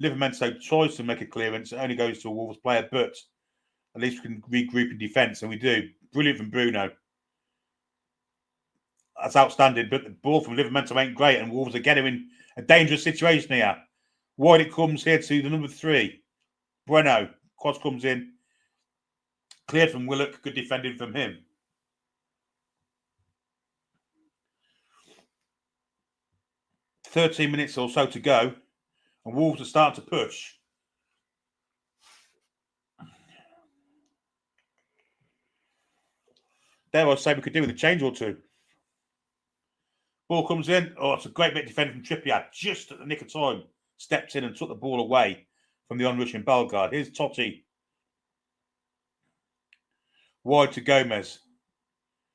Livramento tries to make a clearance. It only goes to a Wolves player, but at least we can regroup in defence, and we do. Brilliant from Bruno. That's outstanding, but the ball from Livramento ain't great, and Wolves are getting in a dangerous situation here. Wide it comes here to the number 3. Bueno. Cross comes in. Cleared from Willock. Good defending from him. "13 minutes or so to go, and Wolves are starting to push. There I say we could do with a change or two. Ball comes in. Oh, it's a great bit of defending from Trippier. Just at the nick of time. Stepped in and took the ball away from the on-rushing Bellegarde. Here's Totti. Wide to Gomez.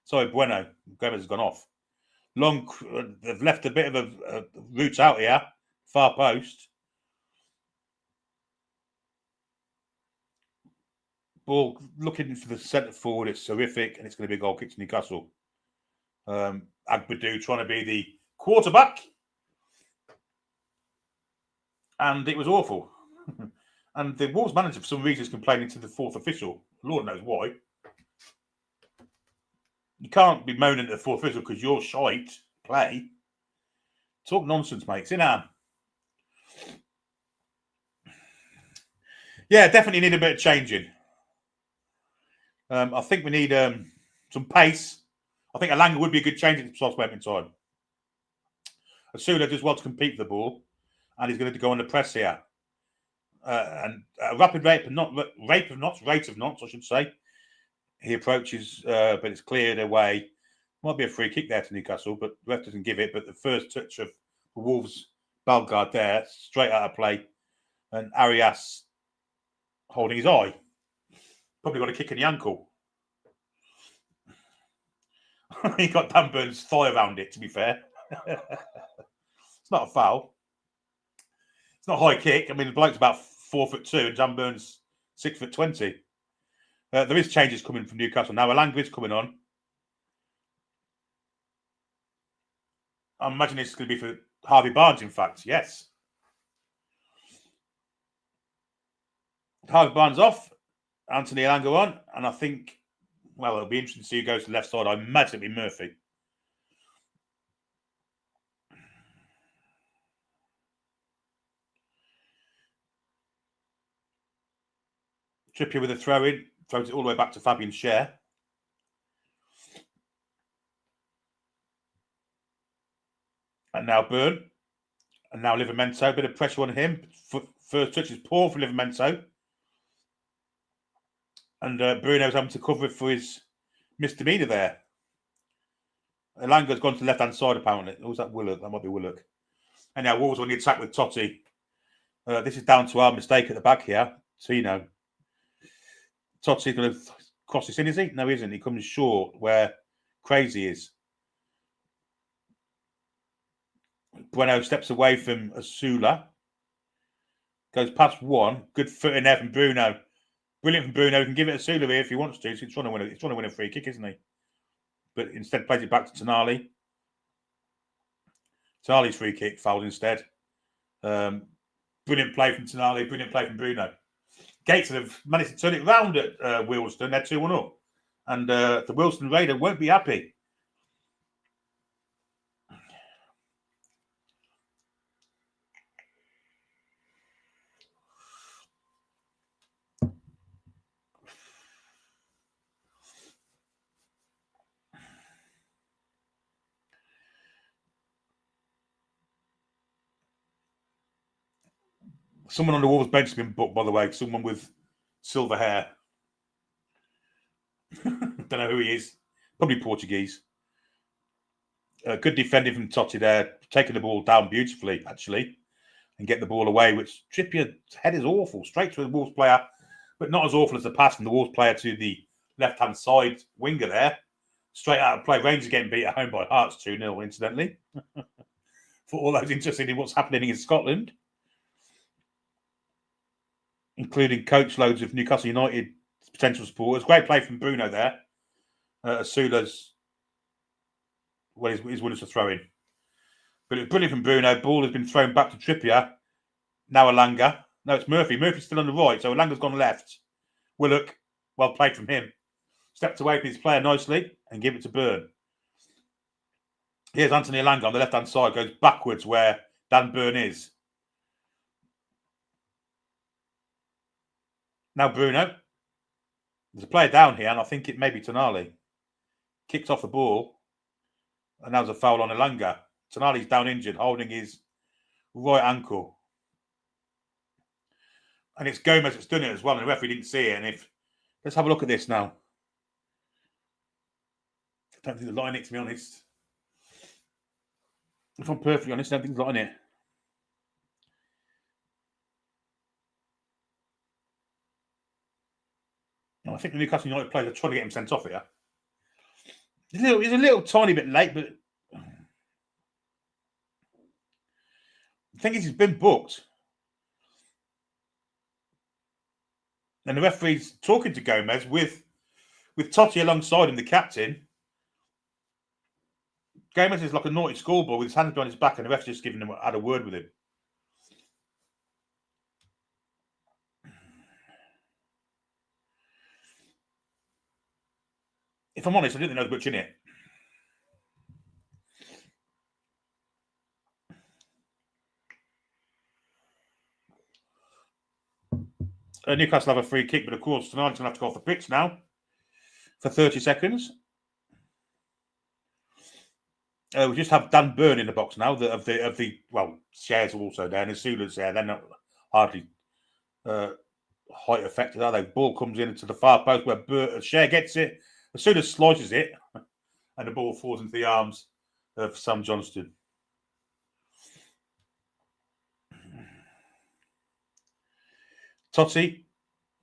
Sorry, Bueno. Gomez has gone off. They've left a bit of a route out here. Far post. Ball looking for the centre forward. It's terrific, and it's going to be a goal kick to Newcastle. Agbadou trying to be the quarterback. And it was awful. And the Wolves manager, for some reason, is complaining to the 4th official. Lord knows why. You can't be moaning at the 4th official because you're shite. Play. Talk nonsense, mate. Sit down. Yeah, definitely need a bit of changing. I think we need some pace. I think Alanga would be a good change at the precise moment in time. Asula does well to compete for the ball, and he's going to go on the press here. And rapid rate of knots, I should say. He approaches, but it's cleared away. Might be a free kick there to Newcastle, but the ref doesn't give it. But the first touch of the Wolves Bellegarde there, straight out of play, and Arias holding his eye. Probably got a kick in the ankle. He got Dan Burn's thigh around it, to be fair. It's not a foul. It's not a high kick. I mean, the bloke's about 4'2", and Dan Burn's 6'20". There is changes coming from Newcastle. Now, Elanga is coming on. I'm imagining it's going to be for Harvey Barnes, in fact. Yes. Harvey Barnes off. Anthony Elanga on. And I think, well, it'll be interesting to see who goes to the left side. I imagine it'll be Murphy. Trippier with a throw in. Throws it all the way back to Fabian Schär. And now Burn. And now Livramento. A bit of pressure on him. First touch is poor for Livramento. And Bruno's having to cover it for his misdemeanor there. Elanga's gone to the left-hand side, apparently. Or was that Willock? That might be Willock. And now Wolves on the attack with Totti. This is down to our mistake at the back here. Tino. Totti's going to cross this in, is he? No, he isn't. He comes short where Crazy is. Bueno steps away from Asula. Goes past one. Good foot in there from Bruno. Brilliant from Bruno. He can give it to Asula here if he wants to. He's trying to win it. He's trying to win a free kick, isn't he? But instead plays it back to Tonali. Tonali's free kick fouled instead. Brilliant play from Tonali. Brilliant play from Bruno. Gates have managed to turn it round at Wilston. They're 2-1 up. And the Wilston Raider won't be happy. Someone on the Wolves bench has been booked, by the way. Someone with silver hair. Don't know who he is. Probably Portuguese. Good defending from Totti there. Taking the ball down beautifully, actually. And getting the ball away, which Trippier's head is awful. Straight to the Wolves player. But not as awful as the pass from the Wolves player to the left-hand side winger there. Straight out of play. Rangers getting beat at home by Hearts 2-0, incidentally. For all those interested in what's happening in Scotland. Including coach loads of Newcastle United potential supporters. Great play from Bruno there. Asula's, well, he's willing to throw in. But it was brilliant from Bruno. Ball has been thrown back to Trippier. Now Elanga. No, it's Murphy. Murphy's still on the right, so Elanga's gone left. Willock, well played from him. Stepped away from his player nicely and give it to Burn. Here's Anthony Elanga on the left-hand side. Goes backwards where Dan Burn is. Now Bruno. There's a player down here, and I think it may be Tonali. Kicks off the ball. And that was a foul on Elanga. Tonali's down injured, holding his right ankle. And it's Gomez that's done it as well, and the referee didn't see it. And let's have a look at this now. I don't think there's a lot in it, to be honest. If I'm perfectly honest, I don't think there's a lot in it. I think the Newcastle United players are trying to get him sent off here. He's a little tiny bit late, but the thing is, he's been booked. And the referee's talking to Gomez with Totti alongside him, the captain. Gomez is like a naughty schoolboy with his hands behind his back, and the ref's just had a word with him. If I'm honest, I didn't know there's much in it. Newcastle have a free kick, but of course, tonight's going to have to go off the pitch now for 30 seconds. We just have Dan Burn in the box now. Well, Schär's also there, and Asula's there. They're not hardly height affected, are they? Ball comes into the far post where Schär gets it. Asula slices it, and the ball falls into the arms of Sam Johnston. Totti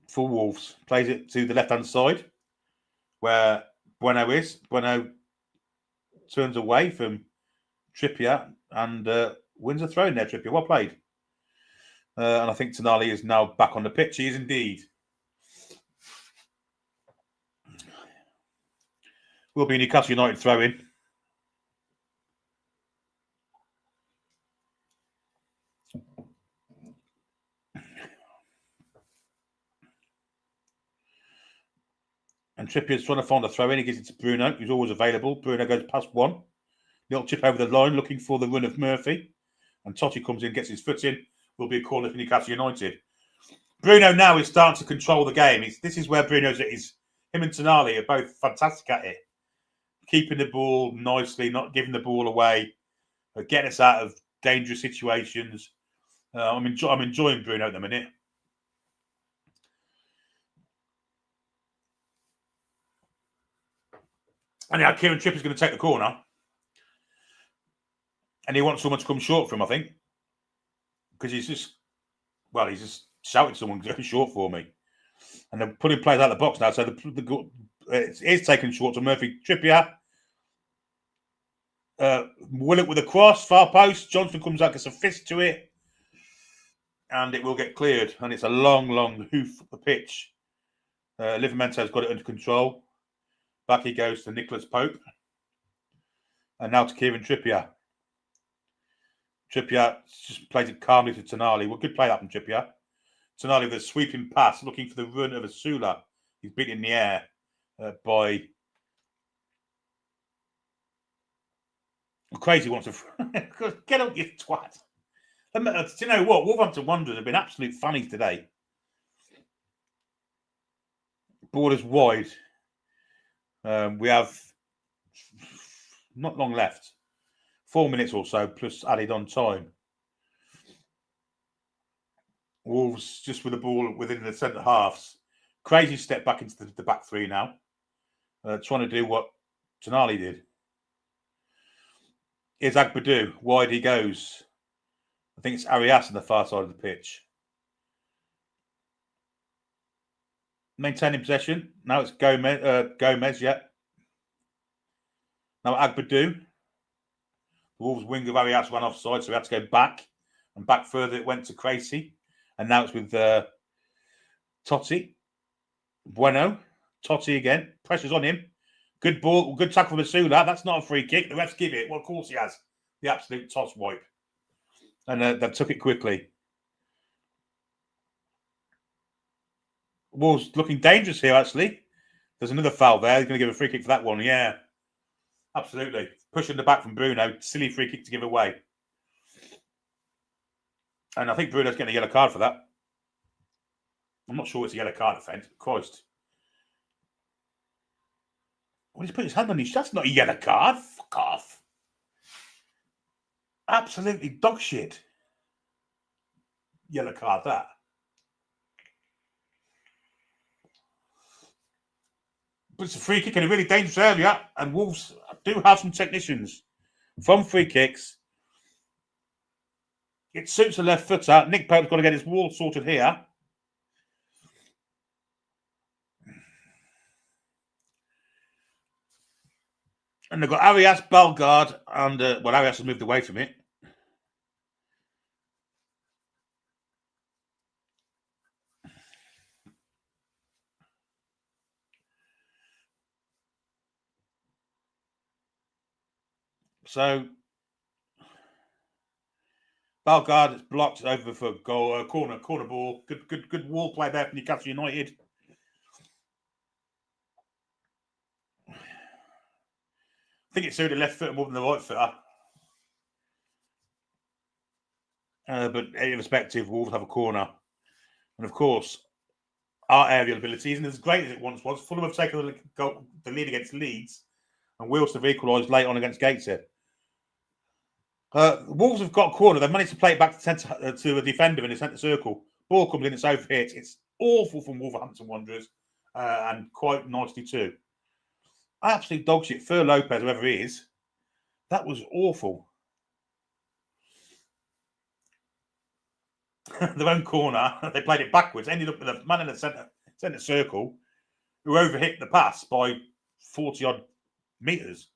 for Wolves plays it to the left-hand side where Bueno is. Bueno turns away from Trippier and wins a throw in there. Trippier, well played. And I think Tonali is now back on the pitch. He is indeed. Will be Newcastle United throw in. And Trippier's trying to find a throw in. He gives it to Bruno, who's always available. Bruno goes past one. Little chip over the line, looking for the run of Murphy. And Totti comes in, gets his foot in. Will be a corner for Newcastle United. Bruno now is starting to control the game. This is where Bruno's at. Him and Tonali are both fantastic at it. Keeping the ball nicely, not giving the ball away, getting us out of dangerous situations. I'm enjoying Bruno at the minute. And now Kieran Trippier's going to take the corner. And he wants someone to come short for him, I think. Because he's just shouted someone to go short for me. And they're putting players out of the box now. So it is taken short to Murphy. Trippier. Willett with a cross, far post. Johnson comes out, gets a fist to it. And it will get cleared. And it's a long, long hoof up the pitch. Livermento's got it under control. Back he goes to Nicholas Pope. And now to Kieran Trippier. Trippier just plays it calmly to Tonali. Well, good play that from Trippier. Tonali with a sweeping pass, looking for the run of Asula. He's beat in the air by... Crazy wants to... Get up, you twat. Do you know what? Wolverhampton Wanderers have been absolute fannies today. Ball is wide. We have not long left. 4 minutes or so, plus added on time. Wolves just with the ball within the centre halves. Crazy step back into the back three now. Trying to do what Tonali did. Here's Agbadou. Wide he goes. I think it's Arias on the far side of the pitch. Maintaining possession. Now it's Gomez, yeah. Now Agbadou. The Wolves wing of Arias ran offside, so we had to go back. And back further it went to Crazy. And now it's with Totti. Bueno. Totti again. Pressure's on him. Good ball. Good tackle from Asula. That's not a free kick. The refs give it. Well, of course he has. The absolute toss wipe. And they took it quickly. Wolves looking dangerous here, actually. There's another foul there. He's going to give a free kick for that one. Yeah. Absolutely. Pushing the back from Bruno. Silly free kick to give away. And I think Bruno's getting a yellow card for that. I'm not sure it's a yellow card offence. Christ. Well, he's put his hand on his... That's not a yellow card. Fuck off. Absolutely dog shit. Yellow card, that. But it's a free kick in a really dangerous area. And Wolves do have some technicians from free kicks. It suits the left footer. Nick Pope's got to get his wall sorted here. And they've got Arias, Bellegarde, and Arias has moved away from it. So Bellegarde is blocked over for goal, corner ball. Good wall play there for Newcastle United. I think it's suited the left footer more than the right footer. But irrespective, Wolves have a corner. And of course, our aerial ability isn't as great as it once was. Fulham have taken the lead against Leeds, and Wilson have equalised late on against Gateshead. Wolves have got a corner. They've managed to play it back to a defender in the centre circle. Ball comes in, it's overhit. It's awful from Wolverhampton Wanderers, and quite nicely too. Absolute dog shit. Fer Lopez, whoever he is. That was awful. Their own corner. They played it backwards. Ended up with a man in the centre circle who overhit the pass by 40-odd metres.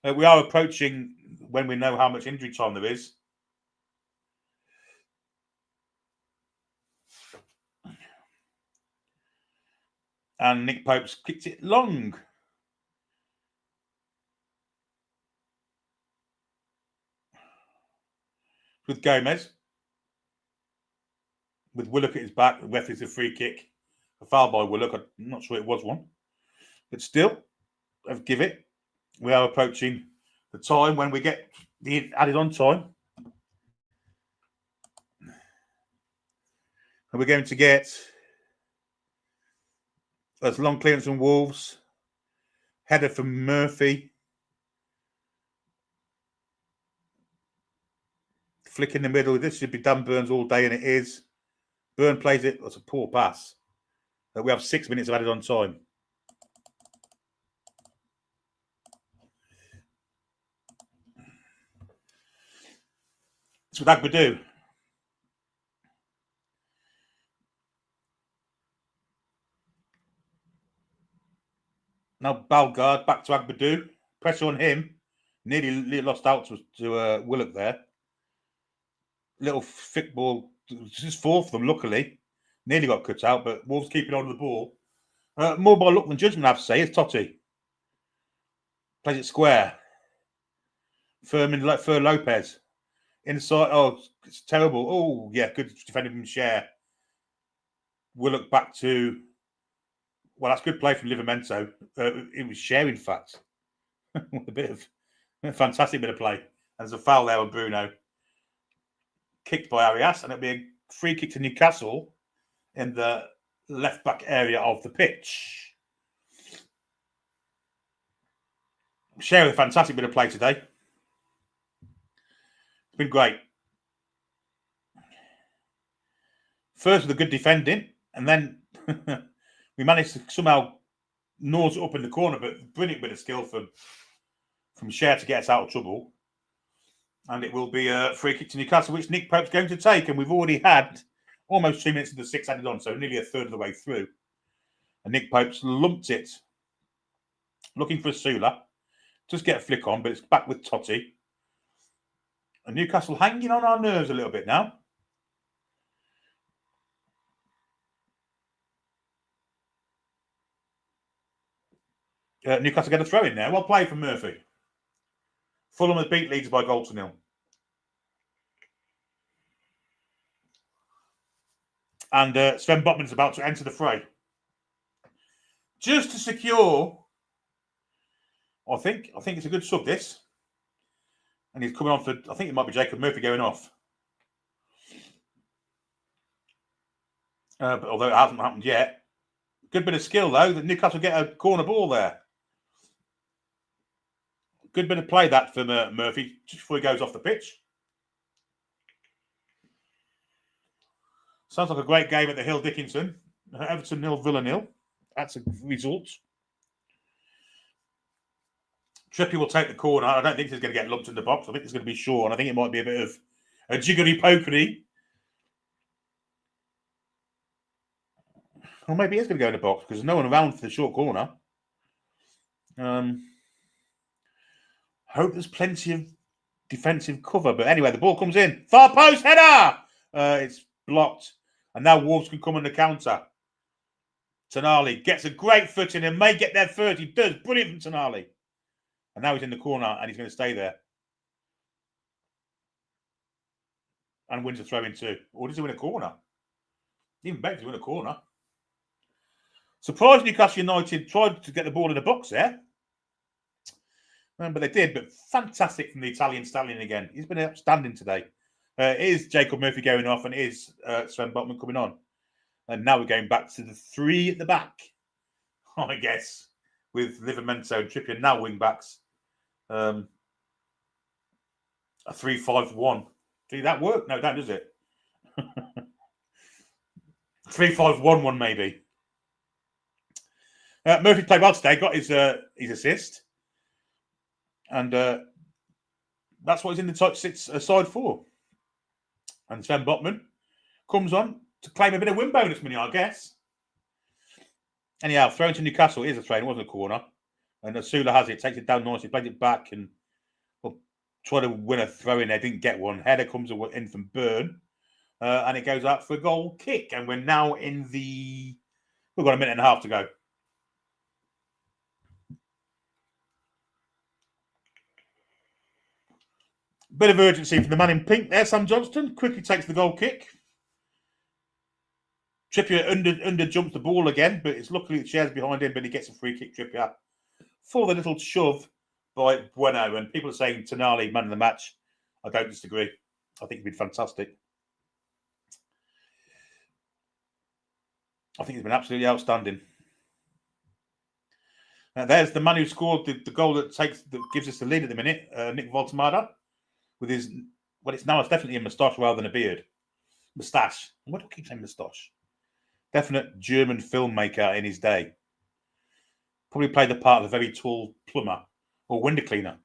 We are approaching when we know how much injury time there is. And Nick Pope's kicked it long. With Gomez. With Willock at his back, the ref is a free kick. A foul by Willock. I'm not sure it was one. But still, I'll give it. We are approaching the time when we get the added on time. And we're going to get as long clearance from Wolves. Header from Murphy. Flick in the middle. This should be Dan Burns all day, and it is. Burn plays it. That's a poor pass. We have 6 minutes of added on time. It's with Agbadou. Now Balgard back to Agbadou. Pressure on him. Nearly lost out to Willock there. Little thick ball. Just four for them, luckily. Nearly got cut out, but Wolves keeping on with the ball. More by luck than judgment, I have to say. It's Totti. Plays it square. Fer Lopez. Inside. Oh, it's terrible. Oh, yeah, good defending from Share. Willock back to... Well, that's good play from Livramento. It was Share, in fact. A fantastic bit of play. And there's a foul there on Bruno. Kicked by Arias, and it'll be a free kick to Newcastle in the left-back area of the pitch. Share with a fantastic bit of play today. It's been great. First with a good defending, and then we managed to somehow nose it up in the corner, but brilliant bit of skill from Share to get us out of trouble. And it will be a free kick to Newcastle, which Nick Pope's going to take. And we've already had almost 2 minutes of the 6 added on, so nearly a third of the way through. And Nick Pope's lumped it. Looking for a Sula. Just get a flick on, but it's back with Totti. And Newcastle hanging on our nerves a little bit now. Newcastle get a throw in there. Well played from Murphy. Fulham has beat Leeds by 1-0. And Sven Botman's about to enter the fray. Just to secure, I think it's a good sub, this. And he's coming on for, I think it might be Jacob Murphy going off. But although it hasn't happened yet. Good bit of skill, though, that Newcastle get a corner ball there. Good bit of play that from Murphy just before he goes off the pitch. Sounds like a great game at the Hill Dickinson. Everton 0, Villa 0. That's a result. Trippier will take the corner. I don't think he's going to get lumped in the box. I think it's going to be Shaw, and I think it might be a bit of a jiggery-pokery. Or maybe he is going to go in the box because there's no one around for the short corner. Hope there's plenty of defensive cover. But anyway, the ball comes in. Far post header! It's blocked. And now Wolves can come on the counter. Tonali gets a great footing and may get there third. He does. Brilliant from Tonali. And now he's in the corner and he's going to stay there. And wins a throw in too. Or does he win a corner? Even better to win a corner. Surprised Newcastle United tried to get the ball in the box there. But they did. But fantastic from the Italian stallion again. He's been outstanding today. It is Jacob Murphy going off and it is Sven Botman coming on. And now we're going back to the 3 at the back, I guess, with Livramento and Trippier now wing backs. A 3-5-1. Did that work? No, that does it. 3-5-1-1 maybe. Murphy played well today, got his assist. And that's what he's in the top 6 side for. And Sven Botman comes on to claim a bit of win bonus money, I guess. Anyhow, thrown to Newcastle. Here's a throw. It wasn't a corner. And Asula has it, takes it down nicely, plays it back and try to win a throw in there. Didn't get one. Header comes in from Byrne. And it goes out for a goal kick. And we're now in the... We've got a minute and a half to go. Bit of urgency from the man in pink there, Sam Johnston. Quickly takes the goal kick. Trippier under jumps the ball again, but it's luckily the chair's behind him, but he gets a free kick, Trippier, for the little shove by Bueno. And people are saying Toon Army, man of the match. I don't disagree. I think he's been fantastic. I think he's been absolutely outstanding. Now, there's the man who scored the goal that gives us the lead at the minute, Nick Voltemada, with his, well, it's definitely a moustache rather than a beard. Moustache. Why do I keep saying moustache? Definite German filmmaker in his day. Probably played the part of a very tall plumber or window cleaner.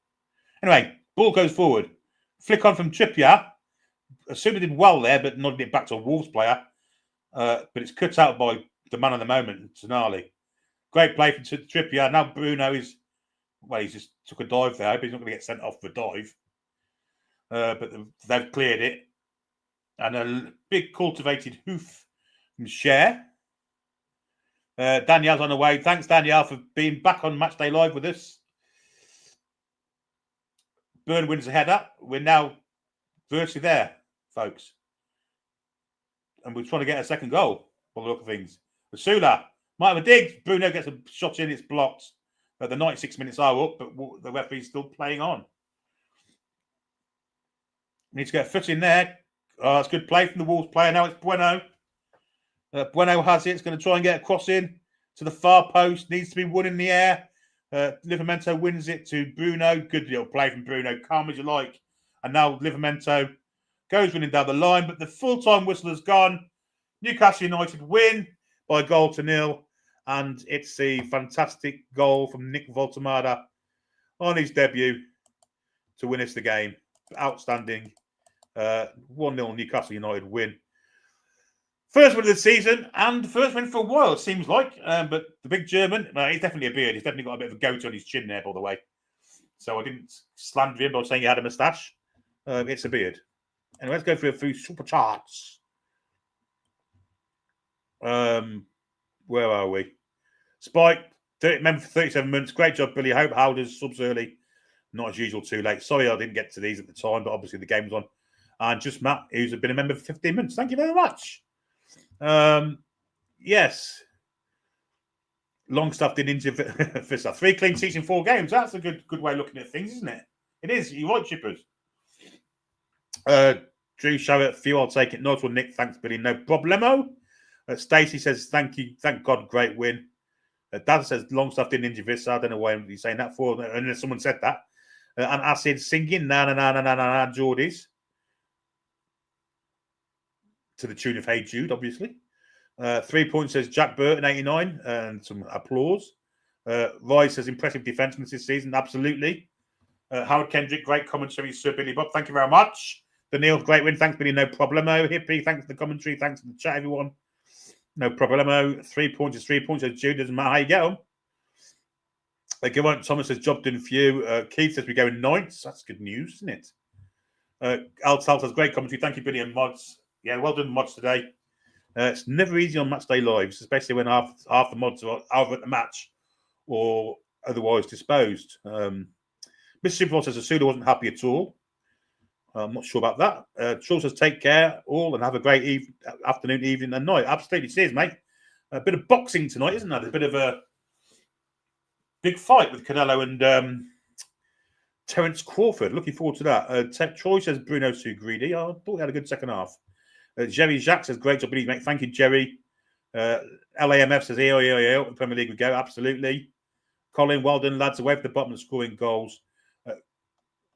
Anyway, ball goes forward. Flick on from Trippier. Assumed he did well there, but nodded it back to a Wolves player. But it's cut out by the man of the moment, Tonali. Great play from Trippier. Now Bruno is, well, he's just took a dive there. I hope he's not going to get sent off for a dive. But they've cleared it. And a big cultivated hoof from Cher. Danielle's on the way. Thanks, Danielle, for being back on Matchday Live with us. Byrne wins the header. We're now virtually there, folks. And we're trying to get a second goal, by the look of things. Asula might have a dig. Bruno gets a shot in. It's blocked. The 96 minutes are up, but the referee's still playing on. Needs to get a foot in there. Oh, it's good play from the Wolves player. Now it's Bueno. Bueno has it. It's going to try and get a cross in to the far post. Needs to be won in the air. Livramento wins it to Bruno. Good little play from Bruno. Calm as you like. And now Livramento goes running down the line, but the full-time whistle has gone. Newcastle United win by 1-0. And it's a fantastic goal from Nick Voltemada on his debut to win us the game. Outstanding. 1-0 Newcastle United win. First win of the season and first win for a while, it seems like. But the big German, he's definitely a beard. He's definitely got a bit of a goat on his chin there, by the way. So I didn't slander him by saying he had a moustache. It's a beard. Anyway, let's go through a few super charts. Where are we? Spike, member for 37 months. Great job, Billy. Hope Howders subs early. Not as usual, too late. Sorry I didn't get to these at the time, but obviously the game was on. And just Matt, who's been a member for 15 months. Thank you very much. Yes. Longstaff did into 3 clean sheets in 4 games. That's a good way of looking at things, isn't it? It is. You're right, Chippers. Drew, show it. Few, I'll take it. Nice one, Nick. Thanks, Billy. No problemo. Stacey says, thank you. Thank God, great win. Dad says, Longstaff didn't injure Vissa. I don't know why he's saying that for. And someone said that. And Acid singing, na, Geordies. To the tune of Hey Jude, obviously. 3 points says Jack Burton, 89, and some applause. Roy says impressive defenseman this season, absolutely. Howard Kendrick, great commentary, Sir Billy Bob, thank you very much. Daniil, great win, thanks Billy, no problemo. Hippie, thanks for the commentary, thanks for the chat, everyone. No problemo. 3 points is 3 points, says Jude, doesn't matter how you get them. Go on, Thomas says job done for you. Keith says we go in 9th, that's good news, isn't it? Al Tal says great commentary, thank you Billy and Mods. Yeah, well done, Mods, today. It's never easy on Matchday Lives, especially when half the mods are either at the match or otherwise disposed. Mr. Superboss says Asuda wasn't happy at all. I'm not sure about that. Charles says take care all and have a great afternoon, evening and night. Absolutely, cheers, mate. A bit of boxing tonight, isn't there? There's a bit of a big fight with Canelo and Terence Crawford. Looking forward to that. Troy says Bruno's too greedy. I thought he had a good second half. Jerry Jacques says, great job, mate. Thank you, Jerry. LAMF says, the Premier League would go. Absolutely. Colin, well done, lads. Away from the bottom and scoring goals.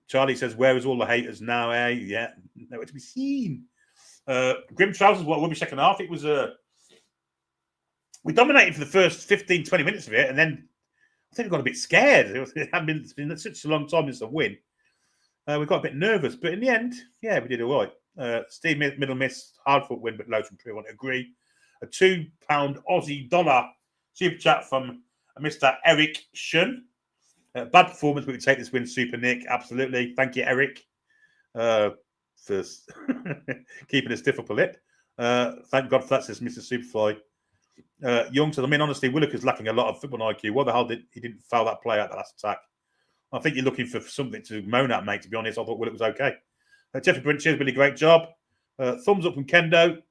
Charlie says, where is all the haters now, eh? Yeah, nowhere to be seen. Grim Trousers, what will be second half? It was we dominated for the first 15, 20 minutes of it, and then I think we got a bit scared. It's been such a long time since a win. We got a bit nervous, but in the end, yeah, we did all right. Steve Middle missed, hard fought win, but loads from Prue. I agree. A £2 Aussie dollar super chat from Mr. Eric Shun. Bad performance, but we take this win, Super Nick. Absolutely. Thank you, Eric, for keeping a stiff upper lip. Thank God for that, says Mr. Superfly. Young says, I mean, honestly, Willock is lacking a lot of football IQ. What the hell he didn't foul that player at the last attack? I think you're looking for something to moan at, mate, to be honest. I thought Willock was okay. Jeffrey Brent, cheers, really great job. Thumbs up from Kendo.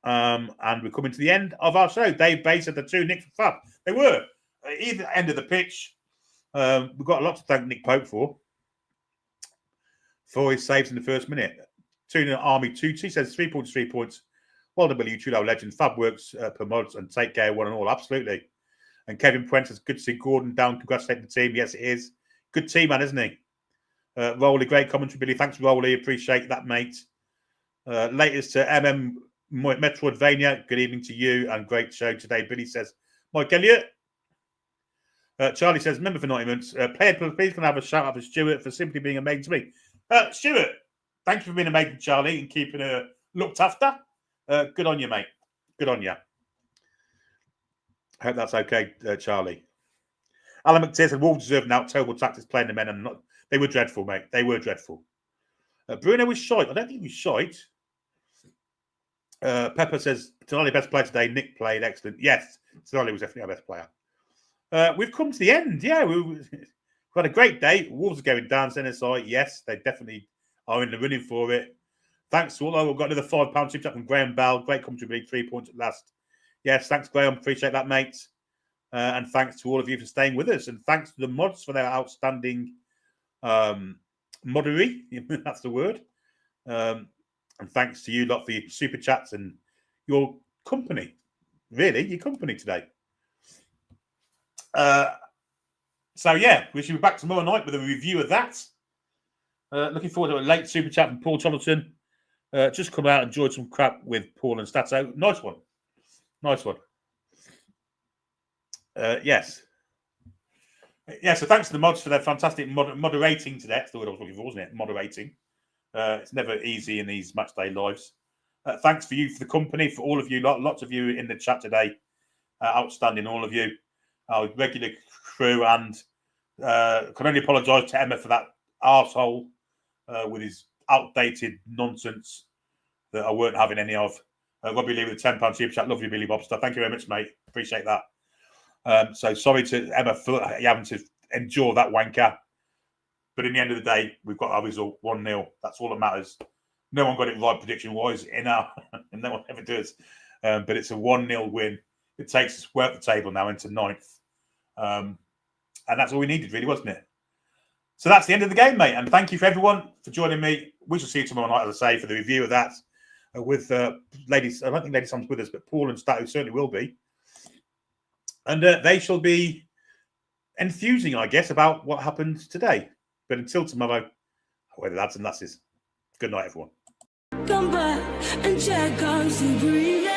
And we're coming to the end of our show. Dave Bay said the two Nick Fab. They were. Either end of the pitch. We've got a lot to thank Nick Pope for his saves in the first minute. Toon Army 2 says 3 points, 3 points. Well done, Billy, you true legend. Fab works per mods and take care of one and all. Absolutely. And Kevin Pwent says, good to see Gordon down. Congratulating the team. Yes, it is. Good team, man, isn't he? Rowley, great commentary, Billy. Thanks, Rowley. Appreciate that, mate. Latest to Metroidvania. Good evening to you and great show today. Billy says, Mike Elliott. Charlie says, member for 90 minutes. Player, please can I have a shout out for Stuart for simply being amazing to me. Stuart, thank you for being amazing, Charlie, and keeping her looked after. Good on you, mate. Good on you. I hope that's okay, Charlie. Alan McTeer said, Wolves deserve now. Terrible tactics playing the men. And not. They were dreadful, mate. They were dreadful. Bruno was shite. I don't think he was shite. Pepper says, Tonali best player today. Nick played excellent. Yes, Tonali was definitely our best player. We've come to the end. Yeah, we've had a great day. Wolves are going down, NSI. Yes, they definitely are in the running for it. Thanks to all. We've got another £5 super chat from Graham Bell. Great commentary, 3 points at last. Yes, thanks, Graham. Appreciate that, mate. And thanks to all of you for staying with us. And thanks to the mods for their outstanding moddery. That's the word. And thanks to you lot for your super chats and your company. Really, your company today. So, yeah, we should be back tomorrow night with a review of that. Looking forward to a late super chat from Paul Jonathan. Just come out and enjoyed some crap with Paul and Stato. Nice one. Nice one. Yes. Yeah, so thanks to the mods for their fantastic moderating today. That's the word I was looking for, wasn't it? Moderating. It's never easy in these match day lives. Thanks for you, for the company, for all of you. Lots of you in the chat today. Outstanding, all of you. Our regular crew, and can only apologise to Emma for that arsehole with his outdated nonsense that I weren't having any of. Robbie Lee with a £10 super chat. Love you, Billy Bobster. Thank you very much, mate. Appreciate that. So sorry to Emma for having to endure that wanker. But in the end of the day, we've got our result 1-0. That's all that matters. No one got it right prediction-wise and no one ever does. But it's a 1-0 win. It takes us way up the table now into 9th. And that's all we needed, really, wasn't it? So that's the end of the game, mate. And thank you for everyone for joining me. We shall see you tomorrow night, as I say, for the review of that with ladies. I don't think Lady Sam's with us, but Paul and Statu certainly will be. And they shall be enthusing, I guess, about what happened today. But until tomorrow, away the lads and lasses. Good night, everyone. Come back and check on Sabrina.